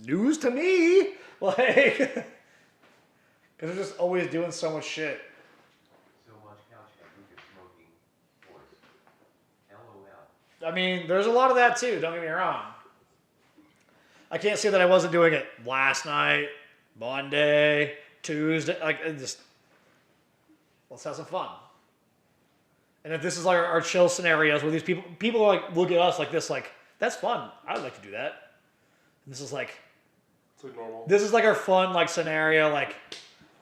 News to me, like, because they're just always doing so much shit. So much couch and hookah smoking force. LOL. I mean, there's a lot of that too, don't get me wrong. I can't say that I wasn't doing it last night, Monday, Tuesday, like, it just, let's have some fun. And if this is like our chill scenarios where these people like look at us like this, like, that's fun. I would like to do that. And this is like, It's like normal. this is like our fun like scenario, like,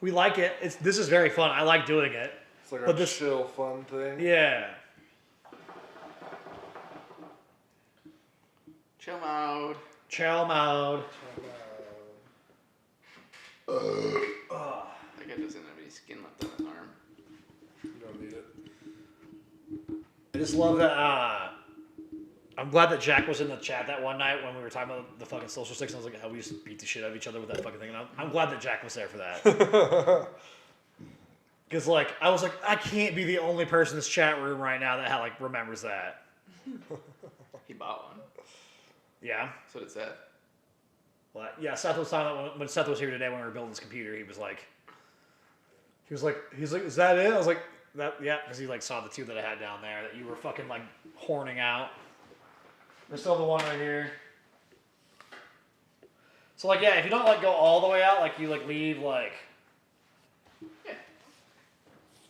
we like it. This is very fun. I like doing it. It's like but our this- chill, fun thing. Yeah. Chill mode. Chill mode. That guy doesn't have any skin left on his arm. You don't need it. I just love that. I'm glad that Jack was in the chat that one night when we were talking about the fucking social sticks. And I was like, how we used to beat the shit out of each other with that fucking thing. And I'm glad that Jack was there for that. Because like I was like, I can't be the only person in this chat room right now that like remembers that. He bought one. Yeah. So did Seth. Well, yeah. Seth was talking about when Seth was here today when we were building this computer. He was like, is that it? I was like, yeah, because he like saw the two that I had down there that you were fucking like horning out. There's still the one right here. So like, yeah, if you don't like go all the way out, like you like leave like Yeah.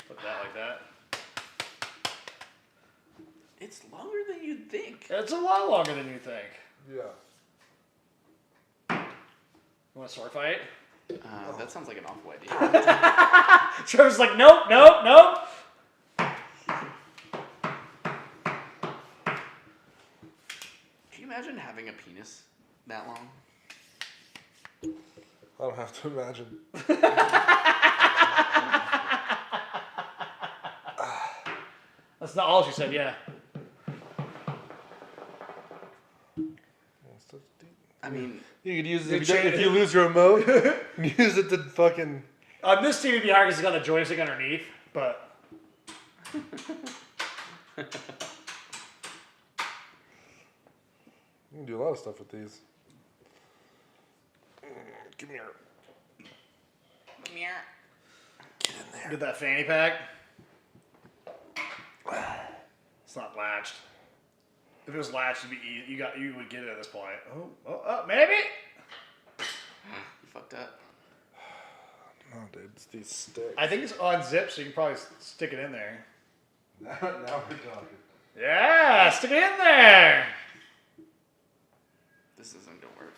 Put that like that. It's longer than you'd think. It's a lot longer than you think. Yeah. You want a sword fight? That sounds like an awful idea. Trevor's like, nope, nope, nope. Can you imagine having a penis that long? I don't have to imagine. That's not all she said, yeah. I mean, You could use You it change if it. you lose your remote. Use it to fucking. On this TV, it'd be hard because it's got a joystick underneath, but. You can do a lot of stuff with these. Give me your. come here. Get that fanny pack. It's not latched. If it was latched, it'd be easy. You would get it at this point. Oh, maybe. You fucked up. Oh, dude, it's these sticks. I think it's unzipped, so you can probably stick it in there. Now we're talking. Yeah, stick it in there. This isn't gonna work.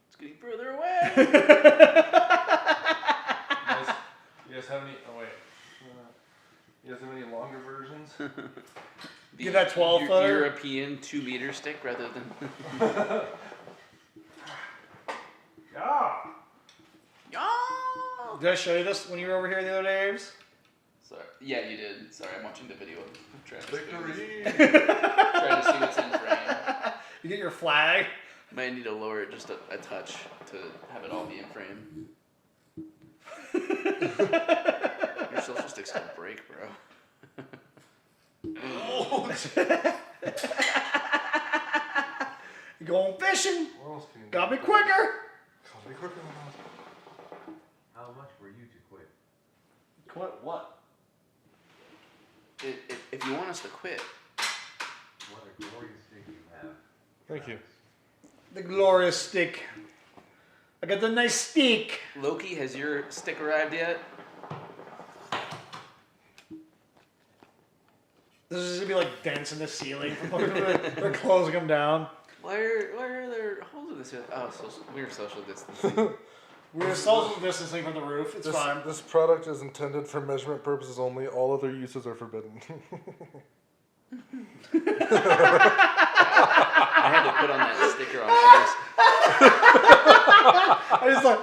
It's getting further away. You guys have any? Oh wait. You guys have any longer versions? Get that 12-footer. European 2-meter stick rather than. Yeah. Yeah. Did I show you this when you were over here the other day, Aves? Sorry. Yeah, you did. Sorry, I'm watching the video. I'm trying to see Victory! what's in frame. You get your flag. Might need to lower it just a touch to have it all be in frame. Your social stick's gonna break, bro. You going fishing? What else can you do? Gotta be quicker. Gotta be quicker than that. How much were you to quit? Quit what? If you want us to quit, What a glorious stick you have. Thank you. The glorious stick. I got the nice stick. Loki, has your stick arrived yet? This is gonna be like dents in the ceiling. They're closing them down. Why are there holes in this? Oh, we're social distancing. We're social distancing from the roof. It's fine. This product is intended for measurement purposes only. All other uses are forbidden. I had to put on that sticker on every. I just like.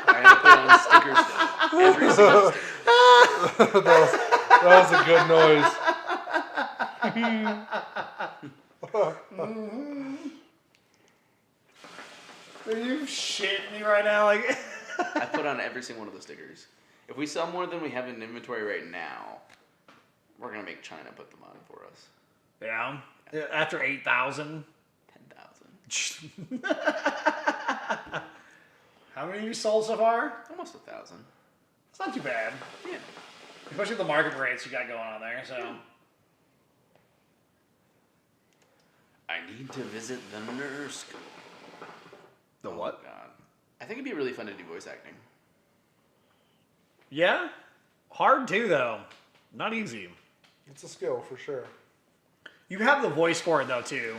I had to put on stickers to every single sticker. That was a good noise. Are you shitting me right now? Like. I put on every single one of the stickers. If we sell more than we have in inventory right now, we're gonna make China put them on for us. Yeah. After 8,000. 10,000. How many have you sold so far? Almost 1,000. It's not too bad. Yeah. Especially the market rates you got going on there. So. I need to visit the nurse school. The what? Oh, God. I think it'd be really fun to do voice acting. Yeah. Hard too, though. Not easy. It's a skill for sure. You have the voice for it, though, too.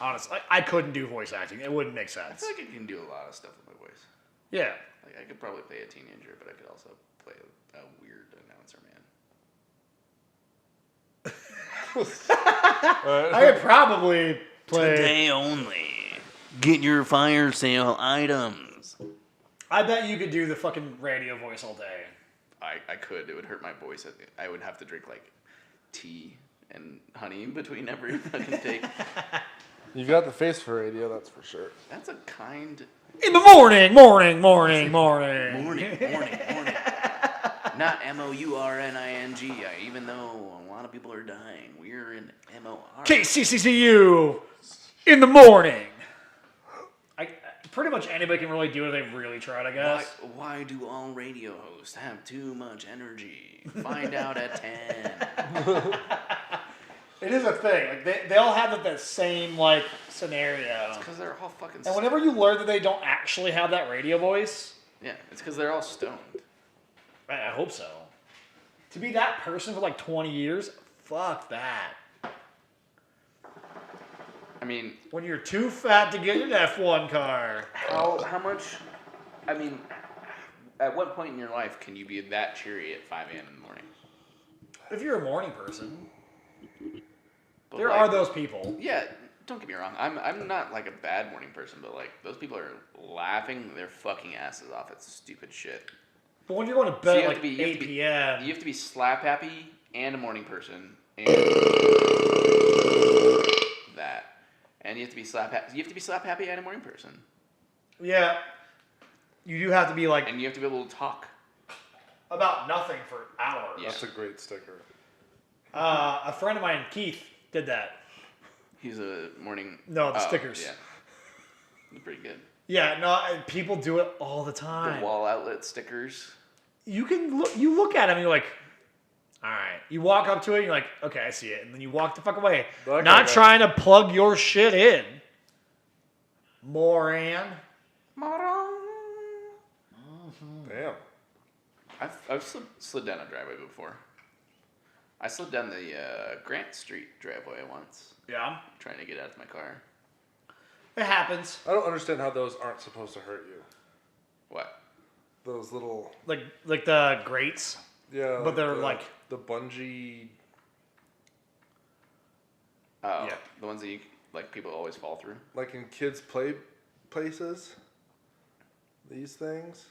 Honestly, I couldn't do voice acting. It wouldn't make I sense. feel like I can do a lot of stuff with my voice. Yeah. Like I could probably play a teenager, but I could also play a weird announcer man. I could probably play. Today only. Get your fire sale items. I bet you could do the fucking radio voice all day. I could. It would hurt my voice. I would have to drink like tea and honey between every fucking take. You've got the face for radio, that's for sure. That's a kind. In the morning. Morning. Not MOURNING. Even though a lot of people are dying, we're in MOR. KCCCU. In the morning. Pretty much anybody can really do it if they really tried, I guess. Why do all radio hosts have too much energy? Find out at 10. It is a thing. Like they all have that same like scenario. Because they're all fucking. And whenever you learn that they don't actually have that radio voice, Yeah, it's because they're all stoned. I hope so. To be that person for like 20 years, fuck that. I mean, When you're too fat to get an F1 car. how much? I mean, at what point in your life can you be that cheery at 5 a.m. in the morning? If you're a morning person, But there like, are those people. Yeah, don't get me wrong. I'm not like a bad morning person, but like those people are laughing their fucking asses off at stupid shit. But when you're going to So bed you at have like to be- 8 p.m. You have to be slap happy and a morning person, and that, and you have to be slap happy. You have to be slap happy and a morning person, Yeah. You do have to be like and you have to be able to talk. about nothing for hours. Yeah. That's a great sticker. A friend of mine, Keith, did that. He's a morning. No, the oh, stickers. Yeah, they're pretty good. Yeah, no, people do it all the The time. wall outlet stickers. You can look. You look at them, and you're like, all right. You walk up to it, and you're like, okay, I see it, and then you walk the fuck away. That Not guy- trying to plug your shit in. Moran. Damn. I've slid down a driveway before. I slid down the Grant Street driveway once, Yeah, trying to get out of my car. it happens. I don't understand how those aren't supposed to hurt you. What? Those little, Like the grates. yeah. But they're the, like- the bungee. Oh, Yeah. the ones that you like people always fall through. Like in kids' play places. These things.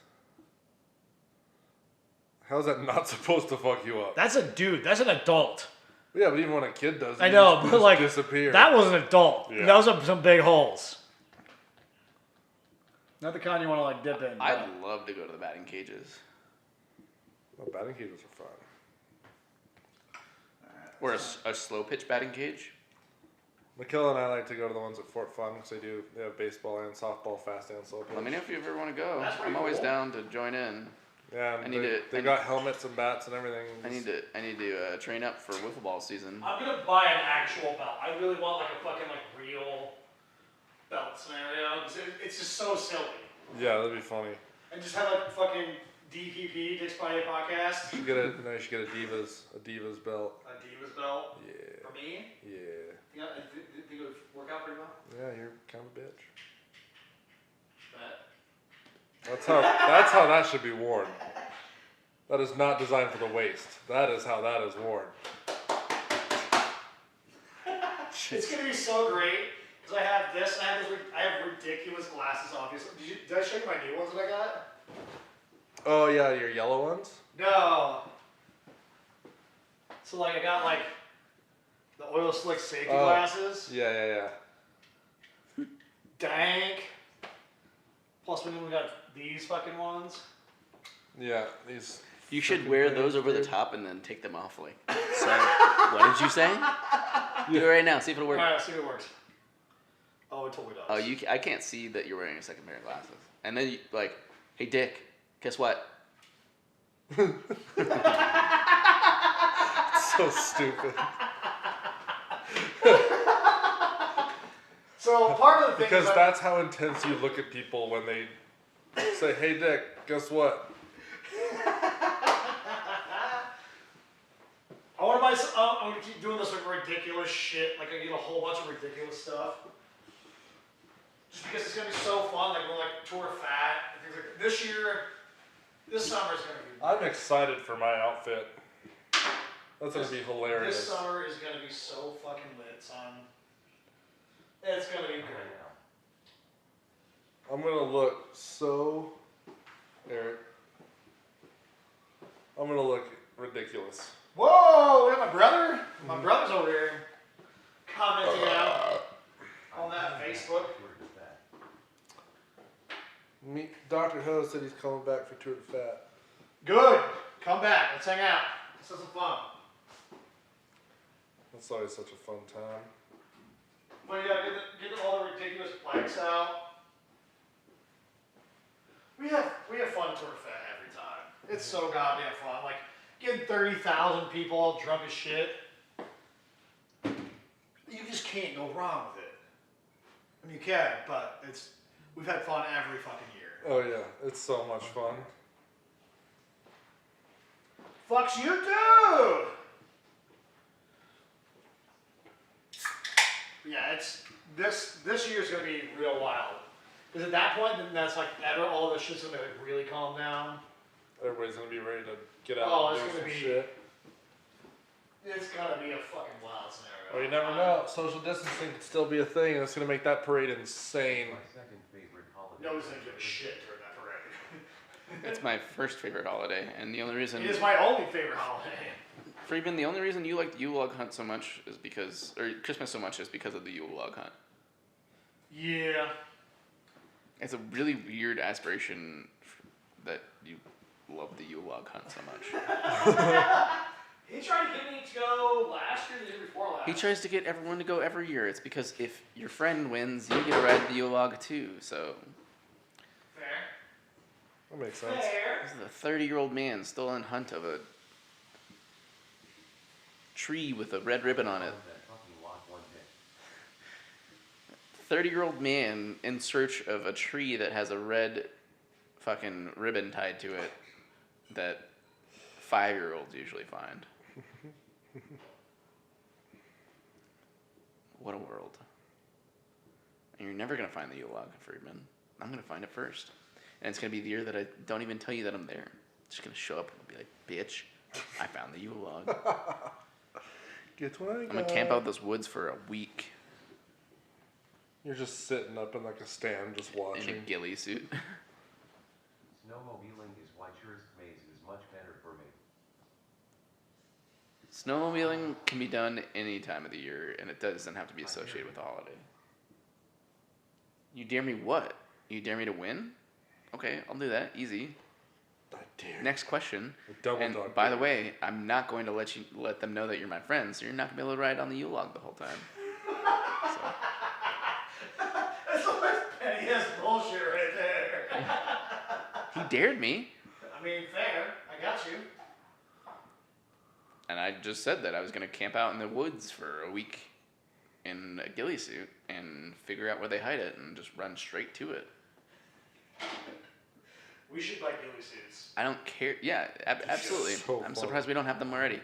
How's that not supposed to fuck you up? That's a dude. That's an adult. Yeah, but even when a kid does it, I you know, just- but just like disappear. that was an adult. Yeah. Those are some big holes. Not the kind you want to like dip in. I'd love to go to the batting cages Well, batting cages are fun. or a slow pitch batting cage. Mikhail and I like to go to the ones at Fort Fun because they have baseball and softball, fast and slow pitch. Let me know if you ever want to go. That's pretty I'm always cool. down to join in. Yeah, I need they, to- they I got helmets and bats and everything. I need to train up for wiffle ball season. I'm gonna buy an actual belt. I really want like a fucking like real belt scenario because it's just so silly. Yeah, that'd be funny. And just have like fucking DPP, Dick's Patio Podcast, You should get you should get a Divas belt. a Divas belt Yeah, for me. yeah, Think it would work out pretty well? yeah. You're kind of a bitch. Bet. That's how that should be worn. That is not designed for the waist. That is how that is worn. It's gonna be so great because I have this. And I have ridiculous glasses. Obviously, did I show you my new ones that I got? Oh yeah, your yellow ones. No. So like I got like the oil slick safety Oh. glasses. Yeah. Dank. Plus we got these fucking ones. Yeah, these. You should freaking wear things, those over the dude. top and then take them off. Like, so, what did you say? Do it right now. See if it'll work. Alright, let's see if it works. Oh, it totally does. Oh, I can't see that you're wearing a second pair of glasses. And then you like, hey Dick, guess what? So stupid. So part of the thing Because is that's how intense you look at people when they say, "Hey Dick, guess what?" I want to buy some, I'm going to keep doing this like ridiculous shit. Like I get a whole bunch of ridiculous stuff. Just because it's going to be so fun. Like we're like tour fat. And things like that. This summer is going to be. I'm excited for my outfit. That's gonna be This hilarious. summer is going to be so fucking lit, son. It's going to be great. I'm gonna look so, Eric. I'm gonna look ridiculous. Whoa, we got my brother. My brother's over here commenting out on that Facebook. Dr. Ho said he's coming back for Tour de Fat. Good. Come back. Let's hang out. Let's have some fun. That's always such a fun time. But yeah, get all the ridiculous bikes out. We have fun tour fat every time. It's so goddamn fun. Like getting 30,000 people all drunk as shit. can't go wrong with it. I mean, you can, but we've had fun every fucking year. Oh yeah, it's so much fun. Fucks you too! Yeah, it's this year's gonna be real wild. Because at that point, then that's like all this shit's gonna like really calm down. Everybody's gonna be ready to get out Oh, and it's do gonna some be- shit. It's gonna be a fucking wild scenario. Well, you never know. Social distancing could still be a thing, and it's gonna make that parade insane. My second favorite holiday. Nobody's gonna give a shit during that parade. It's my first favorite holiday, and the only reason It is my only favorite holiday. Friedman, the only reason you like the Yule log hunt so much is because, or Christmas so much is because of the Yule log hunt. Yeah. It's a really weird aspiration that you love the Yule log hunt so much. He tried to get me to go last year, the year before last. He tries to get everyone to go every year. It's because if your friend wins, you get to ride the Yule log too. So Fair. That makes sense. Fair. this is a 30-year-old man still in hunt of a tree with a red ribbon on it. That fucking lock one hit. 30-year-old man in search of a tree that has a red fucking ribbon tied to it that 5-year-olds usually find. What a world. And you're never going to find the Yule log, Friedman. I'm going to find it first. And it's going to be the year that I don't even tell you that I'm there. I'm just going to show up and be like, bitch, I found the Yule log. Get what I I'm going to camp out those woods for a week You're just sitting up in like a stand, just in a watching. ghillie suit. Snowmobiling is why tourist maze is much better for me. Snowmobiling can be done any time of the year, and it doesn't have to be associated with a holiday. You dare me what? You dare me to win? Okay, I'll do that. Easy. I dare. Next question. Double And dog by dare. the way, I'm not going to let them know that you're my friend, so you're not gonna be able to ride on the Yule log the whole time. So, That's the most pettiest bullshit right there. he dared me, I mean, fair. I got you. and I just said that I was gonna camp out in the woods for a week in a ghillie suit and figure out where they hide it and just run straight to it. We should buy ghillie suits. I don't care. Yeah, absolutely. So I'm funny. surprised we don't have them already.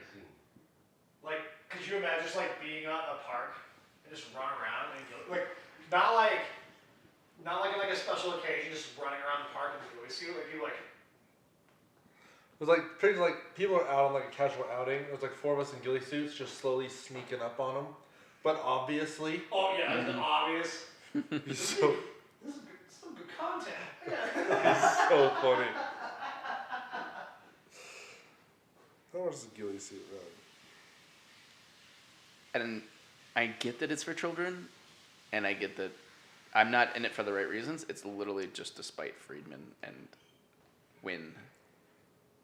Like, could you imagine just like being at a park and just run around and like not like in like a special occasion, just running around the park in a ghillie suit, like you like. It was like pretty like people are out on like a casual outing. It was like 4 of us in ghillie suits, just slowly sneaking up on them. But obviously, Oh yeah, it's obvious. he's so This is some good content. so funny. How much does a ghillie suit run? And I get that it's for children, and I get that I'm not in it for the right reasons. It's literally just to spite Friedman and win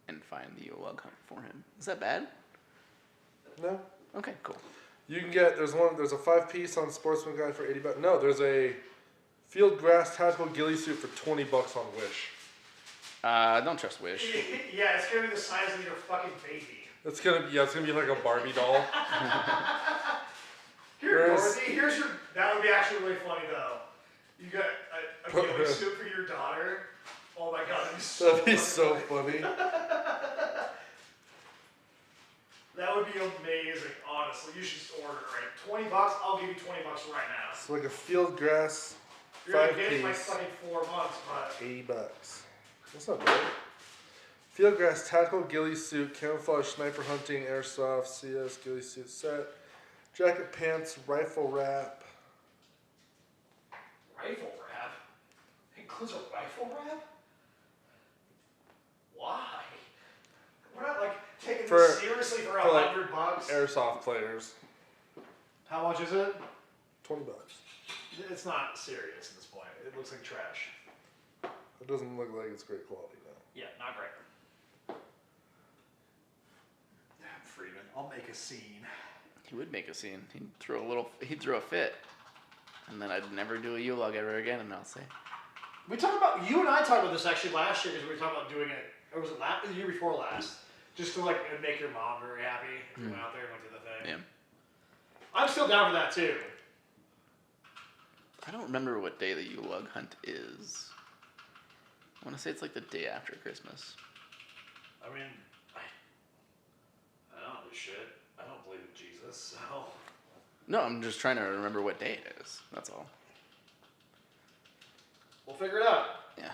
and find the Yule log hunt for him. Is that bad? No. Okay, cool. You can get there's a 5-piece on Sportsman Guide for $80. No, there's a field grass tactical ghillie suit for $20 on Wish. Don't trust Wish. Yeah, it's gonna be the size of your fucking baby. It's gonna be like a Barbie doll. Here, Whereas- Dorothy, here's your. That would be actually really funny though. You got a ghillie suit for your daughter. Oh my god, that'd be so. That'd be so funny. funny. That would be amazing. Honestly, you should just order it. Right, $20. I'll give you $20 right now. It's like a field grass You're gonna get it in like 5-piece. fucking 4 months, but $80. That's not bad. Fieldgrass tactical ghillie suit, camouflage sniper hunting, airsoft, CS ghillie suit set, jacket pants, rifle wrap. rifle wrap it includes a rifle wrap. Why? We're not like taking For- this seriously for for, like, $100. Airsoft players, How much is it? $20. It's not serious at this point. It looks like trash. It doesn't look like it's great quality though. Yeah, not great. Freeman, I'll make a scene. He would make a scene. He'd throw a fit. And then I'd never do a Yule log ever again, and I'll say, We talked about you and I talked about this actually last year because we were talking about doing it. Or was it the year before last? Just to like make your mom very happy if you went out there and went to the thing. yeah. I'm still down for that too. I don't remember what day the Yule log hunt is. I want to say it's like the day after Christmas. I mean, I don't do shit. I don't believe in Jesus, so. No, I'm just trying to remember what day it is. That's all. We'll figure it out. Yeah.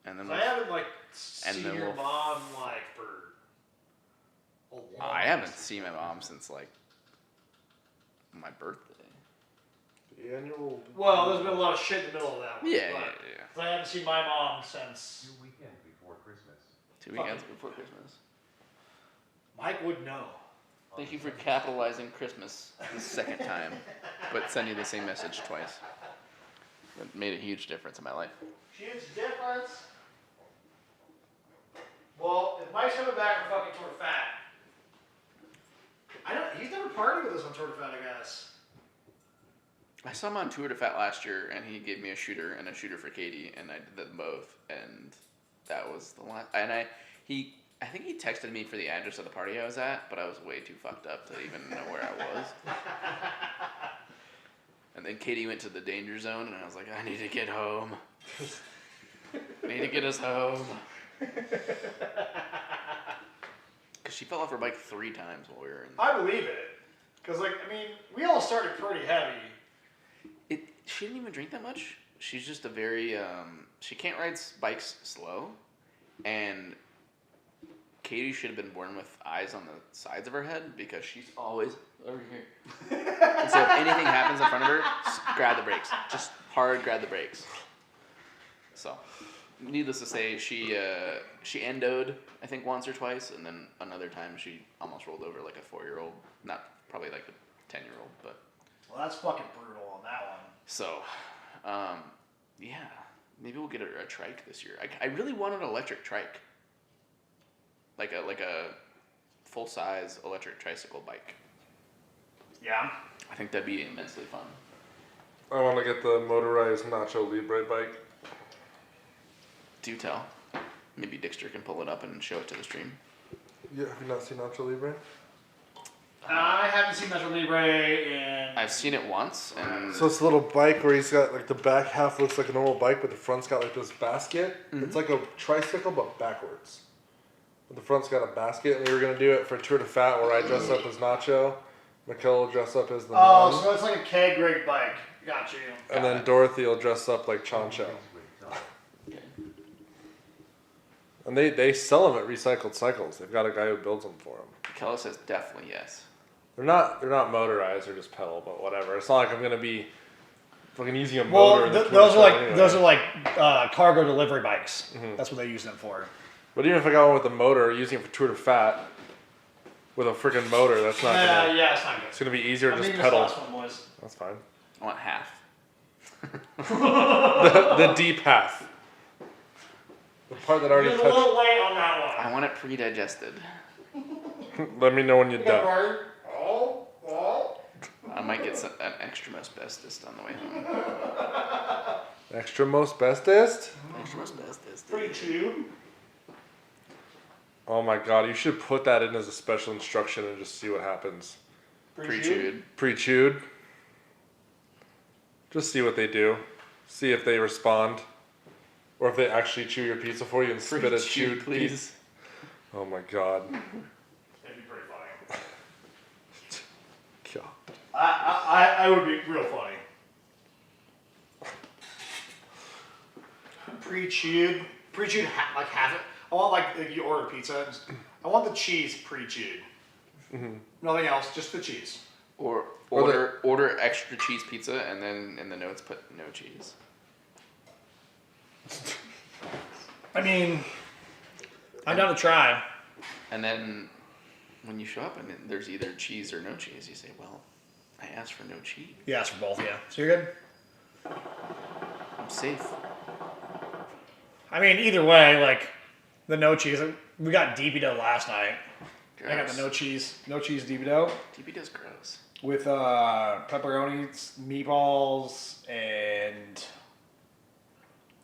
And then I haven't like and seen then your we'll- mom like for a long I haven't seen my mom since like my birthday. The annual. Well, there's been a lot of shit in the middle of that one. Yeah, but- yeah, yeah. 'cause I haven't seen my mom since. 2 weekends before Christmas. 2 weekends before Christmas. Mike would know. Thank you for capitalizing Christmas the second time, but sending the same message twice. It made a huge difference in my life. Huge difference. Well, if Mike's coming back from fucking Tour de Fat, he's never partied with us on Tour de Fat, I guess. I saw him on Tour de Fat last year, and he gave me a shooter and a shooter for Katie, and I did them both, and that was the last. And I think he texted me for the address of the party I was at, but I was way too fucked up to even know where I was. And then Katie went to the danger zone, and I was like, I need to get home. I need to get us home. Because she fell off her bike 3 times while we were in. I believe it. Because, we all started pretty heavy. She didn't even drink that much. She's just a very, she can't ride bikes slow. And Katie should have been born with eyes on the sides of her head because she's always over here. And so if anything happens in front of her, just grab the brakes. Just hard grab the brakes. So, needless to say, she endoed, I think, once or twice. And then another time she almost rolled over like a 4-year-old. Not probably like a 10-year-old, but. Well, that's fucking brutal on that one. So, yeah, maybe we'll get a trike this year. I really want an electric trike, like a full size electric tricycle bike. Yeah. I think that'd be immensely fun. I want to get the motorized Nacho Libre bike. Do tell. Maybe Dixter can pull it up and show it to the stream. Yeah, have you not seen Nacho Libre? I haven't seen Metro Libre in. I've seen it once, and So it's a little bike where he's got like the back half looks like a normal bike, but the front's got like this basket. It's like a tricycle but backwards. But the front's got a basket, and we were gonna do it for Tour de Fat where I dress up as Nacho, Mikkel will dress up as the Oh, nun, so it's like a keg rig bike. Got you. and then Dorothy will dress up like Chancho. And they sell them at Recycled Cycles. They've got a guy who builds them for them. Kelly says definitely yes. They're not motorized. They're just pedal, but whatever. It's not like I'm gonna be fucking using a motor. Well, in the Tour de those are Fat like anyway. cargo delivery bikes. That's what they use them for. But even if I got one with a motor, using it for Tour de Fat with a freaking motor, that's not gonna. Yeah, it's not good. It's gonna be easier to I'm just leaving pedal. this last one, boys. That's fine. I want half. The D path. The part that already You're a touched. little late on that one. I want it pre-digested. Let me know when you're You got done. Barry? Oh. I might get an extra most bestest on the way home. Extra most bestest? Extra most bestest. Pretty chew. Oh my god, you should put that in as a special instruction and just see what happens. Pre-chewed. Pre-chewed. Just see what they do. See if they respond. Or if they actually chew your pizza for you and spit a Pre-chewed, chewed please. piece. Oh my god. That'd be pretty funny. God. I would be real funny. Pre-chewed, like half it. I want like you order pizza. I want the cheese pre-chewed. Nothing else, just the cheese. Or Or order extra cheese pizza and then in the notes put no cheese. I mean, I'm down to try. And then when you show up and there's either cheese or no cheese, you say, well, I asked for no cheese. You asked for both, yeah. So you're good? I'm safe. I mean, either way, like, the no cheese. We got DB dough last night. I got the no cheese DB dough DB does gross. with pepperonis, meatballs, and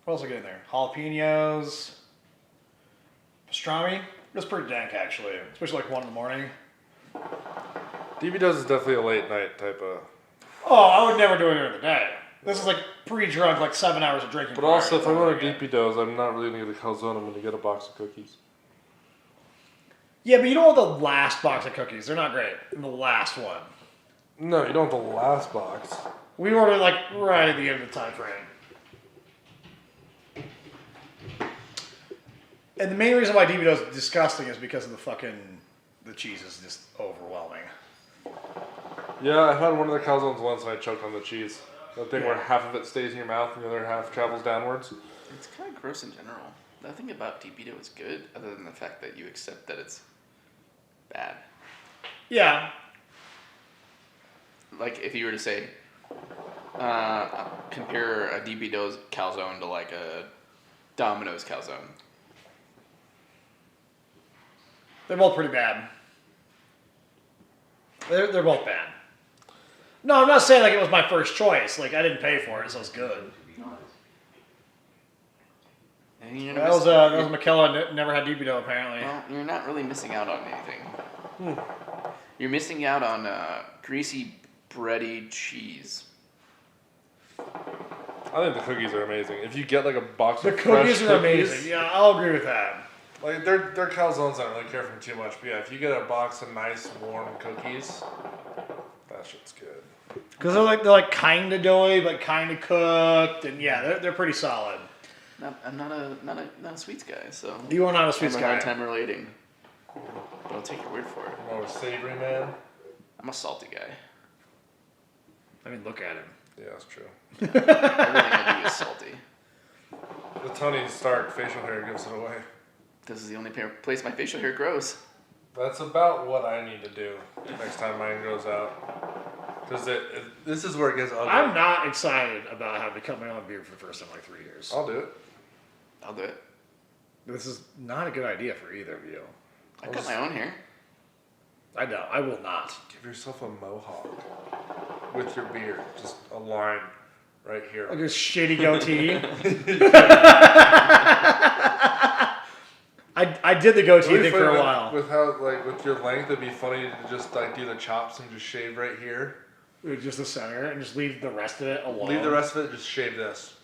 what else I get in there? Jalapenos, pastrami. It was pretty dank actually, especially like 1 in the morning. DB does is definitely a late night type of. Oh, I would never do it during the day. This is like pre-drunk, like 7 hours of drinking. But also, if I'm prior. going to DP I'm not really going to get a calzone. I'm going to get a box of cookies. Yeah, but you don't want the last box of cookies. They're not great. The last one. No, you don't want the last box. We ordered like right at the end of the time frame. And the main reason why DB is disgusting is because of the cheese is just overwhelming. Yeah, I had one of the calzones once and I choked on the cheese. That thing where half of it stays in your mouth and the other half travels downwards. It's kind of gross in general. Nothing about DPito is good, other than the fact that you accept that it's bad. Yeah. Like, if you were to say, compare a DPito's calzone to like a Domino's calzone. They're both pretty bad. They're both bad. No, I'm not saying like it was my first choice. Like I didn't pay for it, so it's good. To be honest. And you're That was McKella never had DB dough apparently. Well, you're not really missing out on anything. You're missing out on greasy, bready cheese. I think the cookies are amazing. If you get like a box The of fresh cookies are amazing. Yeah, I'll agree with that. Like they're calzones, I don't really care for them too much. But yeah, if you get a box of nice warm cookies, that shit's good. Because they're like kind of doughy, but kind of cooked, and yeah, they're pretty solid. I'm not a sweets guy, so You are not a sweets I have a hard guy. time relating. But I'll take your word for it. I'm more of a savory man. I'm a salty guy. I mean, look at him. Yeah, that's true. Everything I do is salty. The Tony Stark facial hair gives it away. This is the only place my facial hair grows. That's about what I need to do next time mine goes out. Because this is where it gets ugly. I'm not excited about having to cut my own beard for the first time in like 3 years. I'll do it. I'll do it. This is not a good idea for either of you. I cut my own hair. I know. I will not. Give yourself a mohawk with your beard. Just a line right here. Like a shitty goatee. I did the goatee It'd be thing for funny a while. With how, like, with your length, it'd be funny to just, like, do the chops and just shave right here. Just the center and just leave the rest of it alone. Leave the rest of it, just shave this.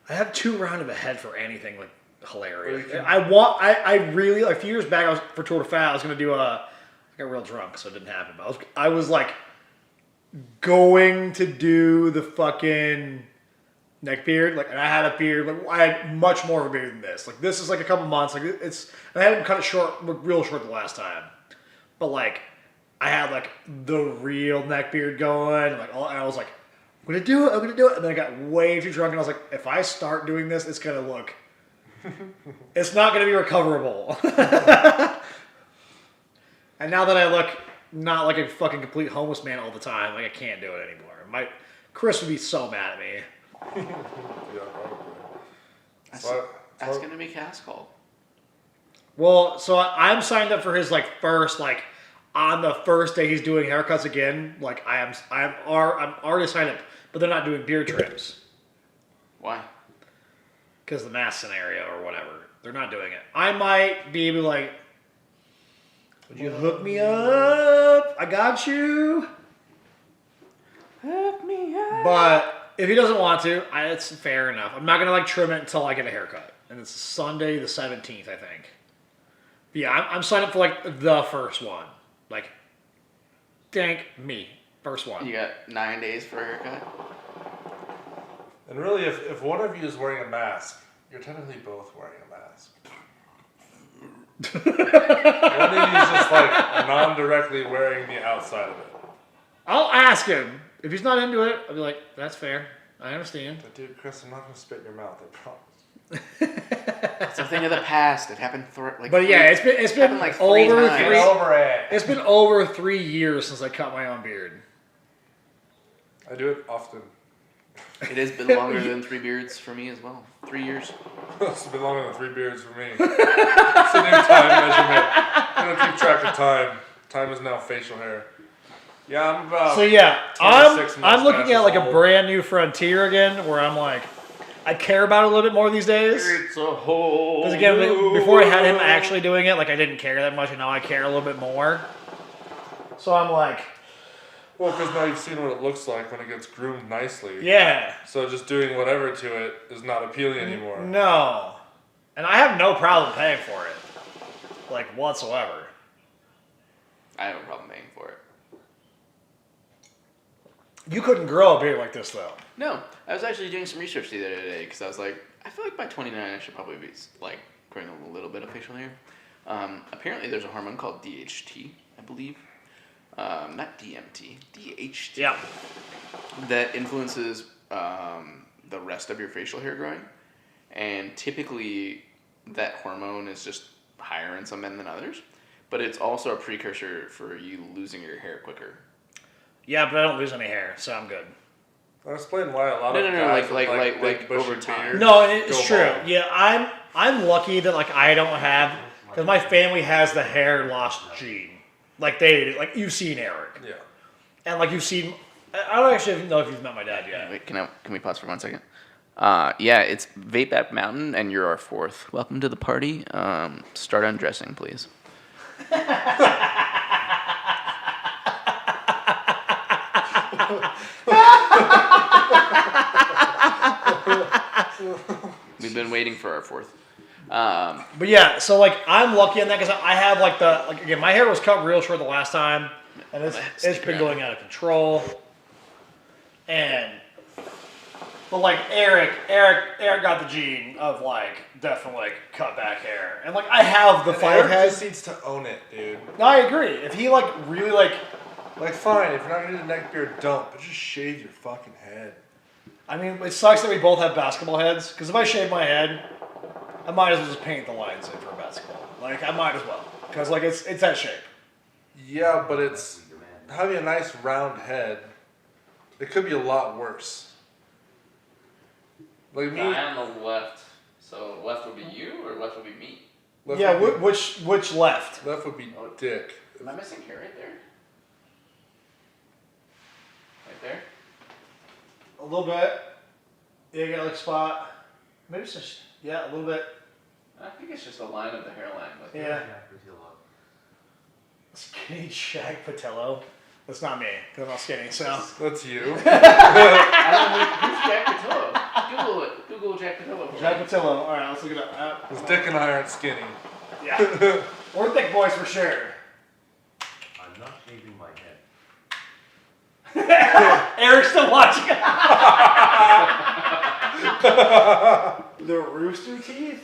I have too round of a head for anything like hilarious. Well, you can- I really, a few years back, I was for Tour de Fat, I was going to do I got real drunk, so it didn't happen. But I was like going to do the fucking neck beard, like, and I had a beard, like I had much more of a beard than this. Like this is like a couple months, like it's. And I hadn't cut it short, real short the last time, but like I had like the real neck beard going, like and I was like, I'm gonna do it, and then I got way too drunk, and I was like, if I start doing this, it's gonna look, it's not gonna be recoverable. And now that I look not like a fucking complete homeless man all the time, like I can't do it anymore. Chris would be so mad at me. Yeah, probably. That's gonna be cast call. Well, so I'm signed up for his like first like on the first day he's doing haircuts again. Like I'm already signed up, but they're not doing beard trims Why? because the mask scenario or whatever. They're not doing it. I might be able to like, would you hook me up? I got you. Hook me up. But if he doesn't want to, it's fair enough. I'm not gonna like trim it until I get a haircut, and it's Sunday the 17th, I think. But yeah, I'm signed up for like the first one. Like, thank me, first one. You got 9 days for a haircut. And really, if one of you is wearing a mask, you're technically both wearing a mask. One of you is just like non-directly wearing the outside of it. I'll ask him. If he's not into it, I'll be like, that's fair. I understand. But dude, Chris, I'm not gonna spit in your mouth. I promise. It's a thing of the past. It happened But yeah, it's been happened like three over times. Get over it. It's been over 3 years since I cut my own beard. I do it often. It has been longer than 3 beards for me as well. 3 years. It's been longer than 3 beards for me. It's a new time measurement. I don't keep track of time. Time is now facial hair. Yeah, I'm about. So yeah, 26 I'm looking at like a mustaches brand new frontier again, where I'm like, I care about it a little bit more these days. It's a whole. Because again, before I had him actually doing it, like I didn't care that much, and now I care a little bit more. So I'm like, Well, because now you've seen what it looks like when it gets groomed nicely. Yeah. So just doing whatever to it is not appealing anymore. No. And I have no problem paying for it. Like, whatsoever. I have a problem paying for it. You couldn't grow a beard like this, though. No, I was actually doing some research the other day because I was like, I feel like by 29 I should probably be like growing a little bit of facial hair. Apparently there's a hormone called DHT, I believe. Not DMT, DHT. Yeah. That influences the rest of your facial hair growing. And typically that hormone is just higher in some men than others. But it's also a precursor for you losing your hair quicker. Yeah, but I don't lose any hair, so I'm good. I'll explain why a lot No, of no, no, guys like- with, like big bushy over time. beards No, and it's go true. bald. Yeah, I'm lucky that like I don't have, because my family has the hair loss gene. Like like you've seen Eric, Yeah. and like you've seen. I don't actually know if you've met my dad yet. Wait, can we pause for 1 second? Yeah, it's Vape App Mountain, and you're our fourth. Welcome to the party. Start undressing, please. We've been waiting for our fourth. But yeah, so like I'm lucky on that because I have like again my hair was cut real short the last time, and it's Stick been around. going out of control. But like Eric got the gene of like definitely like cut back hair, and like I have the five Eric heads. just needs to own it, dude. No, I agree. If he like really like, Like, fine, if you're not gonna do the neck beard, don't. But just shave your fucking head. I mean, it sucks that we both have basketball heads. Because if I shave my head, I might as well just paint the lines in for a basketball. Like I might as well, because like it's that shape. Yeah, but it's having a nice round head. It could be a lot worse. Like me, on the left. So left would be you, or left would be me? left Yeah, would be, which left? left would be dick. Am I missing hair right there? Right there? A little bit. Yeah, you got like a spot. Maybe it's just a little bit. I think it's just a line of the hairline. With Yeah. Jack Patillo. Skinny Jack Patio. That's not me, because I'm not skinny. So That's you. I don't know who's Jack Patillo. Google it. Google Jack Patillo. Jack Patio. All right, let's look it up. His dick and I aren't skinny. Yeah, we're thick boys for sure. I'm not shaving my head. Eric's still watching. The rooster teeth.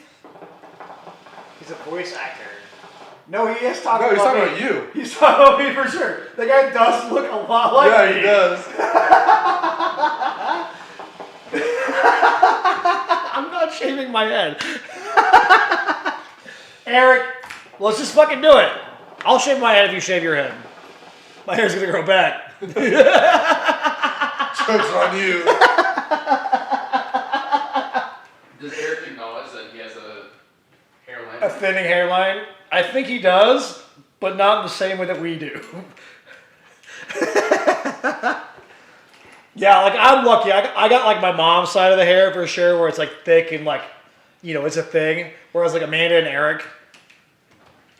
He's a voice actor. No, he is talking No, he's about talking me. about you. He's talking about me for sure. The guy does look a lot like Yeah, me. he does. I'm not shaving my head. Eric, let's just fucking do it. I'll shave my head if you shave your head. My hair's gonna grow back. Joke's on you. Does Eric acknowledge that he has a hairline? A thinning hairline? I think he does, but not in the same way that we do. Yeah, like I'm lucky. I got like my mom's side of the hair for sure, where it's like thick and like, it's a thing. Whereas like Amanda and Eric,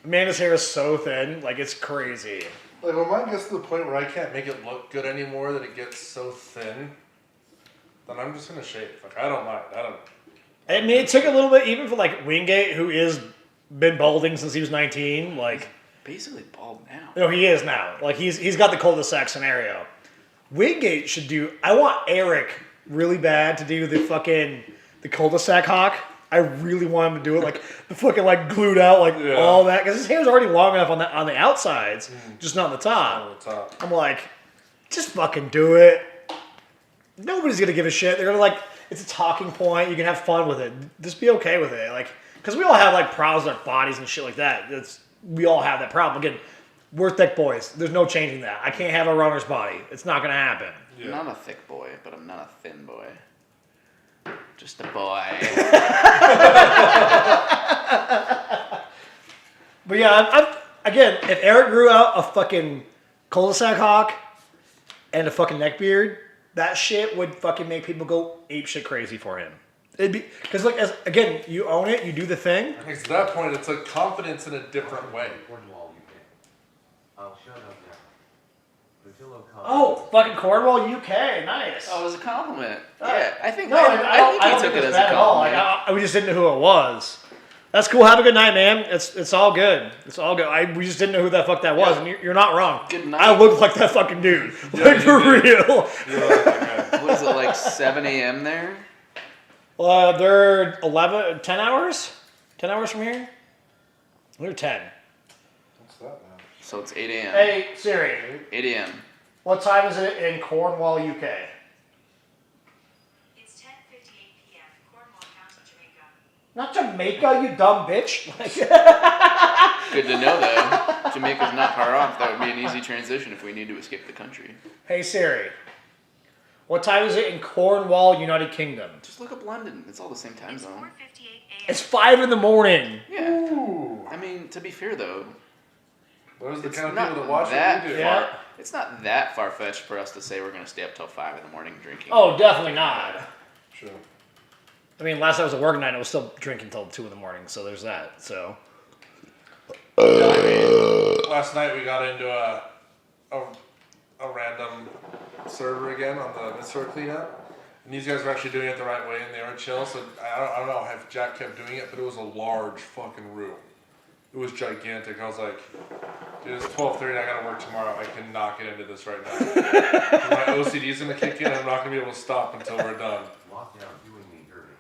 Amanda's hair is so thin, like it's crazy. Like when mine gets to the point where I can't make it look good anymore, that it gets so thin, then I'm just gonna shave. Like I don't mind. I mean, it took a little bit, even for like Wingate, who is been balding since he was 19. Like, Basically bald now. he is now. Like he's got the cul-de-sac scenario. Wingate should do. I want Eric really bad to do the cul-de-sac hawk. I really want him to do it, like the fucking like glued out, like Yeah. all that, because his hair's already long enough on the outsides, just not on the top. On the top. I'm like, just fucking do it. Nobody's gonna give a shit. They're gonna like, it's a talking point. You can have fun with it. Just be okay with it, like, because we all have like problems with our bodies and shit like that. We all have that problem. Again, we're thick boys. There's no changing that. I can't have a runner's body. It's not gonna happen. I'm not a thick boy, but I'm not a thin boy. Just a boy. But yeah, again, if Eric grew out a fucking cul-de-sac hawk and a fucking neck beard, that shit would fucking make people go ape shit crazy for him. It'd be because like again, you own it, you do the thing. I think at that point, it's like confidence in a different way. Cornwall, UK. I'll shut up now. The Armadillo Oh, fucking Cornwall, UK. Nice. Oh, it was a compliment. Uh, Yeah, I think No, I I think don't he took think it it's as bad a at all. Like, compliment. we just didn't know who it was. That's cool. Have a good night, man. It's all good. It's all good. We just didn't know who that fuck that was, Yeah. and you're not wrong. Good night. I look like that fucking dude. Yeah, Like, you for did. real. You're like that guy. What is it, like 7 a.m. there? They're 10 hours? 10 hours from here? They're 10. What's that now? So it's 8 a.m. Hey, Siri, 8 a.m. what time is it in Cornwall, UK? It's 10:58 p.m. Cornwall County, Jamaica. Not Jamaica, you dumb bitch. Like, Good to know, though. Jamaica's not far off. That would be an easy transition if we need to escape the country. hey, Siri, what time is it in Cornwall, United Kingdom? Just look up London. It's all the same time It's zone. 4:58 a.m. It's 5 in the morning. Yeah. Ooh. I mean, to be fair, though, Those are the it's kind of not people that watch that what you do. Yeah. It's not that far-fetched for us to say we're going to stay up till 5 in the morning drinking. Oh, definitely not. Sure. I mean, last night was a work night. I was still drinking till 2 in the morning, so there's that. So Yeah, I mean, last night we got into a random server again on the Mid-Store cleanup. And these guys were actually doing it the right way and they were chill. So I don't know if Jack kept doing it, but it was a large fucking room. It was gigantic. I was like, dude, it's 12:30 and I gotta work tomorrow. I cannot get into this right now. My OCD's gonna kick in and I'm not gonna be able to stop until we're done. Lockdown doing me dirty.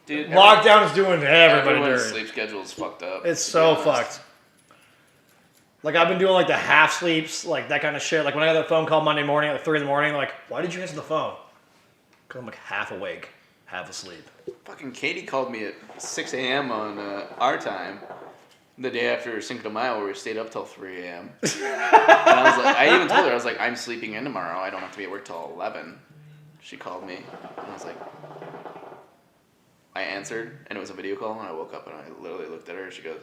Dude, lockdown is doing everybody everyone's dirty. sleep schedule is fucked up. It's to be so honest. fucked. Like, I've been doing like the half sleeps, like that kind of shit. Like when I got that phone call Monday morning at 3 in the morning, like, why did you answer the phone? Because I'm like half awake, half asleep. Fucking Katie called me at 6 a.m. on our time, the day after Cinco de Mayo, where we stayed up till 3 a.m. And I was like, I even told her, I was like, I'm sleeping in tomorrow. I don't have to be at work till 11. She called me, and I was like, I answered, and it was a video call, and I woke up and I literally looked at her, and she goes,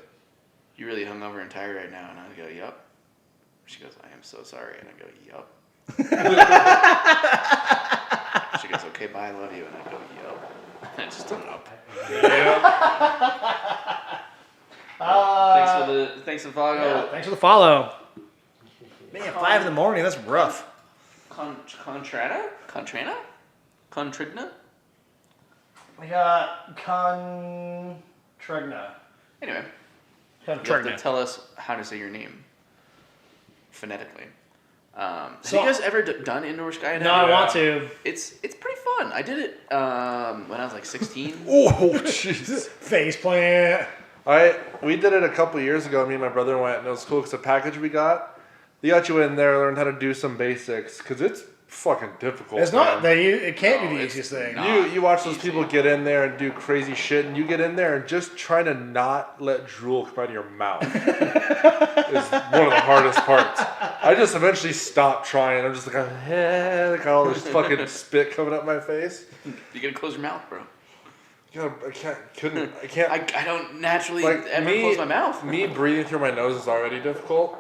"You really hungover and tired right now?" And I go, "Yup." She goes, "I am so sorry," and I go, "Yup." She goes, "Okay, bye, I love you," and I go, "Yup." And I just hung up. Thanks for the follow. Yeah, thanks for the follow. Man, 5 in the morning, that's rough. Contrana? Contrigna? We got Contregna. Anyway, you have to Contregna. tell us how to say your name phonetically. Have So- you guys ever done indoor skydiving? No, I want to. It's pretty fun. I did it when I was like 16. Oh, Jesus. Face plant. We did it a couple years ago. Me and my brother went, and it was cool because the package we got, they got you in there, learned how to do some basics because it's fucking difficult. It's not. man. It can't No, be the it's easiest thing. not. You watch those easy. people get in there and do crazy shit, and you get in there and just trying to not let drool come out of your mouth is one of the hardest parts. I just eventually stopped trying. I'm just like, I got all this fucking spit coming up my face. You gotta close your mouth, bro. God, I can't. I don't naturally Like, ever me- close my mouth. Me breathing through my nose is already difficult.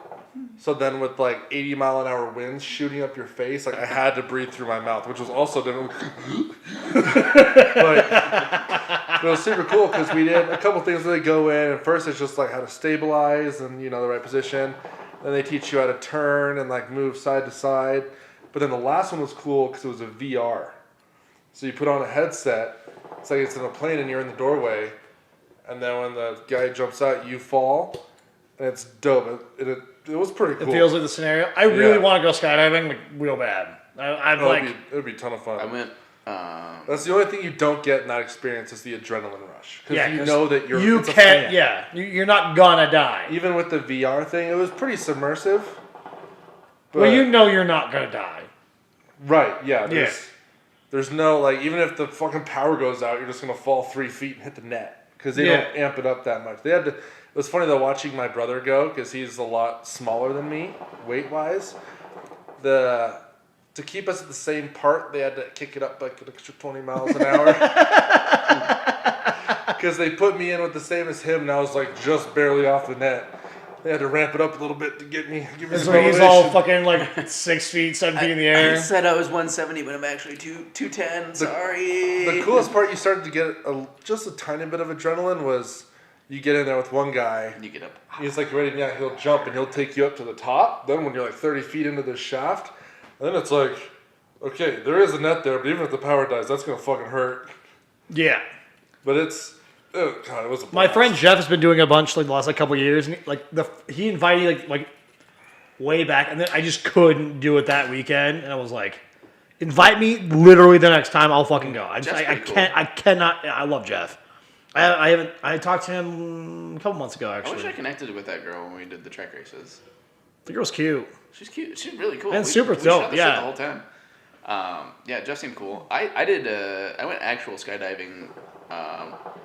So then with like 80-mile-an-hour winds shooting up your face, like I had to breathe through my mouth, which was also difficult. but it was super cool because we did a couple things where they go in, and first it's just like how to stabilize and the right position. Then they teach you how to turn and like move side to side. But then the last one was cool because it was a VR. So you put on a headset. It's like it's in a plane and you're in the doorway, and then when the guy jumps out, you fall, and it's dope. It was pretty cool. It feels like the scenario. I really Yeah. want to go skydiving, like, real bad. I'm like, it would be a ton of fun. I went. That's the only thing you don't get in that experience is the adrenaline rush, because yeah, you know that you it's a can't. fan. Yeah, you're not gonna die. Even with the VR thing, it was pretty submersive. But, Well, you know you're not gonna die. right? Yeah. There's no like, even if the fucking power goes out, you're just gonna fall 3 feet and hit the net because they don't amp it up that much. They had to. It was funny though watching my brother go because he's a lot smaller than me weight wise. To keep us at the same part, they had to kick it up like an extra 20 miles an hour. Because they put me in with the same as him, and I was like just barely off the net. They had to ramp it up a little bit to give me And some so he's all elevation. fucking like 6 feet, 7 feet in the I air. said I was 170, but I'm actually 210. Sorry. The coolest part, you started to get just a tiny bit of adrenaline was you get in there with one guy. You get up. He's like ready, yeah, he'll jump and he'll take you up to the top. Then when you're like 30 feet into the shaft, then it's like, okay, there is a net there, but even if the power dies, that's gonna fucking hurt. Yeah. But it's, oh God, it was a blast. My friend Jeff has been doing a bunch like the last couple of years, and he invited me like way back, and then I just couldn't do it that weekend, and I was like, invite me literally the next time, I'll fucking go. I Jeff's cannot. I love Jeff. I talked to him a couple months ago I wish actually. I connected with that girl when we did the track races. The girl's cute. She's cute. She's really cool. And super we dope, shot the yeah. shit the whole time. Yeah, Jeff seemed cool. I went actual skydiving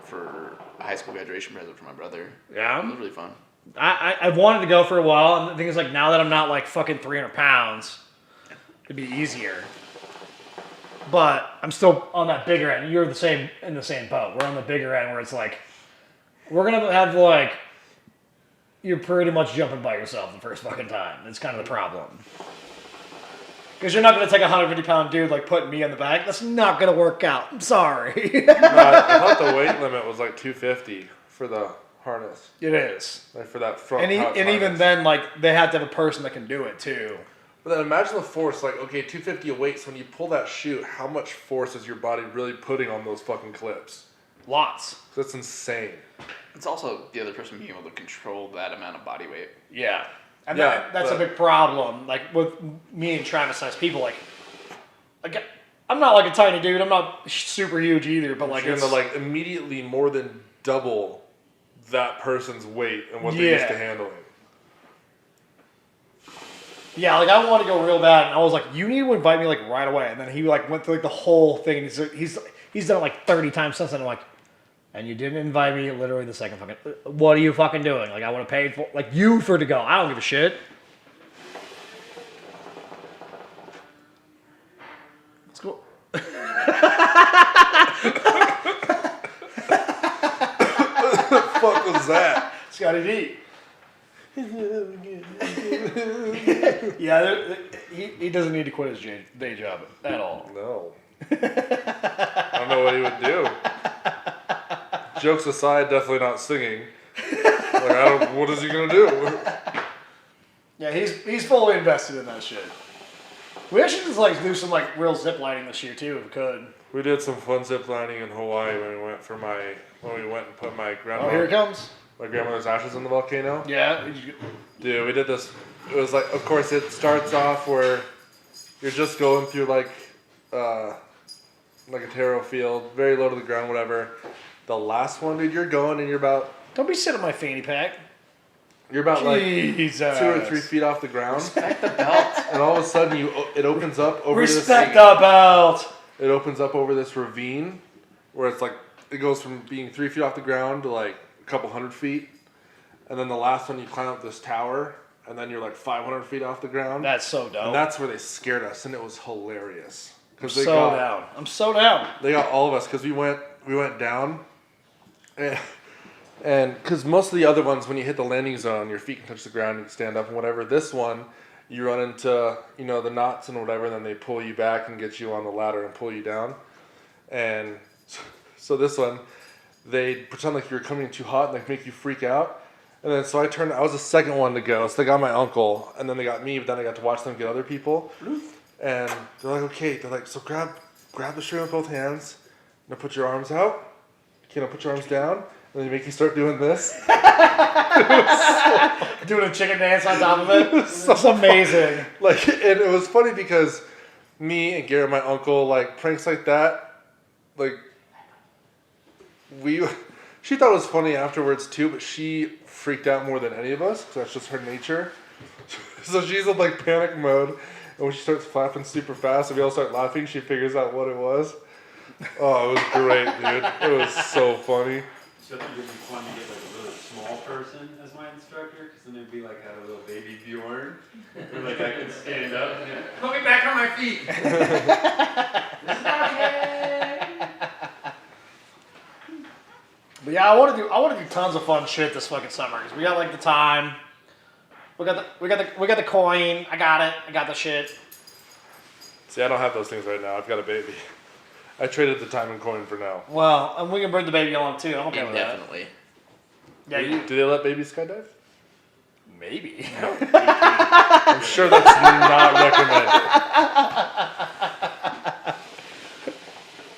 for a high school graduation present for my brother. It Yeah. was really fun. I've wanted to go for a while, and the thing is, like, now that I'm not like fucking 300 pounds, it'd be easier. But I'm still on that bigger end. You're in the same boat. We're on the bigger end where it's like, we're gonna have like, you're pretty much jumping by yourself the first fucking time. It's kind of the problem. Because you're not gonna take a 150-pound dude like putting me on the back. That's not gonna work out. I'm sorry. No, I thought the weight limit was like 250 for the harness. It is. Like for that front And pouch even harness. then, like, they have to have a person that can do it too. But then imagine the force, like, okay, 250 a weight, so when you pull that chute, how much force is your body really putting on those fucking clips? Lots. That's insane. It's also the other person being able to control that amount of body weight. Yeah. And Yeah, that's a but- big problem. Like, with me and Travis-sized people, like, I'm not like a tiny dude. I'm not super huge either, but like, You're it's, gonna like immediately more than double that person's weight and what they're used Yeah. to handling. yeah, like, I want to go real bad, and I was like, you need to invite me, like, right away. And then he, like, went through, like, the whole thing, and he's done it, like, 30 times since, and I'm like, and you didn't invite me literally the second fucking, what are you fucking doing? Like, I would have paid for, like, you for to go. I don't give a shit. Let's go. What the fuck was that? Scotty D. Yeah, he doesn't need to quit his day job at all. No. I don't know what he would do. Jokes aside, definitely not singing. Like, what is he gonna do? Yeah, he's fully invested in that shit. We actually just like do some like real zip lining this year too, if we could. We did some fun zip lining in Hawaii when we went and put my Oh, here it comes. grandmother's ashes in the volcano. Yeah. Dude, we did this. It was like, of course, it starts off where you're just going through like a taro field, very low to the ground, whatever. The last one, dude, you're going and you're about Don't be sitting on my fanny pack. like Jesus. 2 or 3 feet off the ground, Respect the belt. and all of a sudden it opens up over Respect this. the belt. It opens up over this ravine, where it's like it goes from being 3 feet off the ground to like a couple hundred feet, and then the last one you climb up this tower, and then you're like 500 feet off the ground. That's so dope. And that's where they scared us, and it was hilarious because I'm so down. I'm so down. They got all of us because we went down, and because most of the other ones, when you hit the landing zone, your feet can touch the ground, you can stand up and whatever. This one, you run into the knots and whatever, and then they pull you back and get you on the ladder and pull you down. And so this one, they pretend like you're coming in too hot and like make you freak out. And then so I was the second one to go. So they got my uncle, and then they got me, but then I got to watch them get other people. And they're like, okay, they're like, so grab the string with both hands. Now put your arms out. Okay, now put your arms down. And then they make you start doing this. Doing a chicken dance on top of it. That's amazing. Like, and it was funny because me and Garrett, my uncle, like pranks like that, like she thought it was funny afterwards too, but she freaked out more than any of us because that's just her nature. So she's in like panic mode, and when she starts flapping super fast and we all start laughing, she figures out what it was. Oh, it was great, dude. It was so funny. So I think it would be fun to get like a really small person as my instructor, because then it'd be like a little baby Bjorn. Or like I could stand up and put me back on my feet. This is not okay. But yeah, I want to do tons of fun shit this fucking summer because we got like the time. We got the coin. I got it. I got the shit. See, I don't have those things right now. I've got a baby. I traded the time and coin for now. Well, and we can bring the baby along too. I'm okay with that. Indefinitely. Yeah, Do they let babies skydive? maybe. I'm sure that's not recommended.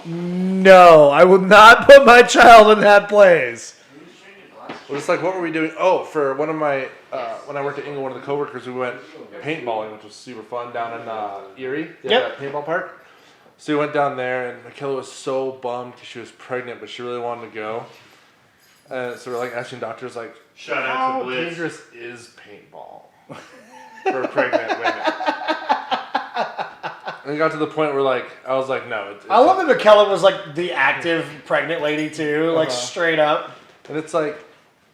No, I will not put my child in that place. Well, it's like, what were we doing? Oh, for one of my, when I worked at Ingle, one of the coworkers, we went paintballing, which was super fun down in Erie. They had that paintball park. So we went down there, and Michaela was so bummed because she was pregnant, but she really wanted to go. So we're like asking doctors, like, Shout out how to Blitz. dangerous is paintball for pregnant women? And it got to the point where, like, I was like, no. It's I love that McKella was like the active pregnant lady too, like straight up. And it's like,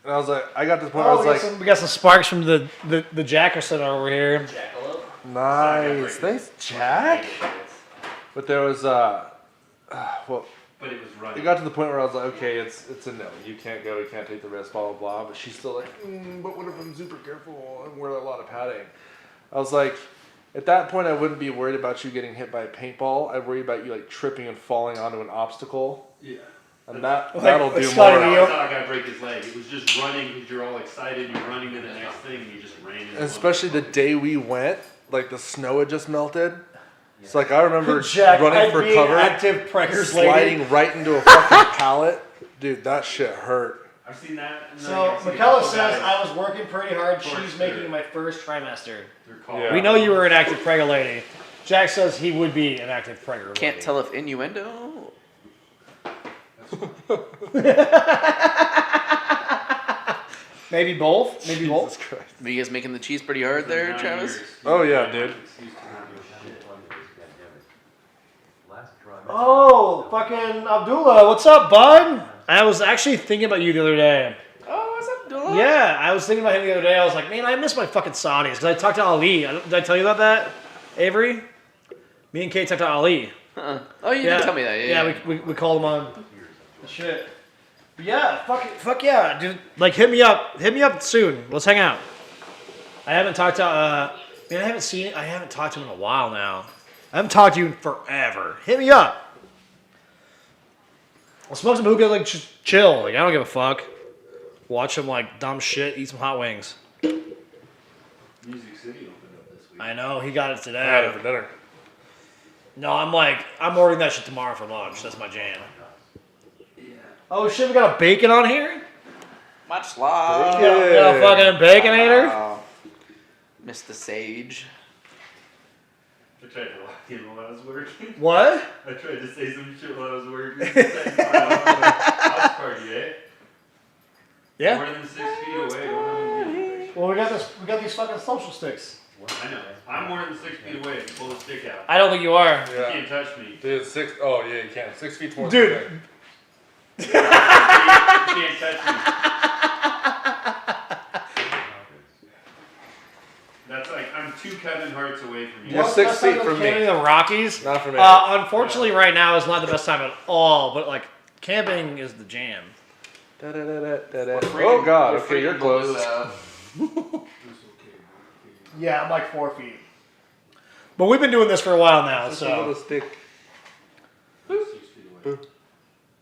and I was like, I got to the point where I was like, we got some sparks from the Jackerson over here. nice, thanks, Jack. But there was, well, But it was running. it got to the point where I was like, okay, it's a no. You can't go. You can't take the risk. Blah blah blah. But she's still like, but what if I'm super careful and wear a lot of padding? I was like, at that point, I wouldn't be worried about you getting hit by a paintball. I'd worry about you like tripping and falling onto an obstacle, Yeah. and that'll like do Scotty more. I thought a guy break his leg. It was just running because you're all excited. You're running to the next thing, and you just ran into And especially the day we went, like the snow had just melted. It's like I remember Jack, running for cover, active preggers lady. sliding right into a fucking pallet. Dude, that shit hurt. I've seen that. And then So I've seen a McKella couple says guys- I was working pretty hard. Torch She's spirit. making my first trimester. They're called. Yeah. We know you were an active pregger lady. Jack says he would be an active pregger lady. Can't tell if innuendo. Maybe both. Maybe both. Jesus Christ. Are you guys making the cheese pretty hard there, 9 Travis? years. Oh, yeah, dude. Excuse to not do shit. Last trimester. Oh, fucking Abdullah, what's up, bud? I was actually thinking about you the other day. Oh, what's up, Dula? Yeah, I was thinking about him the other day. I was like, man, I miss my fucking Saudis. Because I talked to Ali. Did I tell you about that, Avery? Me and Kate talked to Ali. Oh, you did tell me that. Yeah. we called him on. Shit. But yeah, fuck yeah, dude. Like, hit me up soon. Let's hang out. I haven't talked to, man, I haven't talked to him in a while now. I haven't talked to you in forever. Hit me up. I'll smoke some hookah, like, just chill. Like, I don't give a fuck. Watch some, like, dumb shit, eat some hot wings. Music City opened up this week. I know, he got it I today. had it for dinner. No, I'm ordering that shit tomorrow for lunch. That's my jam. Oh shit, we got a bacon on here? Much love. We got a fucking baconator? Wow. Mr. Sage. I tried to lock in while I was working. What? I tried to say some shit while I was working. House party, eh? Yeah. More than 6 feet away. Don't know. Well, we got these fucking social sticks. I know. I'm more than 6 feet away. Pull the stick out. I don't think you are. You Yeah. can't touch me. Dude, oh, yeah, you can. 6 feet more. Dude. than You can't touch me. That's like, I'm 2 Kevin Harts away from you. You're 6 feet from me. Camping in the Rockies? Not from me. Unfortunately, right now is not the best time at all. But like, camping is the jam. Oh, God. Okay, you're close. Yeah, I'm like 4 feet. But we've been doing this for a while now, It's just a little so stick. 6 feet away.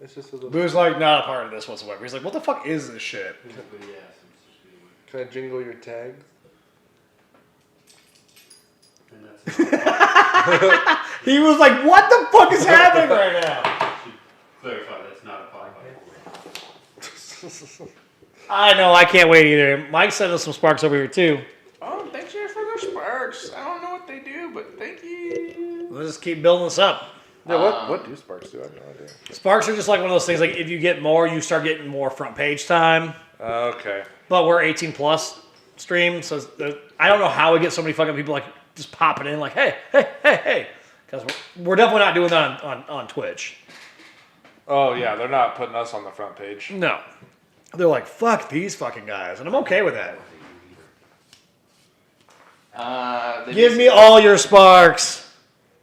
It's just a little. Boo's like not a part of this whatsoever. He's like, what the fuck is this shit? Basically, yeah, I'm 6 feet away. Can I jingle your tags? And that's He was like, what the fuck is happening right now? should clarify, that's not a Popeye. I know, I can't wait either. Mike sent us some sparks over here too. Oh, thank you for the sparks. I don't know what they do, but thank you. Let's just keep building this up. Yeah, what do sparks do? I have no idea. Sparks are just like one of those things, like if you get more, you start getting more front page time. Okay. But we're 18 plus stream, so I don't know how we get so many fucking people like just popping in like, hey. Because we're definitely not doing that on Twitch. Oh, yeah, they're not putting us on the front page. No. They're like, fuck these fucking guys. And I'm okay with that. Give me all your sparks.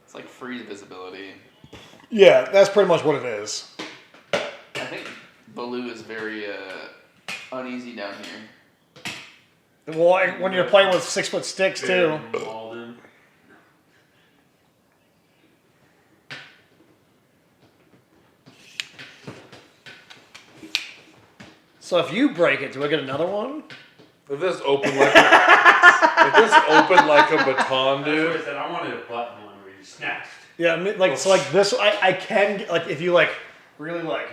It's like free visibility. Yeah, that's pretty much what it is. I think Baloo is very uneasy down here. Well, when you're playing with 6 foot sticks too. Walden. So if you break it, do I get another one? If this opened like a baton, That's what I dude. said. I wanted a button one where you snapped. Yeah, I mean, like so, like this. I can get, like if you like really like.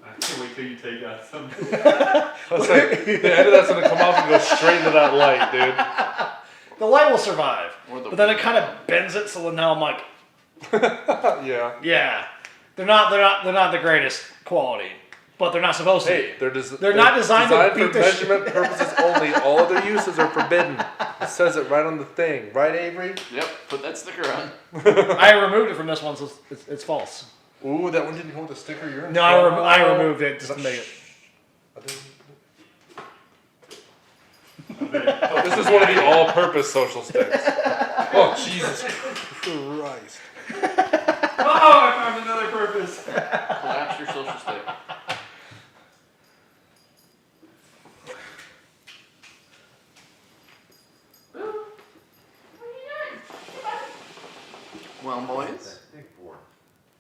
I can't wait till you take out something. That's like, the end of that's gonna come off and go straight into that light, dude. The light will survive, Or the but then it kind of bends it, so now I'm like, Yeah. yeah, they're not the greatest quality, but they're not supposed to Hey, be. they're not designed to beat for the shit. measurement purposes only. All other uses are forbidden. It says it right on the thing, right, Avery? Yep, put that sticker on. I removed it from this one, so it's false. Ooh, that one didn't come with a sticker. You're in No, trouble. I removed it just to make it. I didn't- This is one of the all-purpose social sticks. Oh, Jesus Christ. Oh, I found another purpose. Collapse your social stick. Well, boys.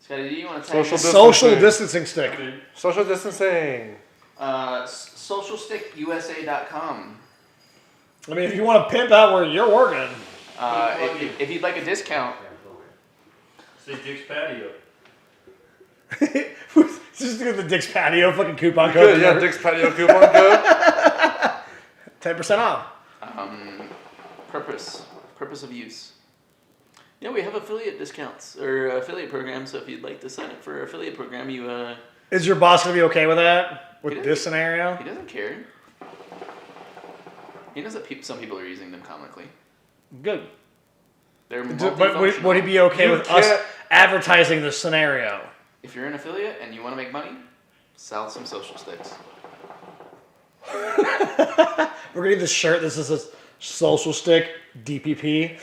Scotty, do you want to tell Social Social distancing. distancing stick. Social distancing. socialstickusa.com. I mean, if you want to pimp out where you're working, If you'd like a discount, Say Dick's Patio. just get the Dick's Patio fucking coupon Good, code. yeah, Dick's Patio coupon code. 10% off. purpose of use. Yeah, we have affiliate discounts or affiliate programs. So if you'd like to sign up for our affiliate program, you Is your boss gonna be okay with that? He With doesn't- this scenario? he doesn't care. He knows that some people are using them comically. Good. They're But would he be okay You with us can't- advertising this scenario? If you're an affiliate and you want to make money, sell some social sticks. We're gonna get this shirt. This is a social stick DPP.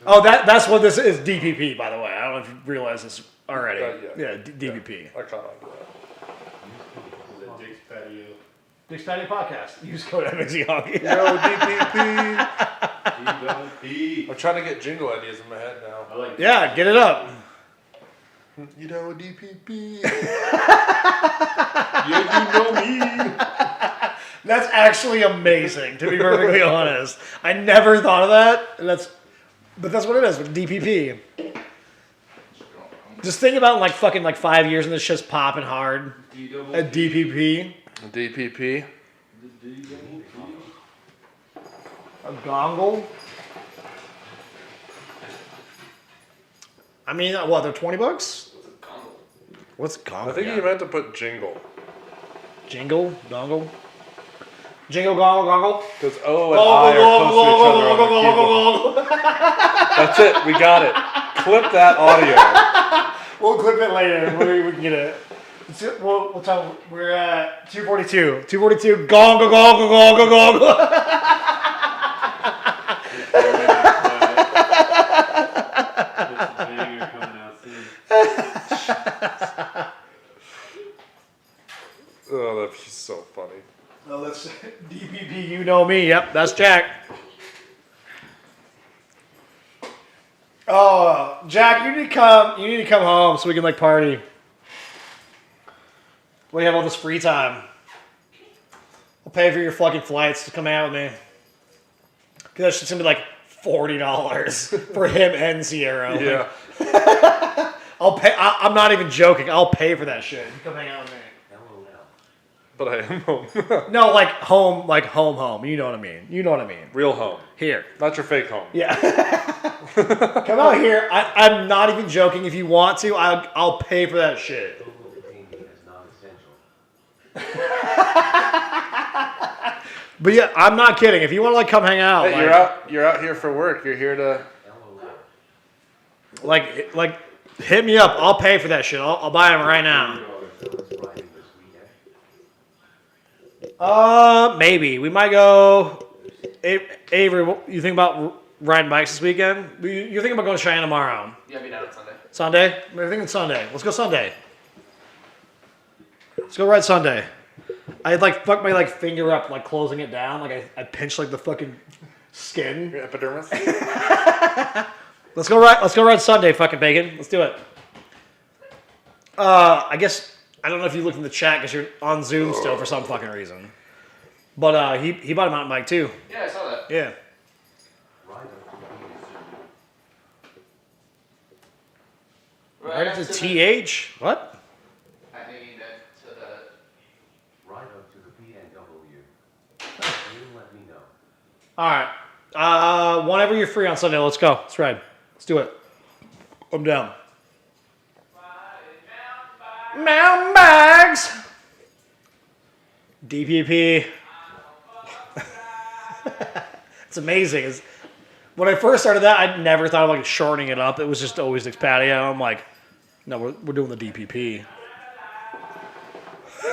Oh, that's what this is. DPP, by the way. I don't know if you realize this already. Yeah. DPP. I caught on to The Dick's Patio. Dick's Patio Podcast. Use code MXYONG. that. Yo, DPP. D-double-P. I'm trying to get jingle ideas in my head now. I like Yeah, get it up. You know DPP. Yeah, you know me. That's actually amazing, to be perfectly honest. I never thought of that, and but that's what it is with DPP. Just think about like fucking like 5 years and this shit's popping hard. D-double-P. A DPP, DPP. D-double-P. a gongle. I mean, what? They're $20. What's a I gongle? think you meant to put jingle. Jingle, dongle, jingle, gongle, gongle. Because O and I are close to each other on the keyboard. That's it. We got it. Clip that audio. We'll clip it later. We can get it. We'll tell. We're at 242. 242. Gongle, gongle, gongle, gongle. Banger coming out soon. Oh, that'd be so funny. No, that's DPP. You know me. Yep, that's Jack. Oh, Jack, you need to come. You need to come home so we can like party. We have all this free time. I'll pay for your fucking flights to come out with me. Cause that shit's gonna be like $40 for him and Sierra. Yeah. I'll pay. I'm not even joking. I'll pay for that shit. You come hang out with me. But I am home. No, like home. You know what I mean. You know what I mean. Real home. Here. Not your fake home. Yeah. Come out here. I'm not even joking. If you want to, I'll pay for that shit. But yeah, I'm not kidding. If you want to like come hang out, Hey, you're out here for work. You're here to. like hit me up. I'll pay for that shit. I'll buy them right now. Maybe we might go. Avery, what you think about riding bikes this weekend? You're thinking about going to Cheyenne tomorrow. Yeah, be down on Sunday. Sunday? We're thinking Sunday. Let's go Sunday. Let's go ride Sunday. I'd like fuck my like finger up, like closing it down. Like I pinched like the fucking skin. Your epidermis. Let's go ride Sunday, fucking bacon. Let's do it. I guess I don't know if you looked in the chat because you're on Zoom still for some fucking reason. But he bought a mountain bike too. Yeah, I saw that. Yeah. Ride up to the Right up to TH. What? I mean, to the. ride up to the PNW. You let me know. All right. Whenever you're free on Sunday, let's go. Let's ride. Let's do it. I'm down. Mountain bags. DPP. It's amazing. When I first started that, I never thought of like shortening it up. It was just always Nick's Patio. I'm like, no, we're doing the DPP.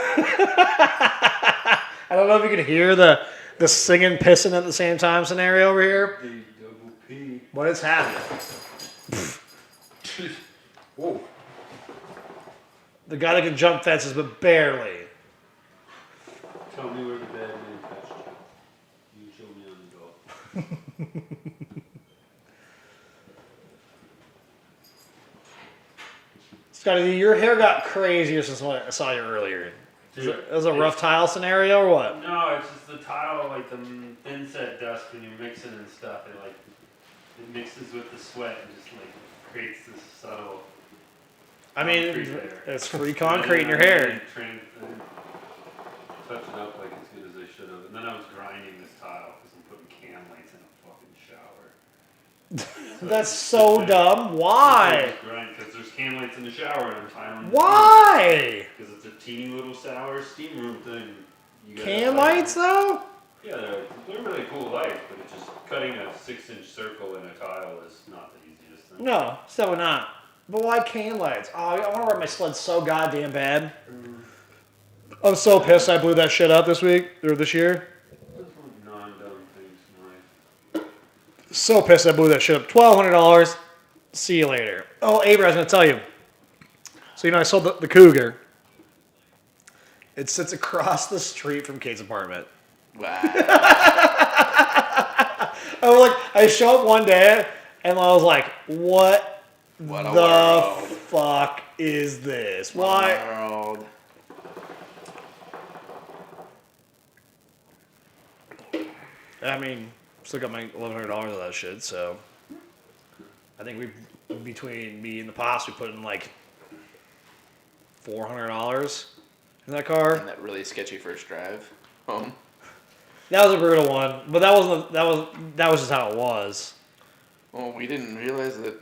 I don't know if you can hear the singing, pissing at the same time scenario over here, Double P. but it's happening. Whoa. The guy that can jump fences, but barely. Tell me where the bad man touched you. You show me on the golf. Scotty, your hair got crazier since when I saw you earlier. It was a rough tile scenario or what? No, it's just the tile, like the thin set dust when you're mixing and stuff. It mixes with the sweat and just like creates this subtle. I mean, concrete layer. it's free concrete in your hair. I didn't touch it up like as good as I should have. And then I was grinding this tile because I'm putting cam lights in a fucking shower. That's so dumb. Why? Because there's cam lights in the shower and I'm tiling. Why? Because it's a teeny little shower steam room thing. You gotta Cam light lights them. though? Yeah, they're really cool lights, but it's just cutting a 6-inch circle in a tile is not the easiest thing. No, so not. But why can lights? Oh, I want to ride my sled so goddamn bad. I'm so pissed I blew that shit up this week or this year. Those are non-dumb things in life. So pissed I blew that shit up. $1,200. See you later. Oh, Avry, I was gonna tell you. So I sold the Cougar. It sits across the street from Kate's apartment. Wow. I show up one day and I was like, what What a the world. fuck is this? Why? World. I mean, still got my $1,100 of that shit, so I think between me and the pops, we put in like $400 in that car. And that really sketchy first drive home. That was a brutal one, but that was just how it was. Well, we didn't realize that.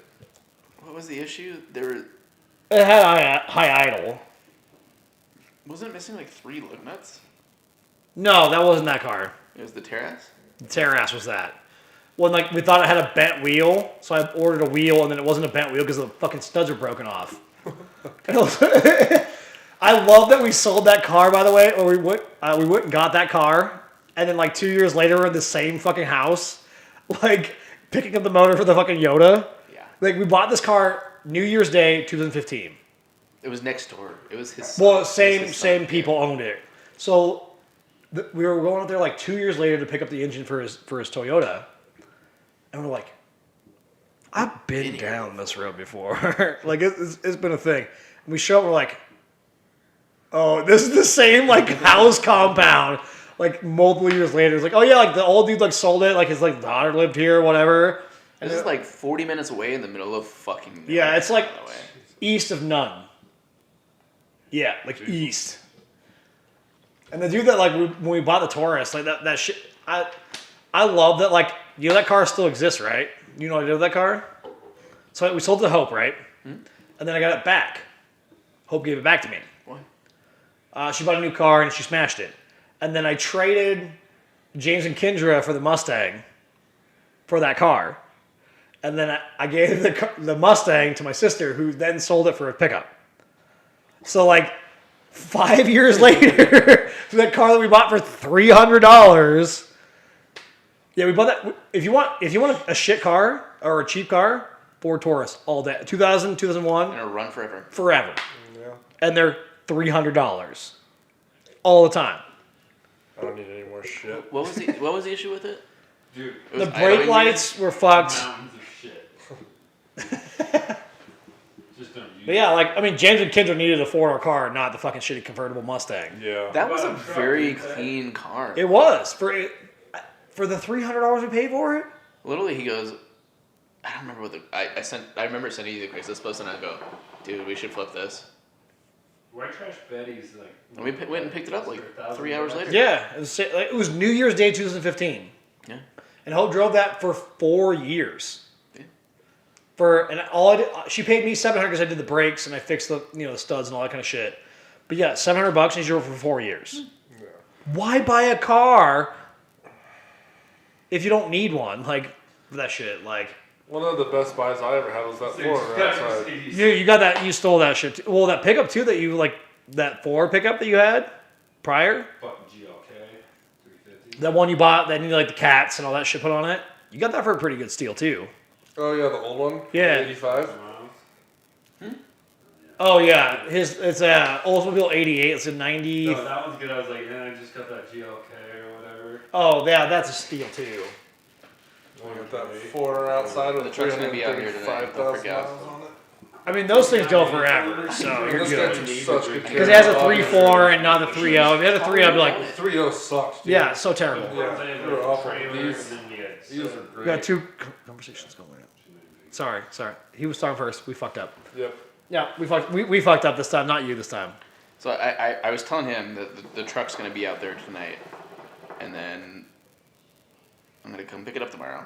What was the issue? It had high idle. Wasn't it missing like 3 lug nuts? No, that wasn't that car. It was the Terrace? The Terrace was that. When we thought it had a bent wheel, so I ordered a wheel, and then it wasn't a bent wheel because the fucking studs were broken off. I love that we sold that car, by the way, or we went and got that car, and then 2 years later we're in the same fucking house, picking up the motor for the fucking Yoda. Yeah. We bought this car New Year's Day 2015. It was next door. It was his Well, son. It was his same son. people owned it. So we were going out there 2 years later to pick up the engine for his Toyota, and we're like, I've been down this road before. It's been a thing. And we show up, we're like, oh, this is the same house compound. Multiple years later, it's oh yeah, the old dude sold it. His daughter lived here or whatever. And This is 40 minutes away in the middle of fucking nowhere, yeah, it's by the way. east of Nunn. Yeah, east. And the dude that when we bought the Taurus, that shit, I love that that car still exists, right? You know what I did with that car? So we sold it to Hope, right? And then I got it back. Hope gave it back to me. Why? She bought a new car and she smashed it. And then I traded James and Kendra for the Mustang for that car. And then I gave the Mustang to my sister, who then sold it for a pickup. So 5 years later, that car that we bought for $300. Yeah, we bought that. If you want a shit car or a cheap car, Ford Taurus all day. 2000, 2001, Gonna run forever. forever. Yeah. And they're $300 all the time. I don't need any more shit. What was the issue with it? Dude, It was The brake idling lights were fucked. mountains of shit. Just don't But yeah, like I mean, James and Kendra needed a 4-door car, not the fucking shitty convertible Mustang. Yeah. That was a Truck, very didn't they? clean car. It was for the $300 we paid for it. Literally, he goes, I don't remember what I remember sending you the Craigslist post, and I go, dude, we should flip this. White Trash Betty's like. And we went and picked it up like 3 hours later. Yeah, it was New Year's Day 2015. Yeah. And Hope drove that for 4 years. Yeah. She paid me $700 because I did the brakes and I fixed the studs and all that kind of shit. But yeah, $700 and she drove for 4 years. Yeah. Why buy a car if you don't need one? Like that shit. Like One of the best buys I ever had was that Florida outside. you got that. You stole that shit. Well, that pickup too. That you like that Ford pickup that you had prior. Fucking GLK 350. That one you bought that needed like the cats and all that shit put on it. You got that for a pretty good steal too. Oh yeah, the old one. Yeah. 85. Oh yeah, it's a Oldsmobile '88. It's a '90. No, that one's good. I was like, I just got that GLK or whatever. Oh yeah, that's a steal too. We got that 4 outside with The truck's gonna be out here tonight, don't 335,000 forget. miles on it. I mean, those things go forever, so you're This guy good. took such good care Because it has a of 3.4 and not the 3.0. If it had a 3.0, I'd be like, 3.0 sucks, dude. yeah, so terrible. Yeah, they were awful. These These are We great. got 2 conversations going on. Sorry. He was talking first. We fucked up. Yep. Yeah, we fucked up this time, not you this time. So I was telling him that the truck's gonna be out there tonight, and then I'm gonna come pick it up tomorrow.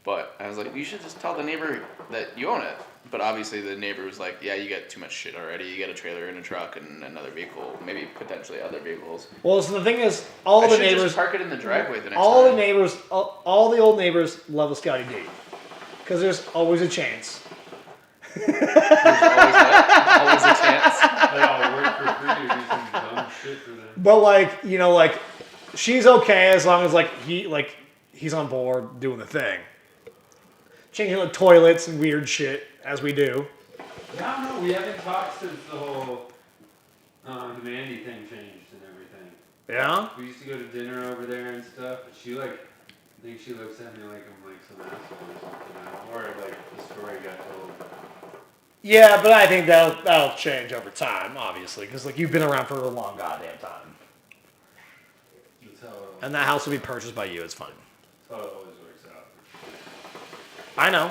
But I was like, you should just tell the neighbor that you own it. But obviously the neighbor was like, yeah, you got too much shit already. You got a trailer and a truck and another vehicle, maybe potentially other vehicles. Well, so the thing is, all I the should neighbors, just park it in the driveway the next all time. the neighbors, all the old neighbors love the Scotty D. Because there's always a chance. There's always a chance. They all work for free or do some dumb shit for them. But like, she's okay as long as he's on board doing the thing. Changing the toilets and weird shit as we do. Yeah, I don't know. We haven't talked since the whole Mandy thing changed and everything. Yeah. We used to go to dinner over there and stuff, but she I think she looks at me like I'm like some asshole or something. Or like the story got told. Yeah, but I think that'll change over time, obviously, because you've been around for a long goddamn time, That's how and that house will be purchased by you. It's fine. it always works out. I know.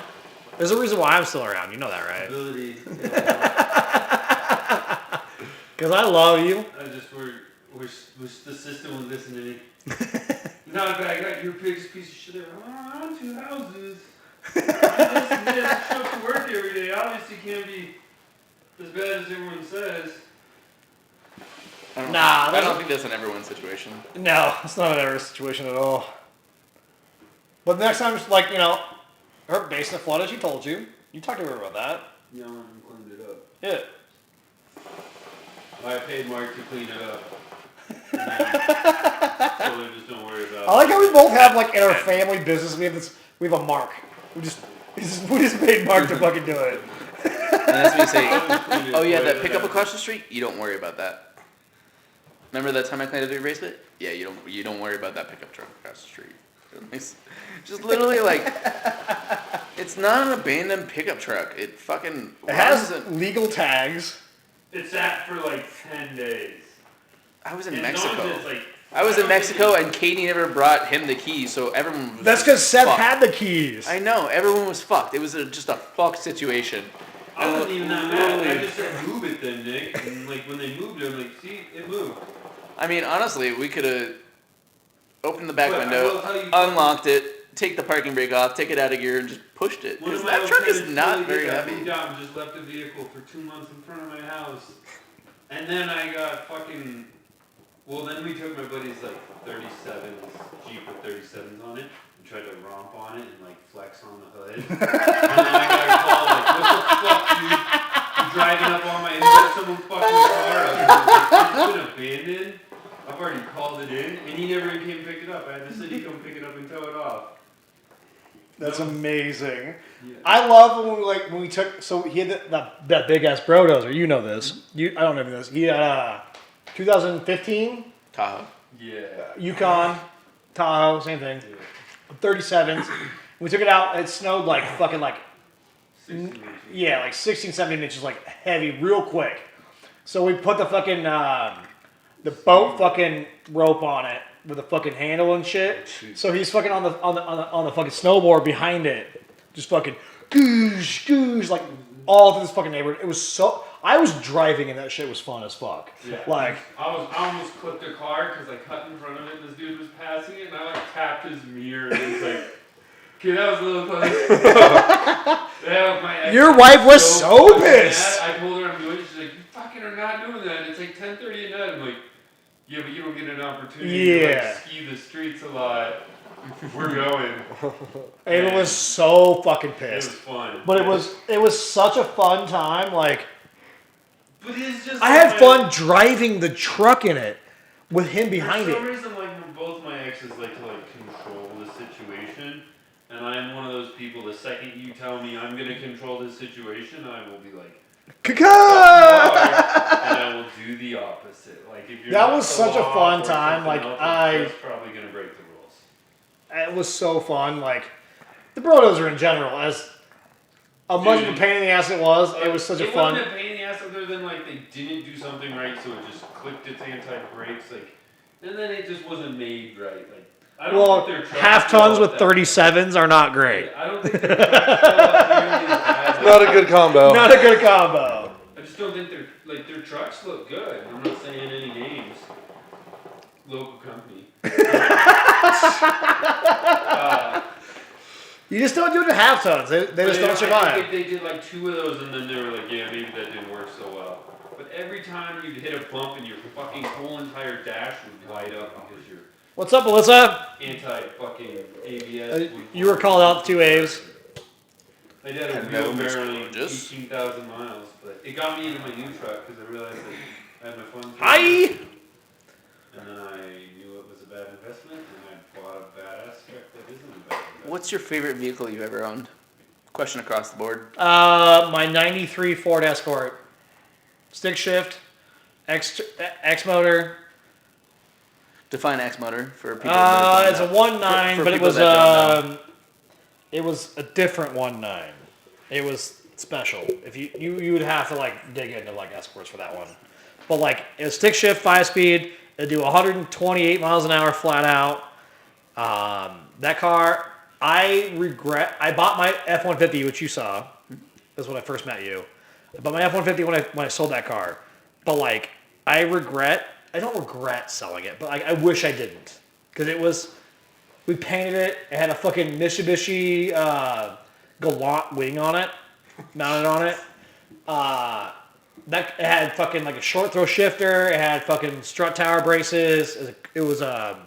There's a reason why I'm still around. You know that, right? Ability. Because I love you. I just wish the system would listen to me. No, I got your biggest piece of shit there. Oh, 2 houses. This and this. Show up to work every day. Obviously can't be as bad as everyone says. I don't think that's an everyone situation. No, it's not an ever situation at all. But next time, her basement flooded. She told you. You talked to her about that. No one cleaned it up. Yeah. I paid Mark to clean it up. So just don't worry about it. I like how we both have in our family business we have a Mark. We just paid Mark to fucking do it. And that's what you say, oh yeah, that pickup across the street, you don't worry about that. Remember that time I cleaned up your basement? Yeah, you don't worry about that pickup truck across the street. It's just literally it's not an abandoned pickup truck. It fucking It has runs legal tags. It sat for like 10 days. I was in And Mexico. no one's just, I was in Mexico and Katie never brought him the keys, so everyone was That's just because Seth fucked. had the keys. I know, everyone was fucked. It was just a fucked situation. I wasn't even that mad. I Literally. just said move it then, Nick. And when they moved it, I'm like, see, it moved. I mean, honestly, we could have opened the back But I window, will tell you- unlocked it, take the parking brake off, take it out of gear, and just pushed it. One of 'Cause my that truck is lieutenants not really very did that. heavy. Moved out and just left the vehicle for 2 months in front of my house. And then I got fucking. Well, then we took my buddy's 37s, Jeep with 37s on it, and tried to romp on it and flex on the hood. And then I got a call what the fuck, dude? You're driving up on my hood, someone fucked my car up. It's been abandoned. I've already called it in, and he never even came and picked it up. I had the city come pick it up and tow it off. That's amazing. Yeah. I love when we took. So he had that big ass brodozer. You know this. I don't know if you know this. He had 2015 Tahoe. Yeah. Yukon, Tahoe, same thing. Yeah. 37s. We took it out. It snowed fucking 16 inches. Yeah, like 16, 17 inches, like heavy, real quick. So we put the fucking the boat fucking rope on it with a fucking handle and shit. So he's fucking on the fucking snowboard behind it, just fucking goosh goosh like all through this fucking neighborhood. It was so. I was driving and that shit was fun as fuck. Yeah. Like I almost clipped a car because I cut in front of it and this dude was passing it and I like tapped his mirror and he's like, okay, that was a little close. Yeah, my ex your wife was so fucking pissed. mad. I told her I'm doing it. She's like, you fucking are not doing that. It's like 10:30 at night. I'm like, yeah, but you don't get an opportunity to like, ski the streets a lot. We're going. It was so fucking It pissed. was fun. But it was such a fun time. Like But it's just I had fun driving the truck in it with him behind For some it. reason, like both my exes like to like control the situation, and I'm one of those people. The second you tell me I'm gonna control this situation, I will be like, "Fuck you are," and I will do the opposite. Like if you're That not was the such a law fun or time, something like, else, I- I'm just probably gonna break the rules. It was so fun. Like the Brodos in general, as much of a pain in the ass it was such a It fun. wasn't a pain in the ass other than like they didn't do something right, so it just clicked its anti-brakes, like, and then it just wasn't made right. Like I don't Well, think their trucks half go tons up with that- 37s are not great. I don't think their trucks go up nearly as bad. Not a good combo. Not a good combo. I just don't think their trucks look good. I'm not saying any names. Local company. You just don't do it to half tons. They just don't I survive. think they did like 2 of those and then they were like, yeah, maybe that didn't work so well. But every time you hit a bump and your fucking whole entire dash would light up because your What's up, Melissa? anti-fucking ABS. You were called out 2 A's. I did a Hello, wheel Mr. barely Burgess. 18,000 miles, but it got me into my new truck because I realized that I had my funds. Hi. And then I knew it was a bad investment, and I bought a badass truck that isn't a bad investment. What's your favorite vehicle you've ever owned? Question across the board. My 93 Ford Escort. Stick shift, X motor. Define X motor for people. that don't It's a know. 1.9, For but it people was that don't know. it was a different 1.9. It was special. If you would have to like dig into like Escorts for that one. But like it was stick shift, 5-speed. It'd do 128 miles an hour flat out. That car, I bought my F-150, which you saw. That's when I first met you. I bought my F-150 when I sold that car. But like, I don't regret selling it, but I wish I didn't. Because we painted it. It had a fucking Mitsubishi Galant wing on it, mounted on it. It had fucking like a short throw shifter. It had fucking strut tower braces. It was a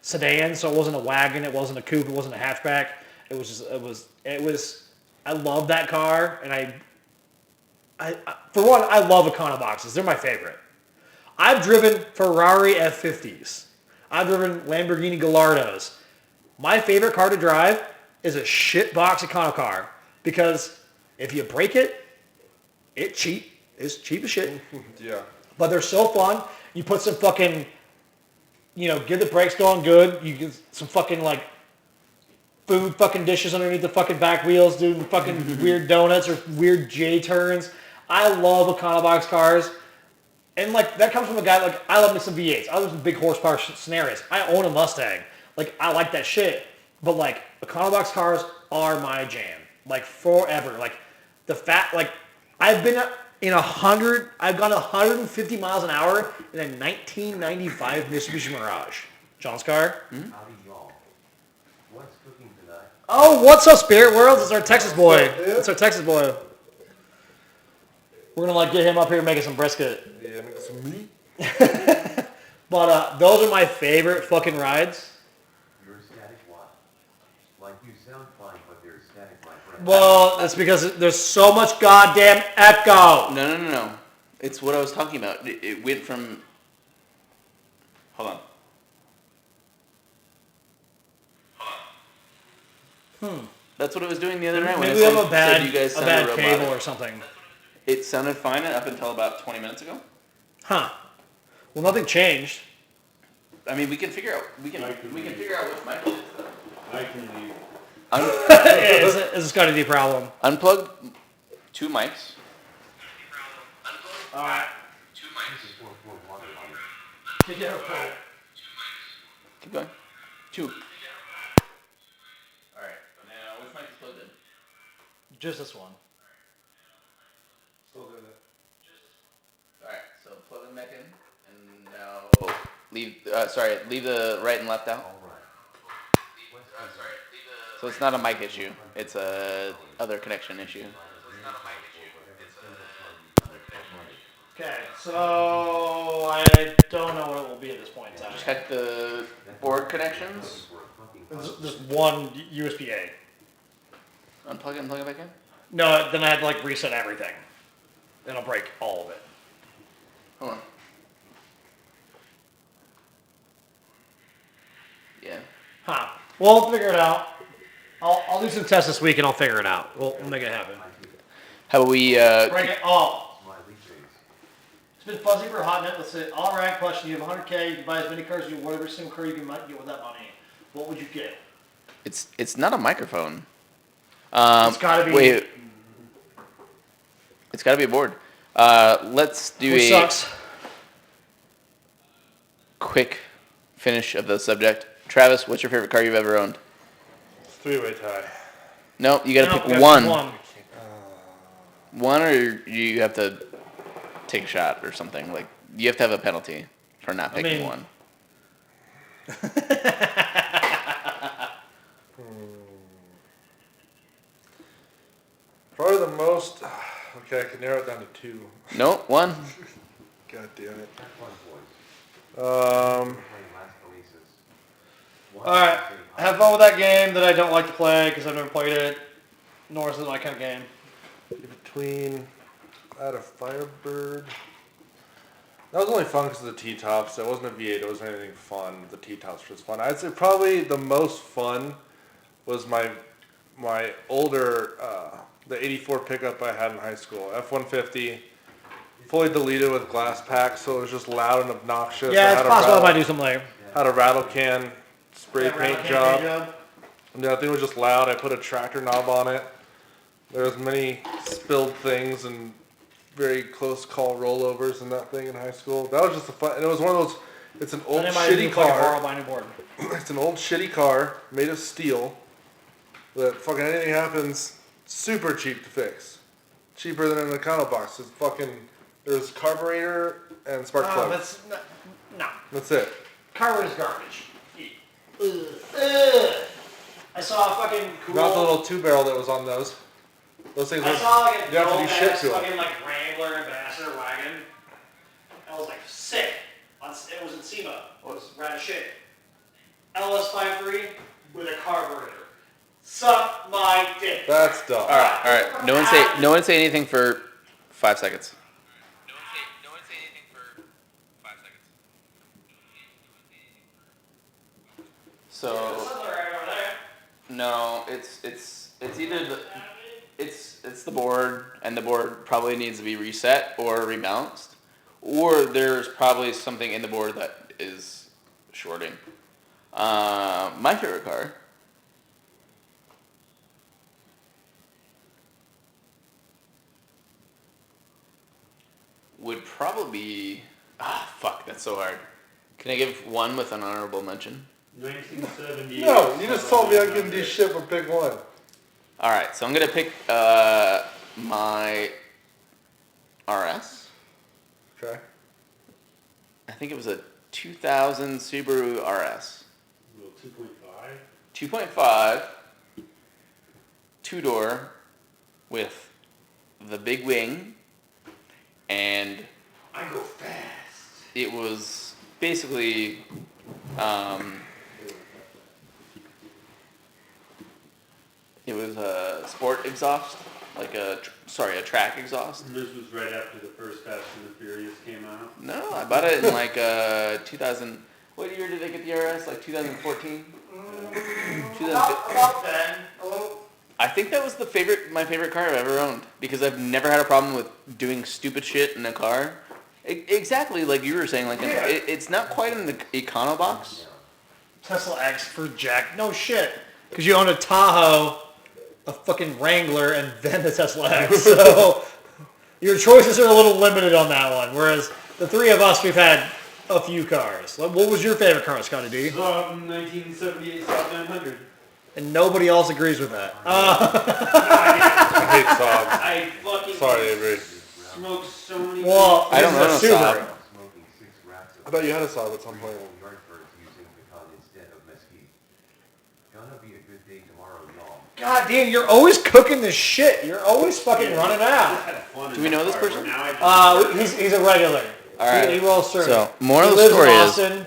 sedan, so it wasn't a wagon. It wasn't a coupe. It wasn't a hatchback. It was. I love that car, and I for one, I love Econoboxes. They're my favorite. I've driven Ferrari F50s. I've driven Lamborghini Gallardos. My favorite car to drive is a shit box Econo car because if you break it, it's cheap. It's cheap as shit. Yeah. But they're so fun. You put some fucking, get the brakes going good. You get some fucking like food fucking dishes underneath the fucking back wheels, doing fucking weird donuts or weird J turns. I love Econobox cars. And like that comes from a guy like I love me some V8s. I love some big horsepower scenarios. I own a Mustang. Like I like that shit. But like Econobox cars are my jam. Like forever. Like I've been I've gone 150 miles an hour in a 1995 Mitsubishi Mirage. John's car. Howdy y'all. What's cooking tonight? Oh, what's up, Spirit Worlds? It's our Texas boy. It's our Texas boy. We're gonna like get him up here and make some brisket. Yeah, make some meat. But those are my favorite fucking rides. You're static what? Like you sound fine, but they're static like friend. Well, that's because there's so much goddamn echo. No. It's what I was talking about. It went from. Hold on. That's what it was doing the other night when Maybe we I have said you guys a sounded bad robotic. cable or something. It sounded fine up until about 20 minutes ago. Huh. Well, nothing changed. I mean, we can figure out. We can figure out which mic it is. Though. I can leave. Is this got a deep problem? Unplug 2 mics. All right. This is for water line. Keep going. 2. All right. Now, which mic is plugged in? Just this one. Still doing it. All right. So plug them back in, and now leave. Leave the right and left out. All right. So it's not a mic issue. It's a other connection issue. Okay, so I don't know what it will be at this point in time. Check the board connections. There's one USB-A. Unplug it and plug it back in. No, then I had to like reset everything. Then I'll break all of it. Hold on. Yeah. Huh. Well, we'll figure it out. I'll do some tests this week and I'll figure it out. We'll make it happen. How about we? Break it all. My lead base. It's been fuzzy for a hot minute. Let's say, all right, question. You have 100K. You can buy as many cars as you whatever single car you can get with that money. What would you get? It's not a microphone. It's gotta be. Wait. It's got to be a board. Let's do Which a sucks. quick finish of the subject. Travis, what's your favorite car you've ever owned? 3-way tie. No, you got to No, pick we have one. One, or you have to take a shot or something. Like you have to have a penalty for not picking mean- one. Probably the most. Okay, I can narrow it down to 2. No, one. God damn it. Check one, boys. Um, Playing last Oasis. All right. Have fun with that game that I don't like to play because I've never played it. Nor is it my kind of game. between. I had a Firebird. That was only fun because of the T-tops. That wasn't a V8. It wasn't anything fun. The T-tops was fun. I'd say probably the most fun was my older, the 84 pickup I had in high school. F-150, fully deleted with glass packs, so it was just loud and obnoxious. Yeah, I it's had a possible I rattle- might do something later. Had a rattle can spray Yeah, paint rattle job. can And that thing was just loud. I put a tractor knob on it. There was many spilled things and very close call rollovers in that thing in high school. That was just a fun. And it was one of those. It's an old And I might shitty do fucking car. borrow my new board. It's an old shitty car made of steel. That fucking anything happens, super cheap to fix. Cheaper than an econo box. It's fucking. There's carburetor and spark Oh, plug. that's no. That's it. Carburetor's garbage. Ugh. I saw a fucking cool. Not the little 2-barrel that was on those. Those things I are. saw like a you have to do dope shit ass to 'em. fucking like Wrangler Ambassador wagon. I was like sick. It was in SEMA. It was rad as shit. LS53 with a carburetor. Suck my dick. That's dumb. All right. No one say anything for 5 seconds. No one say anything for 5 seconds. So no, it's either it's the board, and the board probably needs to be reset or rebalanced, or there's probably something in the board that is shorting. My favorite car. Would probably be... fuck, that's so hard. Can I give one with an honorable mention? 1978. No, you just told me I couldn't do shit but pick one. Alright, so I'm going to pick my RS. Okay. I think it was a 2000 Subaru RS. Little 2.5. 2.5, 2-door, with the big wing, and I go fast. it was basically it was a sport exhaust, like a track exhaust. And this was right after the first Fast and the Furious came out. No, I bought it in like 2000. What year did I get the RS? Like 2014. About then. I think that was my favorite car I've ever owned, because I've never had a problem with doing stupid shit in a car. Exactly like you were saying, like it's not quite an econo box. Tesla X for Jack. No shit. Because you own a Tahoe, a fucking Wrangler, and then the Tesla X. So your choices are a little limited on that one. Whereas the three of us, we've had a few cars. What was your favorite car, Scotty D? 1978 Saab 900. And nobody else agrees with that. I hate Saab. I fucking Sorry, Avry. smoked so many. Well, I don't this is know a Saab. Subaru. Smoking 6 racks of I thought you had a Saab at some point. Yardbirds using pecan instead of mesquite. Gonna be a good day tomorrow, y'all. God damn, you're always cooking this shit. You're always fucking running out. Do we know this person? He's a regular. All right. He rolls through. So, moral he of the lives story in is-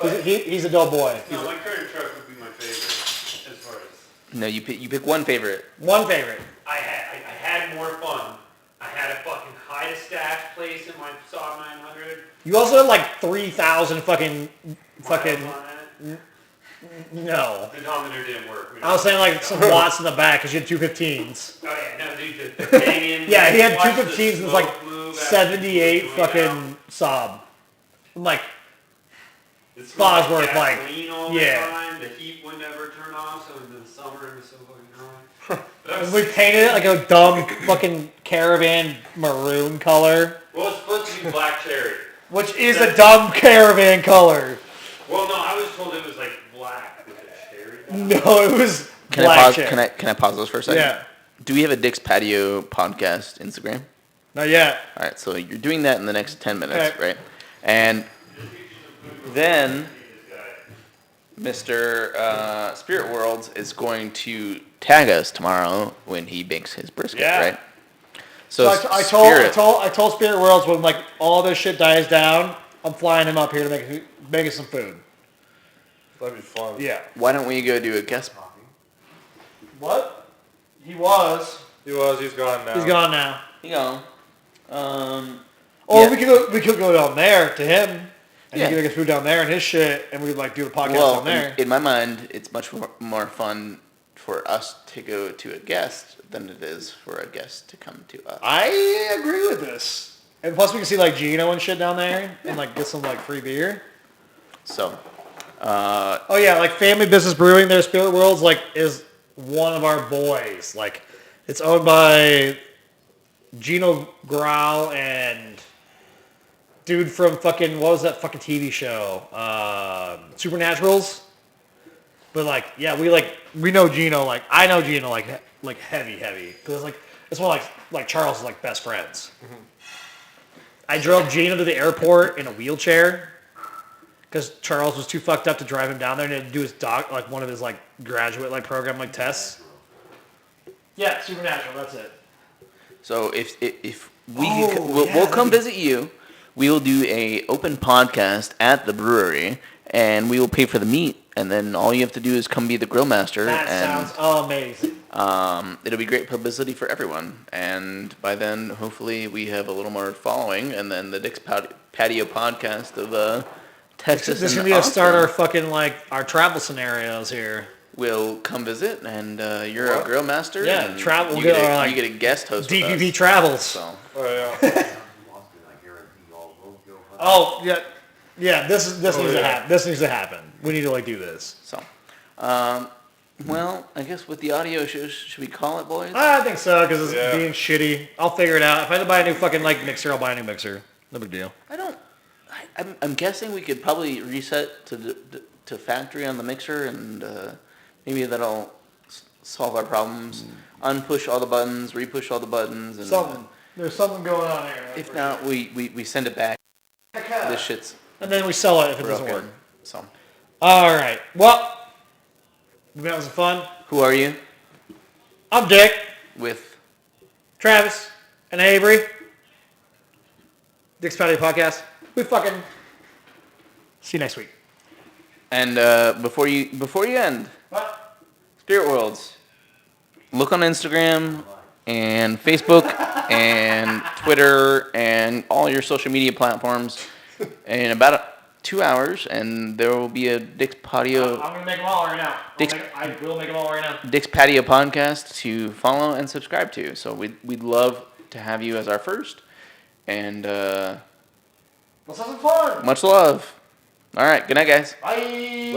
Austin. He's a dull boy. No, my current truck would be my favorite as far as. No, you pick one favorite. One favorite. I had more fun. I had a fucking hide a stash place in my Saab 900. You also have like 3,000 fucking. Miles on it. No. The denominator didn't work. I was saying like some watts in the back because you had 215s. Oh yeah, no, dude, the banging. Yeah, he had watch the 215s and it was smoke like move after 78 it's going out. fucking Saab. I'm like, It smelled Bosworth, like, gasoline all yeah. the time. The heat would never turn off, so in the summer it was so fucking dry. But that and was, we painted it like a dumb fucking caravan maroon color, well, it's supposed to be black cherry. which is a dumb caravan color. Well, no, I was told it was like black with a cherry. No, it was Can black I pause? cherry. Can I pause this for a second? Yeah. Do we have a Dick's Patio podcast Instagram? Not yet. All right, so you're doing that in the next 10 minutes, Okay. right? And then Mr. Spirit Worlds is going to tag us tomorrow when he bakes his brisket, Yeah. right? So So, I Spirit, told Spirit Worlds when like all this shit dies down, I'm flying him up here to make us some food. That'd be fun. Yeah. why don't we go do a guest? What? He was. He's gone now. He's gone now. You know, Or yeah. we could go down there to him, and Yeah. he could make us food down there and his shit, and we'd like do the podcast well, down there. in my mind, it's much more fun for us to go to a guest than it is for a guest to come to us. I agree with this. And plus, we can see like Gino and shit down there, and like get some like free beer. So, Oh yeah, like Family Business Brewing, their Spirit Worlds like is one of our boys. Like, it's owned by Gino Grau and dude from fucking, what was that fucking TV show? Supernaturals. But like, yeah, we know Gino, like, I know Gino like heavy. Cause like, it's one of like Charles' like best friends. I drove Gino to the airport in a wheelchair because Charles was too fucked up to drive him down there and he had to do his like one of his like graduate like program like tests. Yeah, Supernatural, that's it. So if we Oh, we'll yeah, we'll come that'd visit you, we will do a open podcast at the brewery, and we will pay for the meat, and then all you have to do is come be the grill master, That and sounds amazing. it'll be great publicity for everyone. And by then, hopefully, we have a little more following, and then the Dick's Patio podcast of Texas This is and gonna be a start Austin our fucking like our travel scenarios here. will come visit, and you're a grill master. Yeah, and travel- You we'll get get a, our, like, you get a guest host. with DPP us. Travels. So. Oh yeah. Austin, I guarantee y'all won't go hunting. Oh yeah. This needs to yeah. happen. This needs to happen. We need to like do this. So, well, I guess with the audio, should we call it, boys? I think so because it's Yeah. being shitty. I'll figure it out. If I have to buy a new fucking like mixer, I'll buy a new mixer. No big deal. I'm guessing we could probably reset to factory on the mixer, and maybe that'll solve our problems. Unpush all the buttons, repush all the buttons, and There's something going on here. if not, we send it back. This shit's And then we sell it if it doesn't work. broken. So, All right. Well, we've been having some fun. who are you? I'm Dick, With Travis, and Avery. Dick's Patio Podcast. We fucking see you next week. and before you end, What? Spirit Worlds. Look on Instagram and Facebook and Twitter and all your social media platforms in about 2 hours, and there will be a Dick's Patio I'm gonna make them all right now. I will make them all right now. Dick's Patio podcast to follow and subscribe to. So we'd love to have you as our first, and Let's have some fun. much love. All right, good night, guys. Bye.